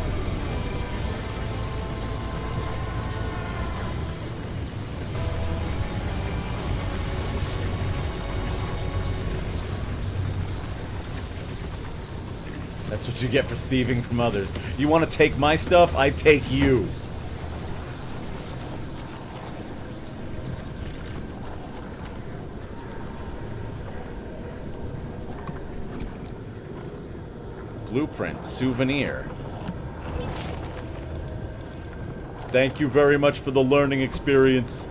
That's what you get for thieving from others. You want to take my stuff? I take you. Blueprint, souvenir. Thank you very much for the learning experience.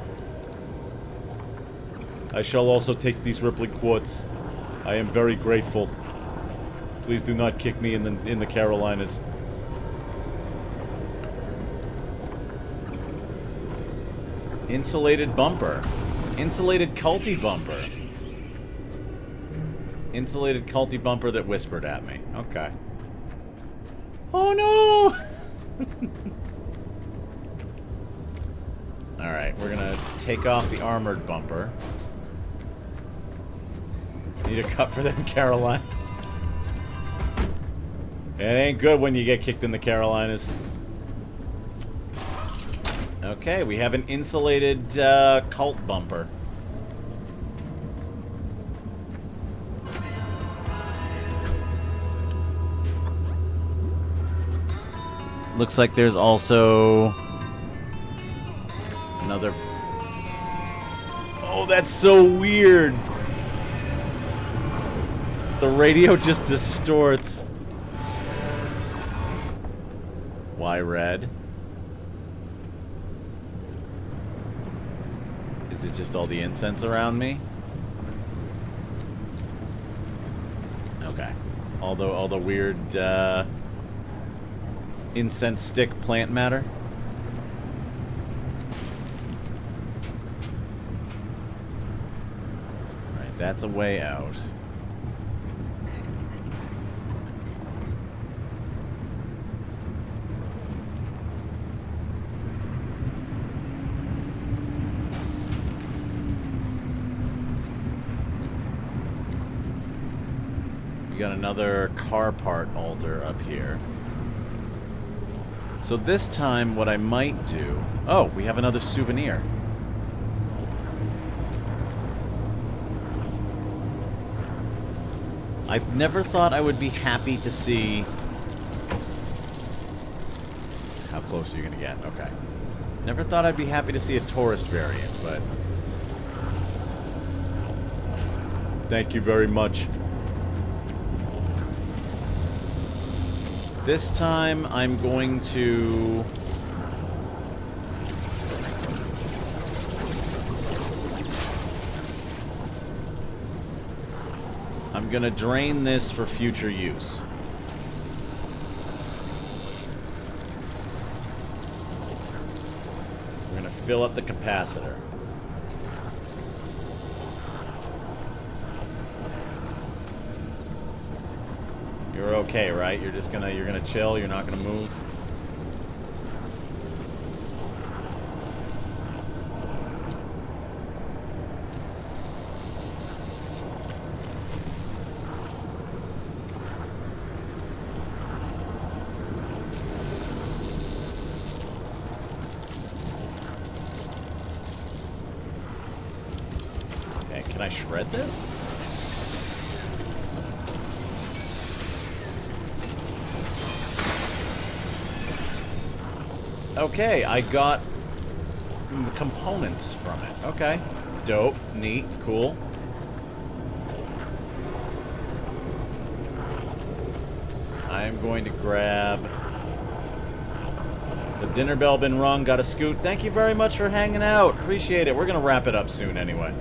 I shall also take these rippling quartz. I am very grateful. Please do not kick me in the Carolinas. Insulated bumper. Insulated culty bumper. Insulated culty bumper that whispered at me. Okay. Oh no! Alright, we're gonna take off the armored bumper. Need a cup for them Carolinas. It ain't good when you get kicked in the Carolinas. Okay, we have an insulated cult bumper. Looks like there's also another... Oh, that's so weird! The radio just distorts. Why red? Is it just all the incense around me? Okay. All the weird incense stick plant matter. Alright, that's a way out. Got another car part altar up here. So this time what I might do... Oh, we have another souvenir. I never thought I would be happy to see... How close are you gonna get? Okay. Never thought I'd be happy to see a tourist variant, but... Thank you very much. This time, I'm going to... I'm gonna drain this for future use. We're gonna fill up the capacitor. You're okay, right? You're gonna chill, you're not gonna move? Can I shred this? Okay, I got components from it. Okay. Dope. Neat. Cool. I'm going to grab... The dinner bell been rung. Got a scoot. Thank you very much for hanging out. Appreciate it. We're going to wrap it up soon anyway.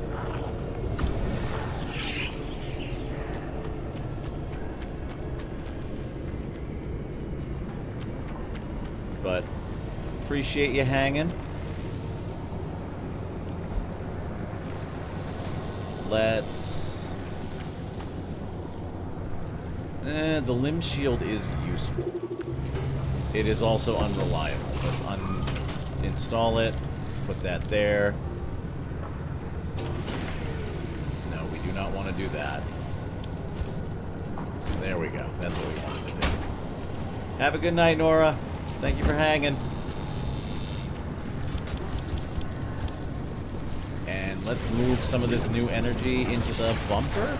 But appreciate you hanging. Let's... the limb shield is useful. It is also unreliable. Let's uninstall it. Put that there. No, we do not want to do that. There we go. That's what we wanted to do. Have a good night, Nora. Thank you for hanging. And let's move some of this new energy into the bumper.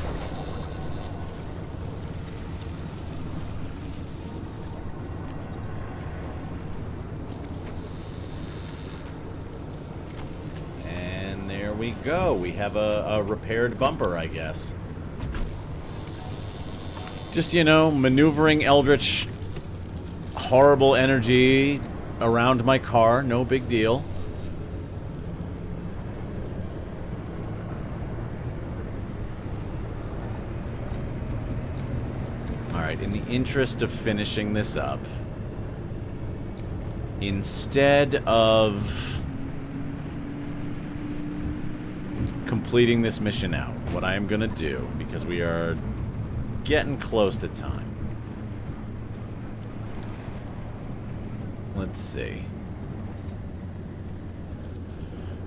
And there we go. We have a repaired bumper, I guess. Just, you know, maneuvering eldritch horrible energy around my car. No big deal. Alright, in the interest of finishing this up, instead of completing this mission out, what I am going to do, because we are getting close to time. Let's see.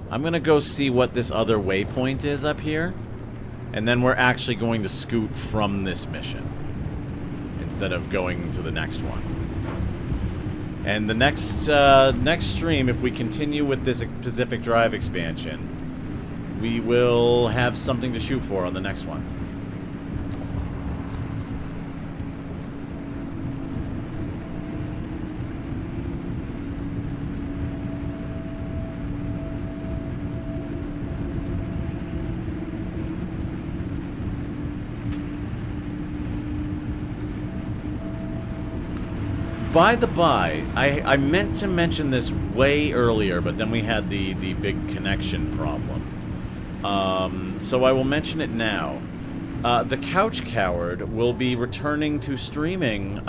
I'm going to go see what this other waypoint is up here. And then we're actually going to scoot from this mission. Instead of going to the next one. And the next stream, if we continue with this Pacific Drive expansion, we will have something to shoot for on the next one. By the by, I meant to mention this way earlier, but then we had the big connection problem. So I will mention it now. The Couch Coward will be returning to streaming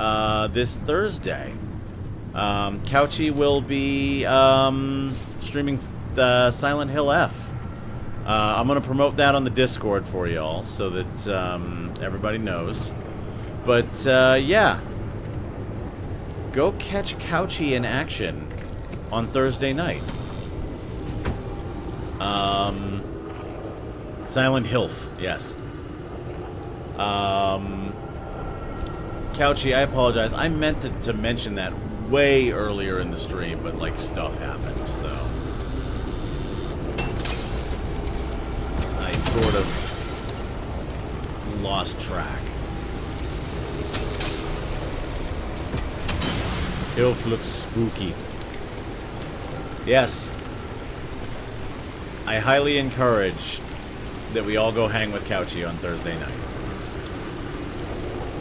this Thursday. Couchy will be streaming Silent Hill F. I'm going to promote that on the Discord for y'all so that everybody knows. But yeah. Go catch Couchy in action on Thursday night. Silent Hilf, yes. Couchy, I apologize. I meant to mention that way earlier in the stream, but like stuff happened, so I sort of lost track. Hilf looks spooky. Yes. I highly encourage that we all go hang with Couchy on Thursday night.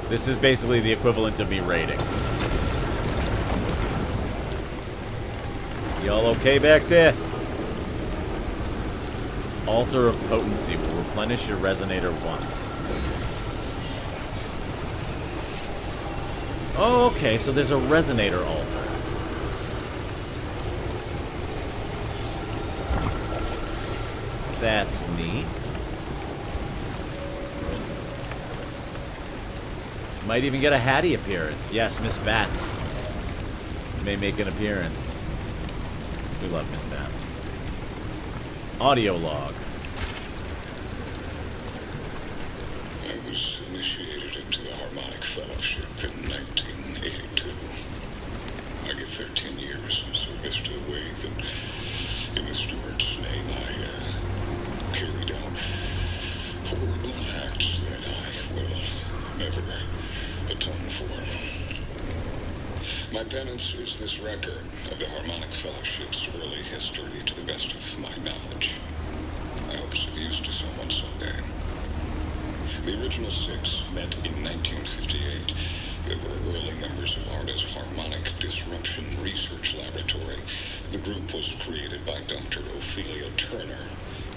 This is basically the equivalent of me raiding. Y'all okay back there? Altar of Potency will replenish your resonator once. Oh, okay, so there's a resonator altar. That's neat. Might even get a Hattie appearance. Yes, Miss Bats may make an appearance. We love Miss Bats. Audio log. I was initiated into the Harmonic Fellowship in 1982. I get 13 years in service to the Wave, and in the steward's name I carried out that I will never atone for. My penance is this record of the Harmonic Fellowship's early history to the best of my knowledge. I hope it's of use to someone someday. The original 6 met in 1958. They were early members of ARDA's Harmonic Disruption Research Laboratory. The group was created by Dr. Ophelia Turner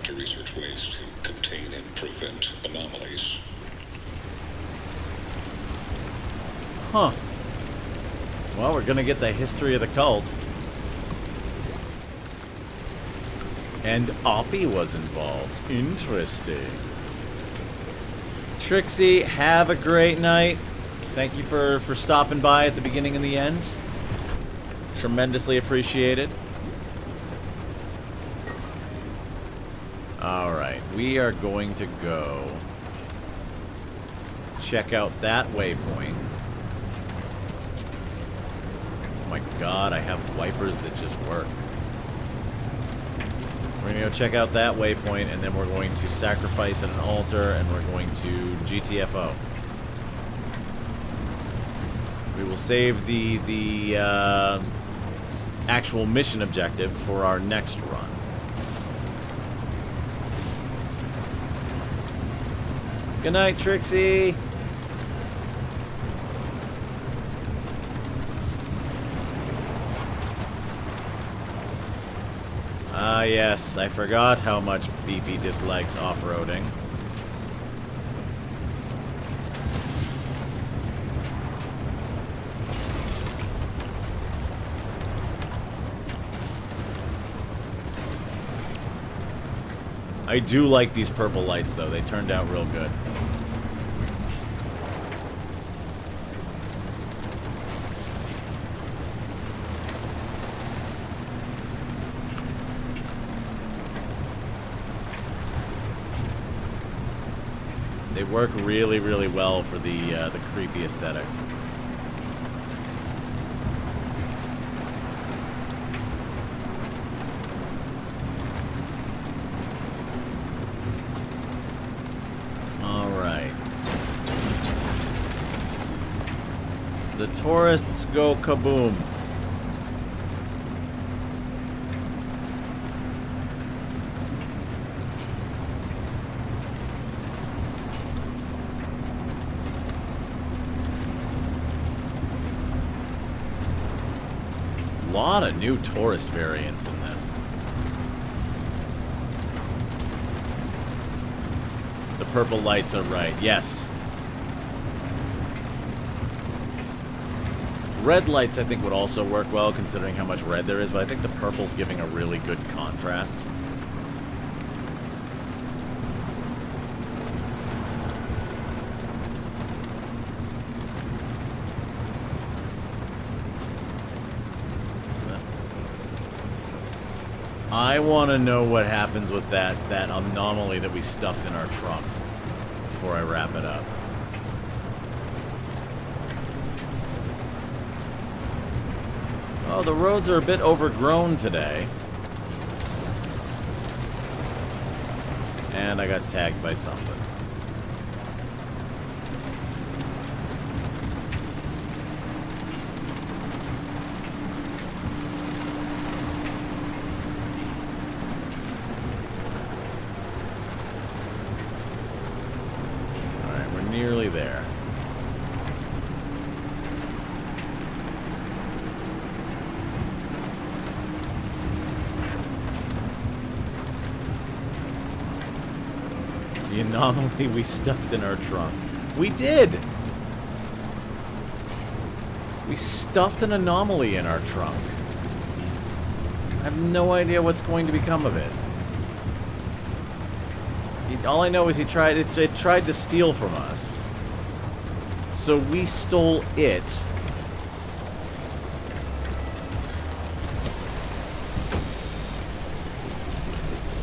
to research ways to contain and prevent anomalies. Huh. Well, we're gonna get the history of the cult. And Oppie was involved. Interesting. Trixie, have a great night. Thank you for stopping by at the beginning and the end. Tremendously appreciated. Alright, we are going to go check out that waypoint. Oh my god, I have wipers that just work. We're going to go check out that waypoint, and then we're going to sacrifice at an altar, and we're going to GTFO. We will save the actual mission objective for our next run. Good night, Trixie! Ah, yes, I forgot how much BEEPY dislikes off-roading. I do like these purple lights, though. They turned out real good. They work really, really well for the creepy aesthetic. All right. The tourists go kaboom. A lot of new tourist variants in this. The purple lights are right, yes. Red lights I think would also work well considering how much red there is, but I think the purple's giving a really good contrast. I want to know what happens with that anomaly that we stuffed in our trunk before I wrap it up. Oh, the roads are a bit overgrown today. And I got tagged by something. Nearly there. The anomaly we stuffed in our trunk. We did! We stuffed an anomaly in our trunk. I have no idea what's going to become of it. All I know is it tried to steal from us. So we stole it.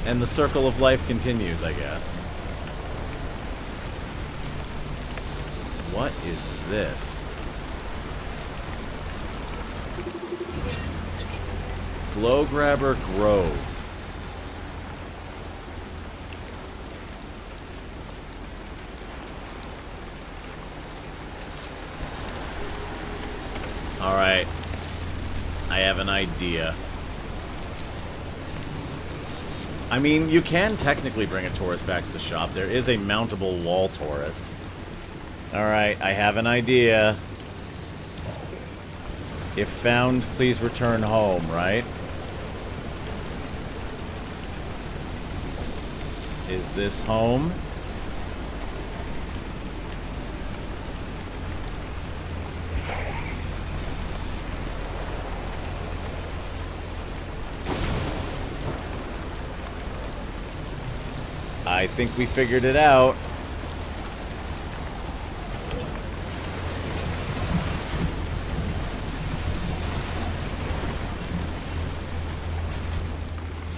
And the circle of life continues, I guess. What is this? Glow Grabber Grove. Alright. I have an idea. I mean, you can technically bring a tourist back to the shop. There is a mountable wall tourist. Alright, I have an idea. If found, please return home, right? Is this home? I think we figured it out.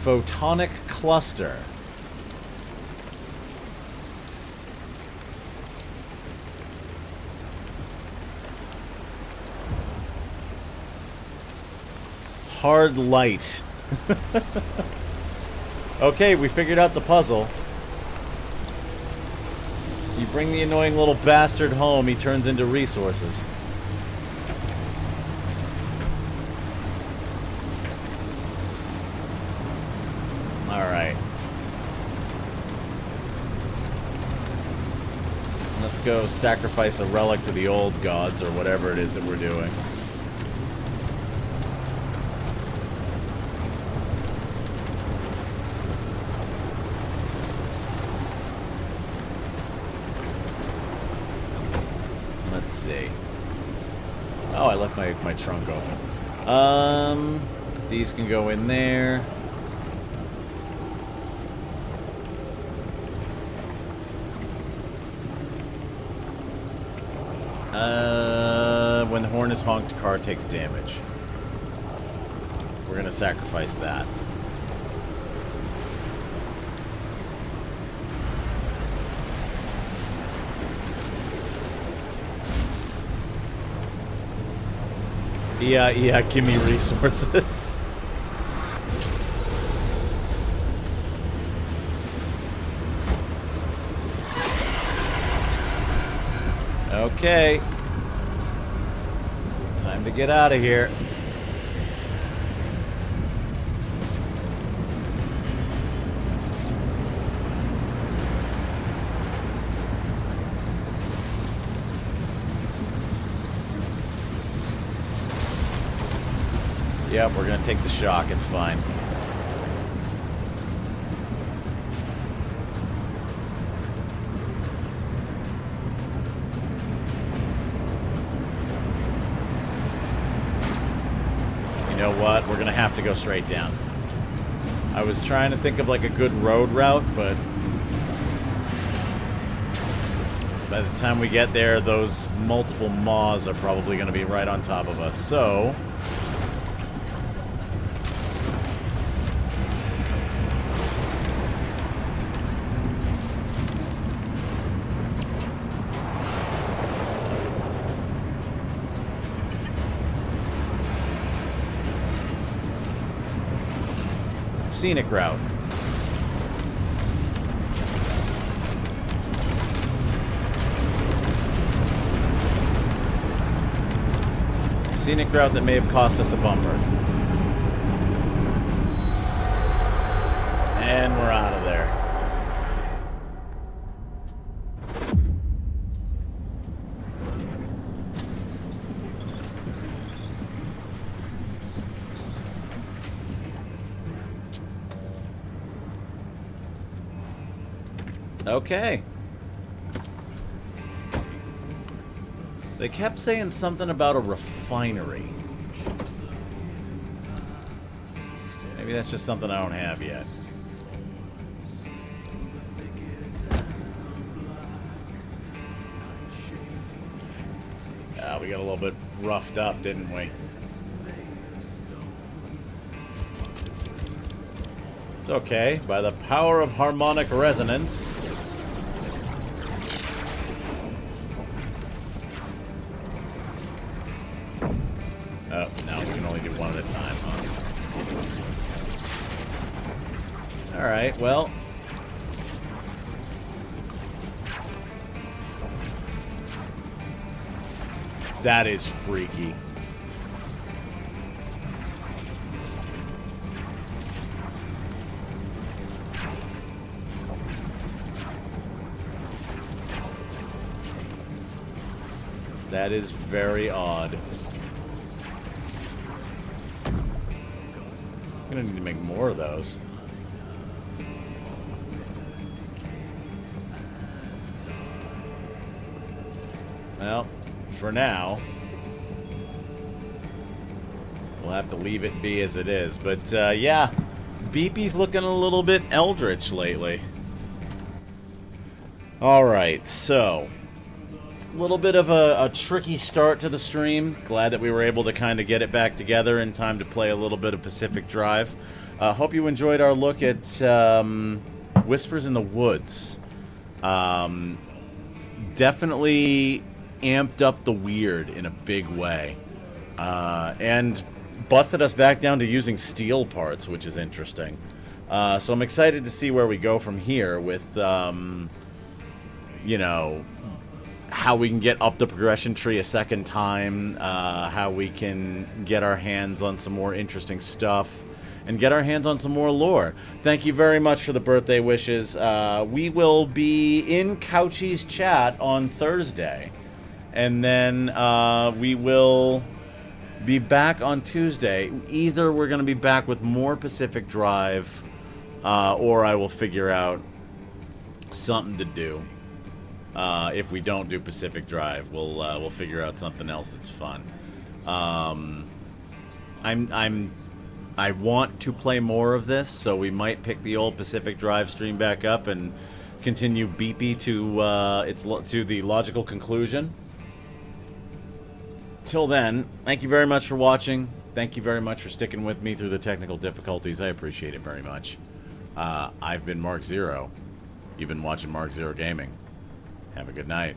Photonic cluster. Hard light. Okay, we figured out the puzzle. You bring the annoying little bastard home, he turns into resources. Alright. Let's go sacrifice a relic to the old gods, or whatever it is that we're doing. Let's see. Oh, I left my trunk open. These can go in there. When the horn is honked, car takes damage. We're gonna sacrifice that. Yeah, give me resources. Okay. Time to get out of here. Yep, we're gonna take the shock, it's fine. You know what? We're gonna have to go straight down. I was trying to think of like a good road route, but by the time we get there, those multiple maws are probably gonna be right on top of us, so... Scenic route. Scenic route that may have cost us a bumper. And we're out of there. Okay. They kept saying something about a refinery. Maybe that's just something I don't have yet. We got a little bit roughed up, didn't we? It's okay. By the power of harmonic resonance... Oh, no, we can only do one at a time, huh? Alright, well... That is freaky. That is very odd. I'm gonna need to make more of those. Well, for now, we'll have to leave it be as it is. But, yeah, BEEPY's looking a little bit eldritch lately. Alright, so, a little bit of a tricky start to the stream. Glad that we were able to kind of get it back together in time to play a little bit of Pacific Drive. Hope you enjoyed our look at Whispers in the Woods. Definitely amped up the weird in a big way. And busted us back down to using steel parts, which is interesting. So I'm excited to see where we go from here with, you know, how we can get up the progression tree a second time, how we can get our hands on some more interesting stuff, and get our hands on some more lore. Thank you very much for the birthday wishes. We will be in Couchy's chat on Thursday, and then we will be back on Tuesday. Either we're going to be back with more Pacific Drive, or I will figure out something to do. If we don't do Pacific Drive, we'll figure out something else that's fun. I want to play more of this, so we might pick the old Pacific Drive stream back up and continue BEEPY to the logical conclusion. Till then, thank you very much for watching. Thank you very much for sticking with me through the technical difficulties. I appreciate it very much. I've been Mark Zero. You've been watching Mark Zero Gaming. Have a good night.